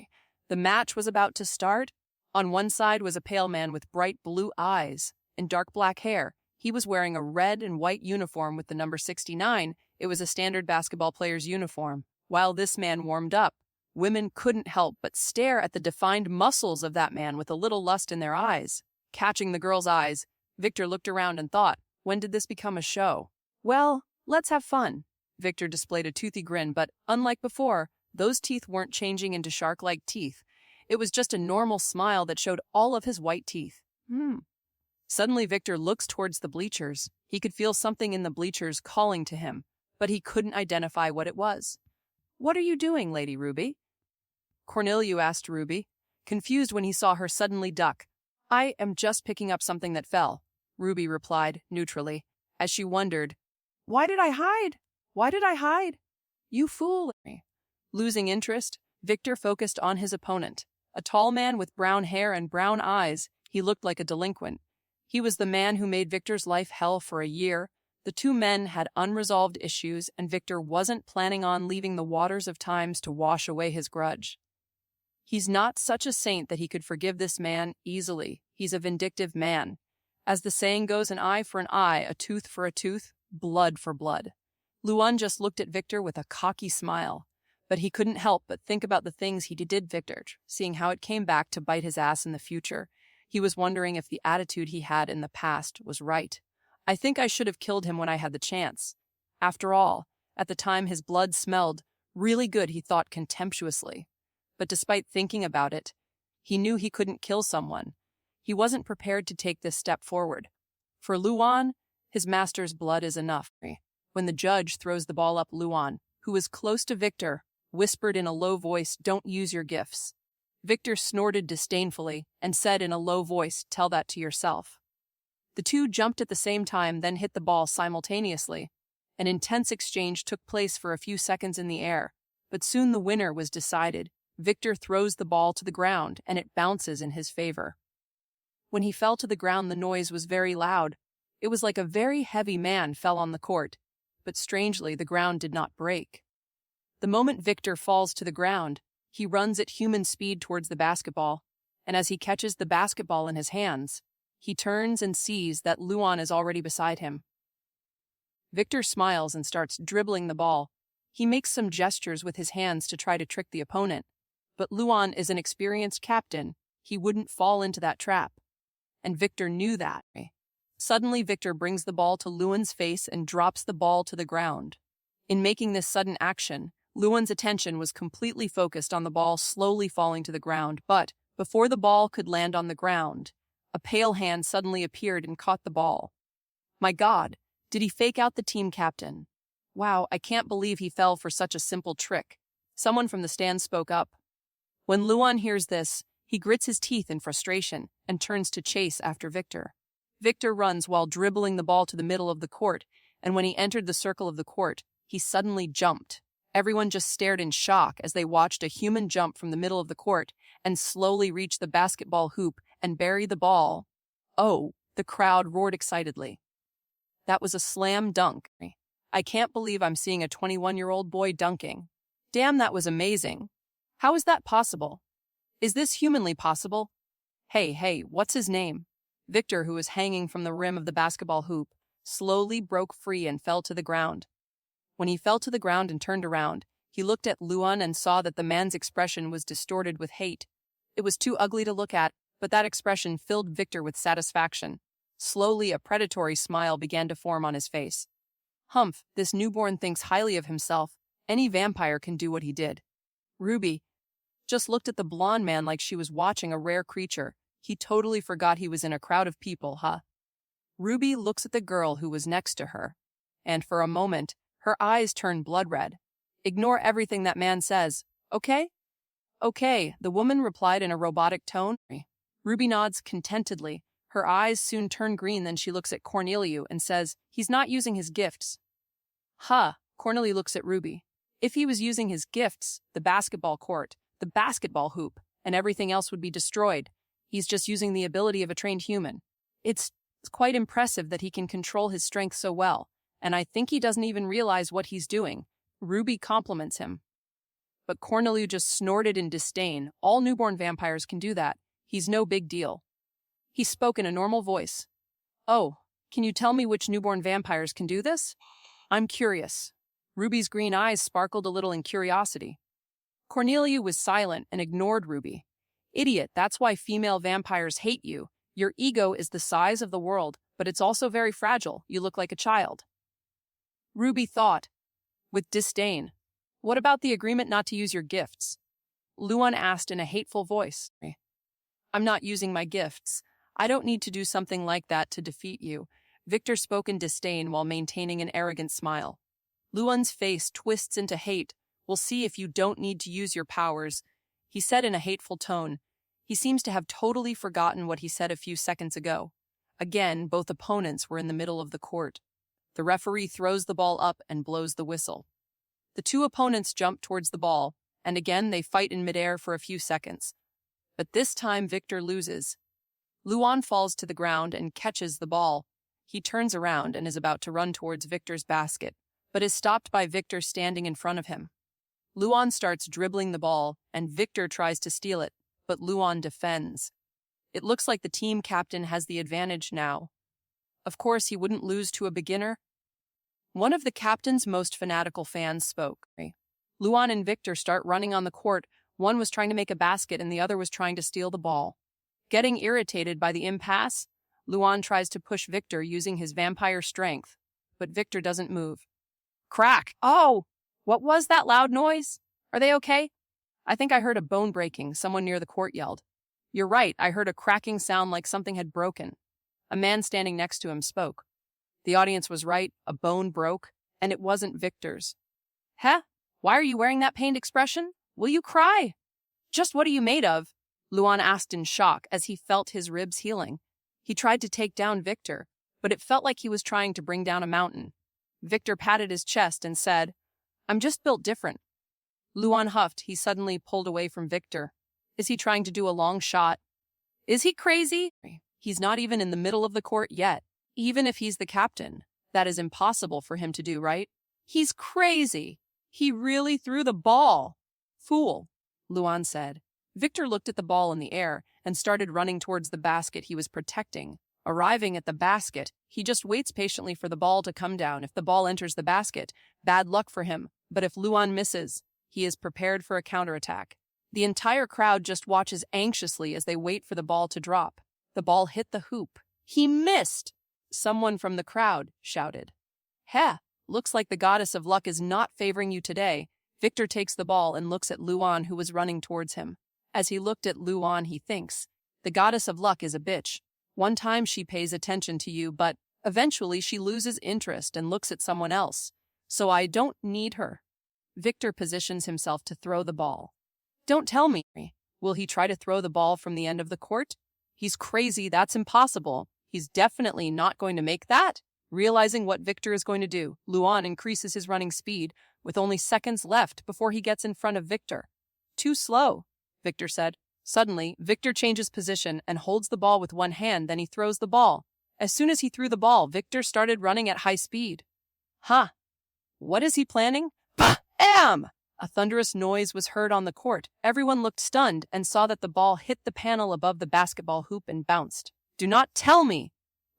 The match was about to start. On one side was a pale man with bright blue eyes and dark black hair. He was wearing a red and white uniform with the number 69. It was a standard basketball player's uniform. While this man warmed up, women couldn't help but stare at the defined muscles of that man with a little lust in their eyes. Catching the girl's eyes, Victor looked around and thought, when did this become a show? Well, let's have fun. Victor displayed a toothy grin, but unlike before, those teeth weren't changing into shark-like teeth. It was just a normal smile that showed all of his white teeth. Suddenly, Victor looks towards the bleachers. He could feel something in the bleachers calling to him, but he couldn't identify what it was. What are you doing, Lady Ruby? Corneliu asked Ruby, confused when he saw her suddenly duck. I am just picking up something that fell, Ruby replied neutrally, as she wondered, Why did I hide? Why did I hide? You fool. Losing interest, Victor focused on his opponent. A tall man with brown hair and brown eyes, he looked like a delinquent. He was the man who made Victor's life hell for a year. The two men had unresolved issues, and Victor wasn't planning on leaving the waters of times to wash away his grudge. He's not such a saint that he could forgive this man easily. He's a vindictive man. As the saying goes, an eye for an eye, a tooth for a tooth, blood for blood. Luan just looked at Victor with a cocky smile. But he couldn't help but think about the things he did Victor, seeing how it came back to bite his ass in the future. He was wondering if the attitude he had in the past was right. I think I should have killed him when I had the chance. After all, at the time his blood smelled really good, he thought contemptuously. But despite thinking about it, he knew he couldn't kill someone. He wasn't prepared to take this step forward. For Luan, his master's blood is enough. When the judge throws the ball up, Luan, who was close to Victor, whispered in a low voice, "Don't use your gifts." Victor snorted disdainfully and said in a low voice, "Tell that to yourself." The two jumped at the same time, then hit the ball simultaneously. An intense exchange took place for a few seconds in the air, but soon the winner was decided. Victor throws the ball to the ground, and it bounces in his favor. When he fell to the ground, the noise was very loud. It was like a very heavy man fell on the court, but strangely, the ground did not break. The moment Victor falls to the ground, he runs at human speed towards the basketball, and as he catches the basketball in his hands, he turns and sees that Luan is already beside him. Victor smiles and starts dribbling the ball. He makes some gestures with his hands to try to trick the opponent, but Luan is an experienced captain. He wouldn't fall into that trap, and Victor knew that. Suddenly, Victor brings the ball to Luan's face and drops the ball to the ground. In making this sudden action, Luan's attention was completely focused on the ball slowly falling to the ground, but before the ball could land on the ground, a pale hand suddenly appeared and caught the ball. My God, did he fake out the team captain? Wow, I can't believe he fell for such a simple trick. Someone from the stand spoke up. When Luan hears this, He grits his teeth in frustration and turns to chase after Victor. Victor runs while dribbling the ball to the middle of the court, and when he entered the circle of the court, he suddenly jumped. Everyone just stared in shock as they watched a human jump from the middle of the court and slowly reach the basketball hoop and bury the ball. Oh, the crowd roared excitedly. That was a slam dunk. I can't believe I'm seeing a 21-year-old boy dunking. Damn, that was amazing. How is that possible? Is this humanly possible? Hey, what's his name? Victor, who was hanging from the rim of the basketball hoop, slowly broke free and fell to the ground. When he fell to the ground and turned around, he looked at Luan and saw that the man's expression was distorted with hate. It was too ugly to look at, but that expression filled Victor with satisfaction. Slowly, a predatory smile began to form on his face. Humph, this newborn thinks highly of himself. Any vampire can do what he did. Ruby just looked at the blonde man like she was watching a rare creature. He totally forgot he was in a crowd of people, huh? Ruby looks at the girl who was next to her, and for a moment, her eyes turn blood red. Ignore everything that man says, okay? Okay, the woman replied in a robotic tone. Ruby nods contentedly. Her eyes soon turn green, then she looks at Corneliu and says, he's not using his gifts. Huh, Corneliu looks at Ruby. If he was using his gifts, the basketball court, the basketball hoop, and everything else would be destroyed. He's just using the ability of a trained human. It's quite impressive that he can control his strength so well, and I think he doesn't even realize what he's doing. Ruby compliments him. But Corneliu just snorted in disdain. All newborn vampires can do that. He's no big deal. He spoke in a normal voice. Oh, can you tell me which newborn vampires can do this? I'm curious. Ruby's green eyes sparkled a little in curiosity. Corneliu was silent and ignored Ruby. Idiot, that's why female vampires hate you. Your ego is the size of the world, but it's also very fragile. You look like a child. Ruby thought, with disdain. What about the agreement not to use your gifts? Luan asked in a hateful voice. I'm not using my gifts. I don't need to do something like that to defeat you. Victor spoke in disdain while maintaining an arrogant smile. Luan's face twists into hate. We'll see if you don't need to use your powers, he said in a hateful tone. He seems to have totally forgotten what he said a few seconds ago. Again, both opponents were in the middle of the court. The referee throws the ball up and blows the whistle. The two opponents jump towards the ball, and again they fight in midair for a few seconds. But this time Victor loses. Luan falls to the ground and catches the ball. He turns around and is about to run towards Victor's basket, but is stopped by Victor standing in front of him. Luan starts dribbling the ball, and Victor tries to steal it, but Luan defends. It looks like the team captain has the advantage now. Of course, he wouldn't lose to a beginner. One of the captain's most fanatical fans spoke. Luan and Victor start running on the court. One was trying to make a basket and the other was trying to steal the ball. Getting irritated by the impasse, Luan tries to push Victor using his vampire strength, but Victor doesn't move. Crack! Oh! What was that loud noise? Are they okay? I think I heard a bone breaking, someone near the court yelled. You're right, I heard a cracking sound like something had broken. A man standing next to him spoke. The audience was right, a bone broke, and it wasn't Victor's. Huh? Why are you wearing that pained expression? Will you cry? Just what are you made of? Luan asked in shock as he felt his ribs healing. He tried to take down Victor, but it felt like he was trying to bring down a mountain. Victor patted his chest and said, I'm just built different. Luan huffed. He suddenly pulled away from Victor. Is he trying to do a long shot? Is he crazy? He's not even in the middle of the court yet. Even if he's the captain, that is impossible for him to do, right? He's crazy. He really threw the ball. Fool, Luan said. Victor looked at the ball in the air and started running towards the basket he was protecting. Arriving at the basket, he just waits patiently for the ball to come down. If the ball enters the basket, bad luck for him. But if Luan misses, he is prepared for a counterattack. The entire crowd just watches anxiously as they wait for the ball to drop. The ball hit the hoop. He missed! Someone from the crowd shouted. Heh, looks like the goddess of luck is not favoring you today. Victor takes the ball and looks at Luan, who was running towards him. As he looked at Luan, he thinks, the goddess of luck is a bitch. One time she pays attention to you, but eventually she loses interest and looks at someone else. So I don't need her. Victor positions himself to throw the ball. Don't tell me. Will he try to throw the ball from the end of the court? He's crazy, that's impossible. He's definitely not going to make that. Realizing what Victor is going to do, Luan increases his running speed with only seconds left before he gets in front of Victor. Too slow, Victor said. Suddenly, Victor changes position and holds the ball with one hand, then he throws the ball. As soon as he threw the ball, Victor started running at high speed. Huh. What is he planning? Bam! A thunderous noise was heard on the court. Everyone looked stunned and saw that the ball hit the panel above the basketball hoop and bounced. Do not tell me!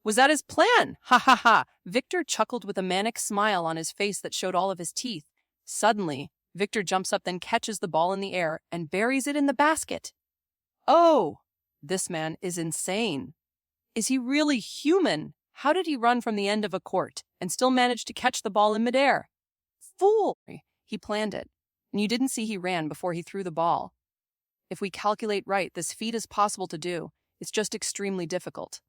Was that his plan? Ha ha ha! Victor chuckled with a manic smile on his face that showed all of his teeth. Suddenly, Victor jumps up, then catches the ball in the air and buries it in the basket. Oh, this man is insane. Is he really human? How did he run from the end of a court and still manage to catch the ball in midair? Fool! He planned it, and you didn't see he ran before he threw the ball. If we calculate right, this feat is possible to do. It's just extremely difficult.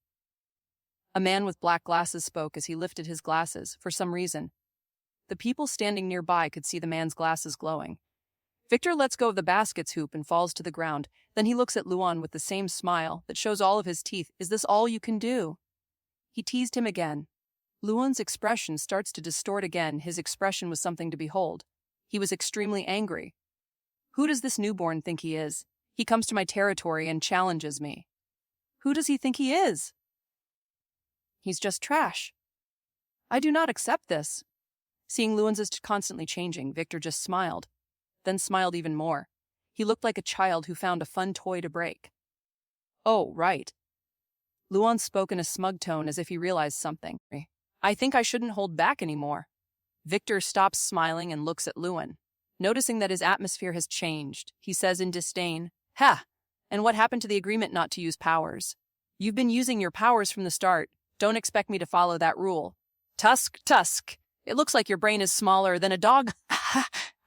A man with black glasses spoke as he lifted his glasses, for some reason. The people standing nearby could see the man's glasses glowing. Victor lets go of the basket's hoop and falls to the ground. Then he looks at Luan with the same smile that shows all of his teeth. Is this all you can do? He teased him again. Luan's expression starts to distort again. His expression was something to behold. He was extremely angry. Who does this newborn think he is? He comes to my territory and challenges me. Who does he think he is? He's just trash. I do not accept this. Seeing Luan's is constantly changing, Victor just smiled, then smiled even more. He looked like a child who found a fun toy to break. Oh, right. Luan spoke in a smug tone as if he realized something. I think I shouldn't hold back anymore. Victor stops smiling and looks at Luan. Noticing that his atmosphere has changed, he says in disdain, Ha! And what happened to the agreement not to use powers? You've been using your powers from the start. Don't expect me to follow that rule. Tusk. It looks like your brain is smaller than a dog.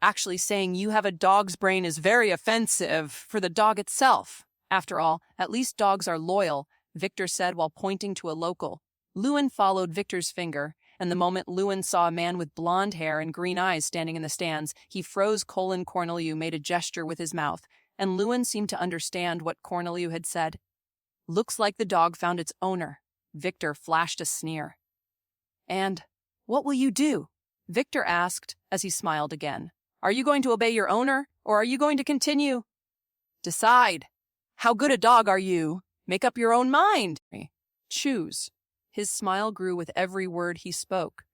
Actually, saying you have a dog's brain is very offensive for the dog itself. After all, at least dogs are loyal, Victor said while pointing to a local. Luan followed Victor's finger, and the moment Luan saw a man with blonde hair and green eyes standing in the stands, he froze. Corneliu made a gesture with his mouth, and Luan seemed to understand what Corneliu had said. Looks like the dog found its owner. Victor flashed a sneer. And what will you do? Victor asked as he smiled again. Are you going to obey your owner, or are you going to continue? Decide. How good a dog are you? Make up your own mind. Choose. His smile grew with every word he spoke.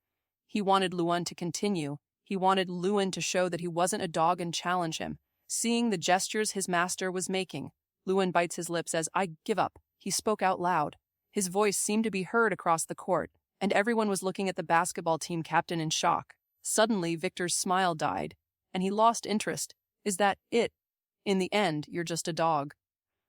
He wanted Luan to continue. He wanted Luan to show that he wasn't a dog and challenge him. Seeing the gestures his master was making, Luan bites his lips as I give up. He spoke out loud. His voice seemed to be heard across the court, and everyone was looking at the basketball team captain in shock. Suddenly, Victor's smile died, and he lost interest. Is that it? In the end, you're just a dog.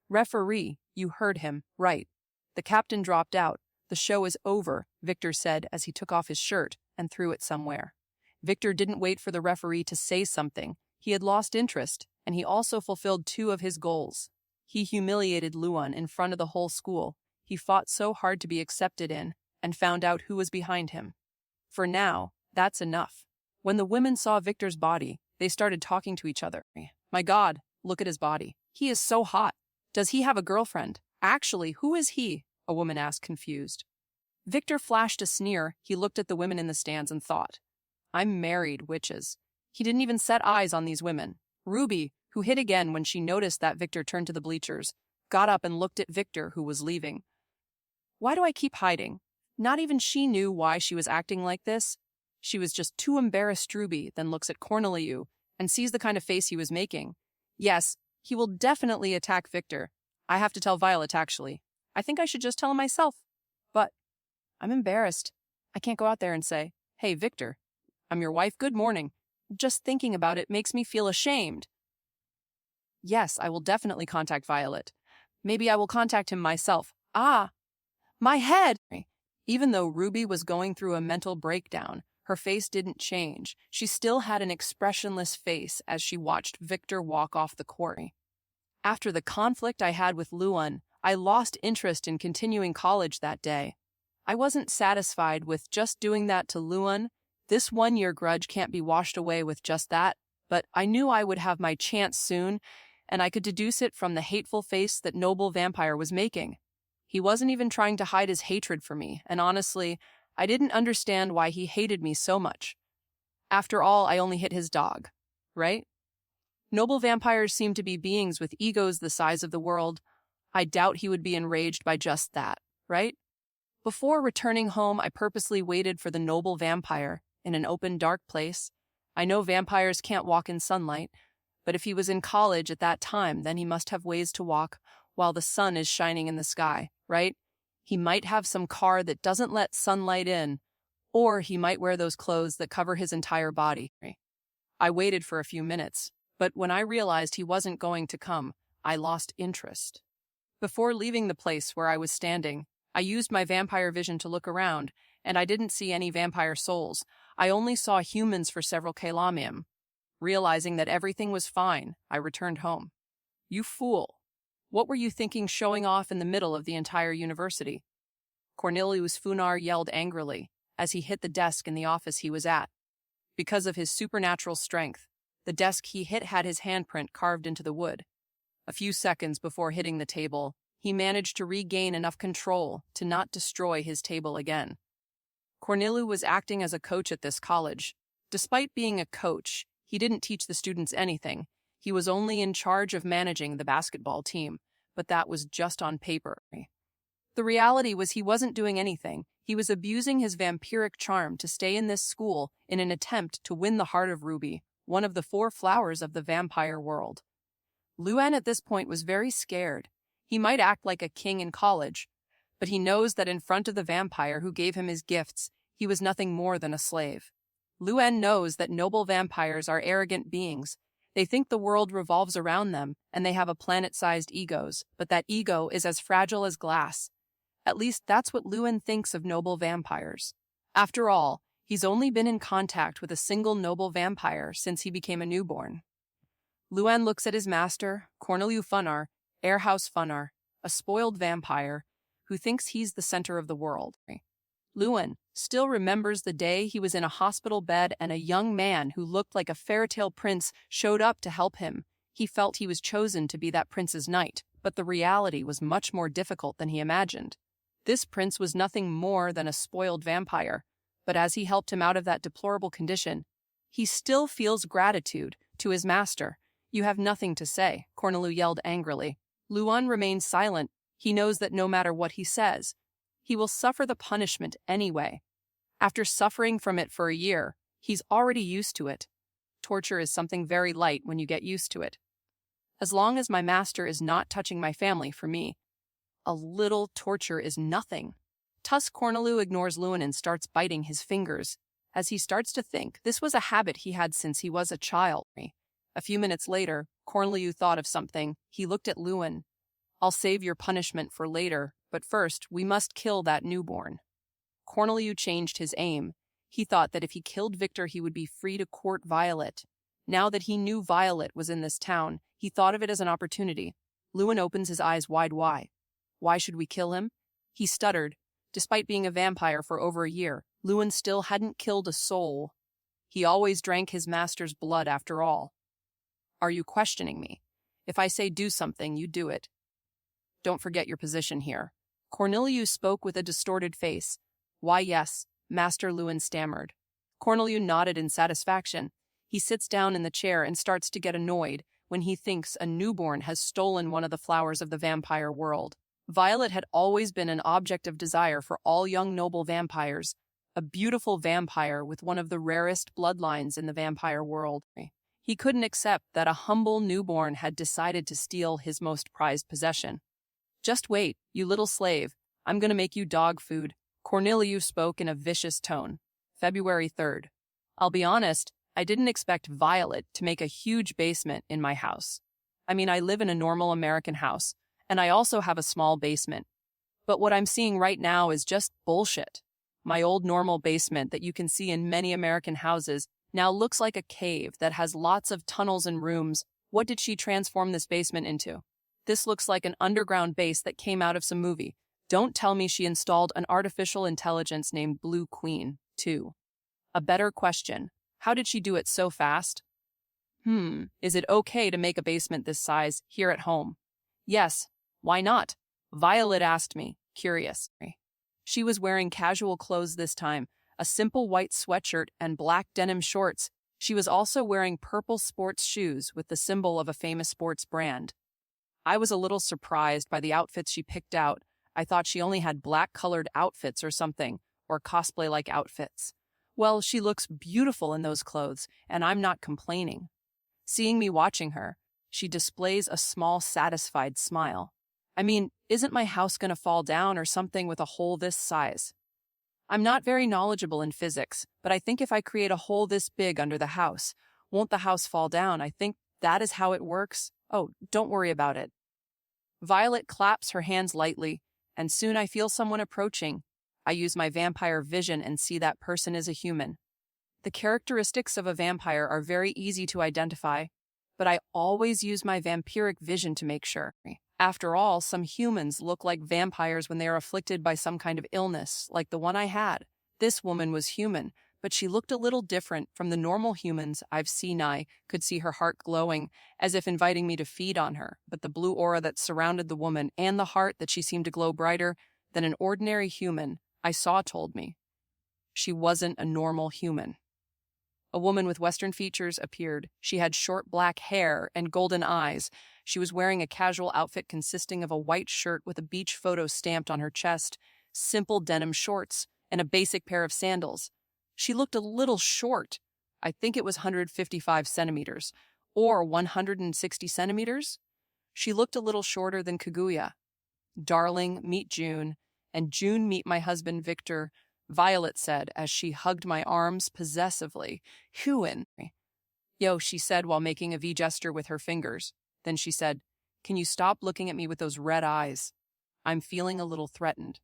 Referee, you heard him, right. The captain dropped out. The show is over, Victor said as he took off his shirt and threw it somewhere. Victor didn't wait for the referee to say something. He had lost interest, and he also fulfilled 2 of his goals. He humiliated Luan in front of the whole school. He fought so hard to be accepted in, and found out who was behind him. For now, that's enough. When the women saw Victor's body, they started talking to each other. My God, look at his body. He is so hot. Does he have a girlfriend? Actually, who is he? A woman asked, confused. Victor flashed a sneer. He looked at the women in the stands and thought, I'm married, witches. He didn't even set eyes on these women. Ruby, who hid again when she noticed that Victor turned to the bleachers, got up and looked at Victor, who was leaving. Why do I keep hiding? Not even she knew why she was acting like this. She was just too embarrassed. Ruby then looks at Corneliu and sees the kind of face he was making. Yes, he will definitely attack Victor. I have to tell Violet, actually. I think I should just tell him myself. But I'm embarrassed. I can't go out there and say, Hey, Victor, I'm your wife, good morning. Just thinking about it makes me feel ashamed. Yes, I will definitely contact Violet. Maybe I will contact him myself. My head! Even though Ruby was going through a mental breakdown, her face didn't change. She still had an expressionless face as she watched Victor walk off the court. After the conflict I had with Luan, I lost interest in continuing college that day. I wasn't satisfied with just doing that to Luan. This 1-year grudge can't be washed away with just that, but I knew I would have my chance soon, and I could deduce it from the hateful face that noble vampire was making. He wasn't even trying to hide his hatred for me, and honestly, I didn't understand why he hated me so much. After all, I only hit his dog, right? Noble vampires seem to be beings with egos the size of the world. I doubt he would be enraged by just that, right? Before returning home, I purposely waited for the noble vampire in an open, dark place. I know vampires can't walk in sunlight, but if he was in college at that time, then he must have ways to walk while the sun is shining in the sky, right? He might have some car that doesn't let sunlight in, or he might wear those clothes that cover his entire body. I waited for a few minutes, but when I realized he wasn't going to come, I lost interest. Before leaving the place where I was standing, I used my vampire vision to look around, and I didn't see any vampire souls. I only saw humans for several kilometers. Realizing that everything was fine, I returned home. You fool! What were you thinking showing off in the middle of the entire university? Cornelius Funar yelled angrily as he hit the desk in the office he was at. Because of his supernatural strength, the desk he hit had his handprint carved into the wood. A few seconds before hitting the table, he managed to regain enough control to not destroy his table again. Cornelius was acting as a coach at this college. Despite being a coach, he didn't teach the students anything. He was only in charge of managing the basketball team, but that was just on paper. The reality was he wasn't doing anything. He was abusing his vampiric charm to stay in this school in an attempt to win the heart of Ruby, one of the 4 flowers of the vampire world. Luan at this point was very scared. He might act like a king in college, but he knows that in front of the vampire who gave him his gifts, he was nothing more than a slave. Luan knows that noble vampires are arrogant beings. They think the world revolves around them, and they have a planet-sized egos, but that ego is as fragile as glass. At least that's what Luan thinks of noble vampires. After all, he's only been in contact with a single noble vampire since he became a newborn. Luan looks at his master, Cornelius Funar, Airhouse Funar, a spoiled vampire who thinks he's the center of the world. Luan still remembers the day he was in a hospital bed and a young man who looked like a fairytale prince showed up to help him. He felt he was chosen to be that prince's knight, but the reality was much more difficult than he imagined. This prince was nothing more than a spoiled vampire, but as he helped him out of that deplorable condition, he still feels gratitude to his master. You have nothing to say, Cornelius yelled angrily. Luan remained silent. He knows that no matter what he says, he will suffer the punishment anyway. After suffering from it for a year, he's already used to it. Torture is something very light when you get used to it. As long as my master is not touching my family, for me, a little torture is nothing. Tusk Cornelius ignores Luan and starts biting his fingers, as he starts to think this was a habit he had since he was a child. A few minutes later, Cornelius thought of something. He looked at Luan. I'll save your punishment for later, but first, we must kill that newborn. Cornelius changed his aim. He thought that if he killed Victor, he would be free to court Violet. Now that he knew Violet was in this town, he thought of it as an opportunity. Luan opens his eyes wide. Why should we kill him? He stuttered. Despite being a vampire for over a year, Luan still hadn't killed a soul. He always drank his master's blood after all. Are you questioning me? If I say do something, you do it. Don't forget your position here. Cornelius spoke with a distorted face. Why, yes, Master Luan stammered. Cornelius nodded in satisfaction. He sits down in the chair and starts to get annoyed when he thinks a newborn has stolen one of the flowers of the vampire world. Violet had always been an object of desire for all young noble vampires, a beautiful vampire with one of the rarest bloodlines in the vampire world. He couldn't accept that a humble newborn had decided to steal his most prized possession. Just wait, you little slave. I'm going to make you dog food. Cornelius spoke in a vicious tone. February 3rd. I'll be honest, I didn't expect Violet to make a huge basement in my house. I mean, I live in a normal American house, and I also have a small basement. But what I'm seeing right now is just bullshit. My old normal basement that you can see in many American houses now looks like a cave that has lots of tunnels and rooms. What did she transform this basement into? This looks like an underground base that came out of some movie. Don't tell me she installed an artificial intelligence named Blue Queen, too. A better question, how did she do it so fast? Is it okay to make a basement this size here at home? Yes, why not? Violet asked me, curious. She was wearing casual clothes this time, a simple white sweatshirt and black denim shorts. She was also wearing purple sports shoes with the symbol of a famous sports brand. I was a little surprised by the outfits she picked out. I thought she only had black-colored outfits or something, or cosplay-like outfits. Well, she looks beautiful in those clothes, and I'm not complaining. Seeing me watching her, she displays a small, satisfied smile. I mean, isn't my house gonna fall down or something with a hole this size? I'm not very knowledgeable in physics, but I think if I create a hole this big under the house, won't the house fall down? I think that is how it works. Oh, don't worry about it. Violet claps her hands lightly, and soon I feel someone approaching. I use my vampire vision and see that person is a human. The characteristics of a vampire are very easy to identify, but I always use my vampiric vision to make sure. After all, some humans look like vampires when they are afflicted by some kind of illness, like the one I had. This woman was human, but she looked a little different from the normal humans I've seen. I could see her heart glowing, as if inviting me to feed on her, but the blue aura that surrounded the woman and the heart that she seemed to glow brighter than an ordinary human I saw told me she wasn't a normal human. A woman with Western features appeared. She had short black hair and golden eyes. She was wearing a casual outfit consisting of a white shirt with a beach photo stamped on her chest, simple denim shorts, and a basic pair of sandals. She looked a little short. I think it was 155 centimeters, or 160 centimeters. She looked a little shorter than Kaguya. Darling, meet June, and June, meet my husband Victor, Violet said as she hugged my arms possessively. Huan. Yo, she said while making a V gesture with her fingers. Then she said, can you stop looking at me with those red eyes? I'm feeling a little threatened.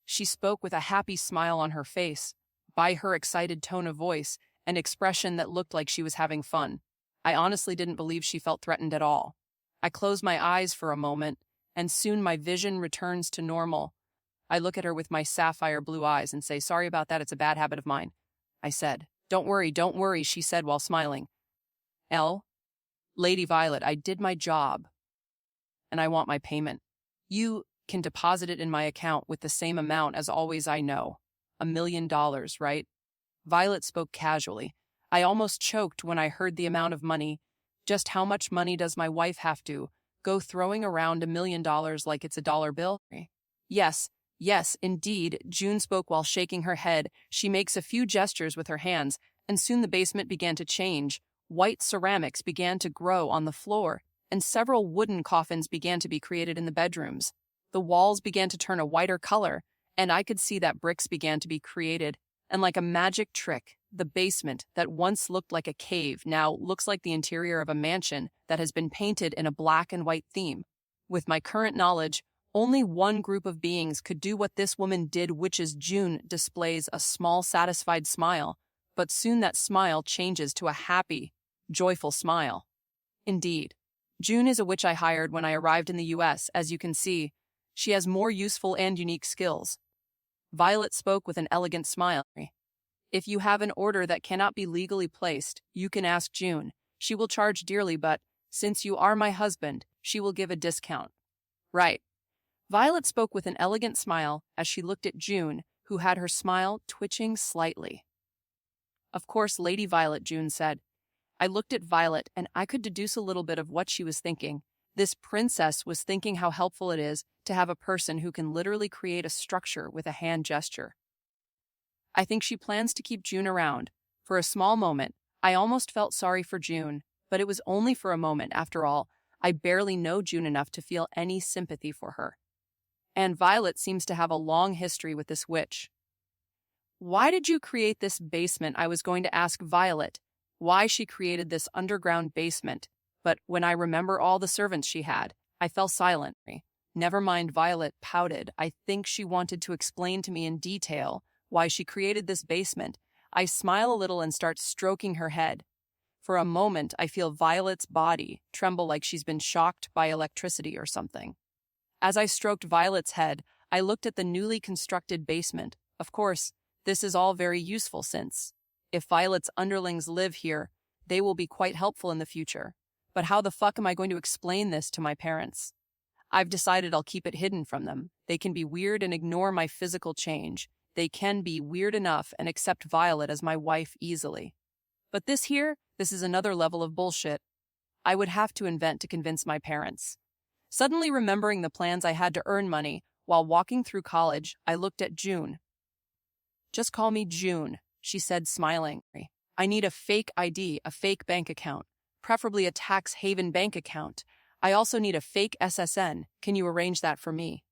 She spoke with a happy smile on her face, by her excited tone of voice, an expression that looked like she was having fun. I honestly didn't believe she felt threatened at all. I closed my eyes for a moment, and soon my vision returns to normal. I look at her with my sapphire blue eyes and say, sorry about that, it's a bad habit of mine. I said, don't worry, she said while smiling. Lady Violet, I did my job, and I want my payment. You can deposit it in my account with the same amount as always I know. $1 million, right? Violet spoke casually. I almost choked when I heard the amount of money. Just how much money does my wife have to go throwing around $1 million like it's a dollar bill? Yes, indeed, June spoke while shaking her head. She makes a few gestures with her hands, and soon the basement began to change. White ceramics began to grow on the floor, and several wooden coffins began to be created in the bedrooms. The walls began to turn a whiter color, and I could see that bricks began to be created, and like a magic trick, the basement that once looked like a cave now looks like the interior of a mansion that has been painted in a black and white theme. With my current knowledge, only one group of beings could do what this woman did, which is June displays a small, satisfied smile, but soon that smile changes to a happy, joyful smile. Indeed, June is a witch I hired when I arrived in the US, as you can see. She has more useful and unique skills. Violet spoke with an elegant smile. If you have an order that cannot be legally placed, you can ask June. She will charge dearly, but since you are my husband, she will give a discount. Right. Violet spoke with an elegant smile as she looked at June, who had her smile twitching slightly. Of course, Lady Violet, June said. I looked at Violet, and I could deduce a little bit of what she was thinking. This princess was thinking how helpful it is to have a person who can literally create a structure with a hand gesture. I think she plans to keep June around. For a small moment, I almost felt sorry for June, but it was only for a moment. After all, I barely know June enough to feel any sympathy for her. And Violet seems to have a long history with this witch. Why did you create this basement? I was going to ask Violet why she created this underground basement, but when I remember all the servants she had, I fell silent. Never mind, Violet pouted. I think she wanted to explain to me in detail why she created this basement. I smile a little and start stroking her head. For a moment, I feel Violet's body tremble like she's been shocked by electricity or something. As I stroked Violet's head, I looked at the newly constructed basement. Of course, this is all very useful since, if Violet's underlings live here, They will be quite helpful in the future. But how the fuck am I going to explain this to my parents? I've decided I'll keep it hidden from them. They can be weird and ignore my physical change. They can be weird enough and accept Violet as my wife easily. But this is another level of bullshit. I would have to invent to convince my parents. Suddenly remembering the plans I had to earn money, while walking through college, I looked at June. "Just call me June," she said, smiling. "I need a fake ID, a fake bank account, preferably a tax haven bank account. I also need a fake SSN. Can you arrange that for me?"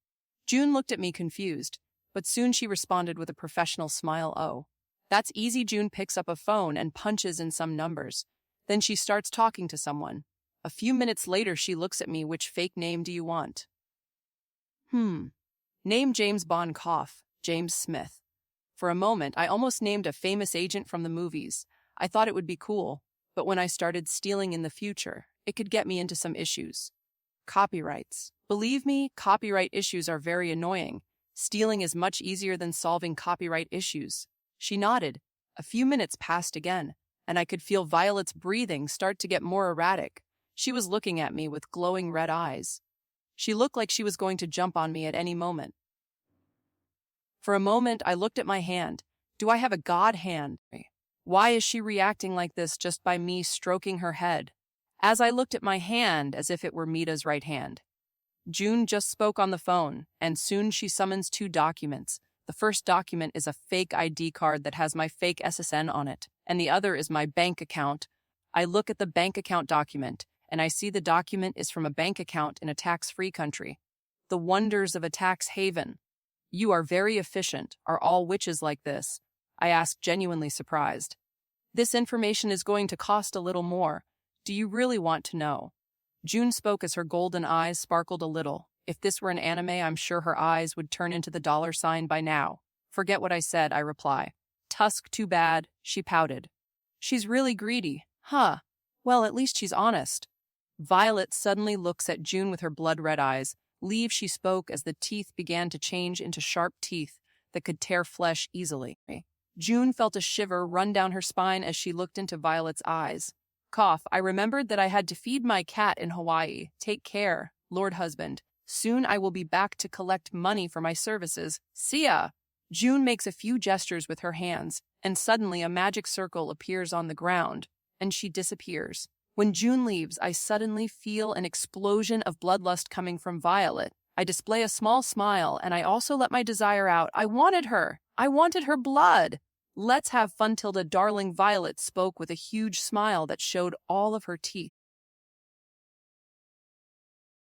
June looked at me confused, but soon she responded with a professional smile. "Oh, that's easy." June picks up a phone and punches in some numbers. Then she starts talking to someone. A few minutes later, she looks at me. "Which fake name do you want?" Name James Bond, cough, James Smith. For a moment, I almost named a famous agent from the movies. I thought it would be cool, but when I started stealing in the future, it could get me into some issues. Copyrights. Believe me, copyright issues are very annoying. Stealing is much easier than solving copyright issues. She nodded. A few minutes passed again, and I could feel Violet's breathing start to get more erratic. She was looking at me with glowing red eyes. She looked like she was going to jump on me at any moment. For a moment, I looked at my hand. Do I have a god hand? Why is she reacting like this just by me stroking her head? As I looked at my hand as if it were Mita's right hand. June just spoke on the phone, and soon she summons 2 documents. The first document is a fake ID card that has my fake SSN on it, and the other is my bank account. I look at the bank account document, and I see the document is from a bank account in a tax-free country. The wonders of a tax haven. "You are very efficient. Are all witches like this?" I asked, genuinely surprised. "This information is going to cost a little more. Do you really want to know?" June spoke as her golden eyes sparkled a little. If this were an anime, I'm sure her eyes would turn into the $sign by now. "Forget what I said," I reply. "Tusk, too bad," she pouted. "She's really greedy. Huh. Well, at least she's honest." Violet suddenly looks at June with her blood-red eyes. Leave, she spoke as the teeth began to change into sharp teeth that could tear flesh easily. June felt a shiver run down her spine as she looked into Violet's eyes. Cough, I remembered that I had to feed my cat in Hawaii. Take care, Lord Husband. Soon I will be back to collect money for my services. See ya! June makes a few gestures with her hands, and suddenly a magic circle appears on the ground, and she disappears. When June leaves, I suddenly feel an explosion of bloodlust coming from Violet. I display a small smile, and I also let my desire out. I wanted her. I wanted her blood. "Let's have fun, Tilda, darling." Violet spoke with a huge smile that showed all of her teeth.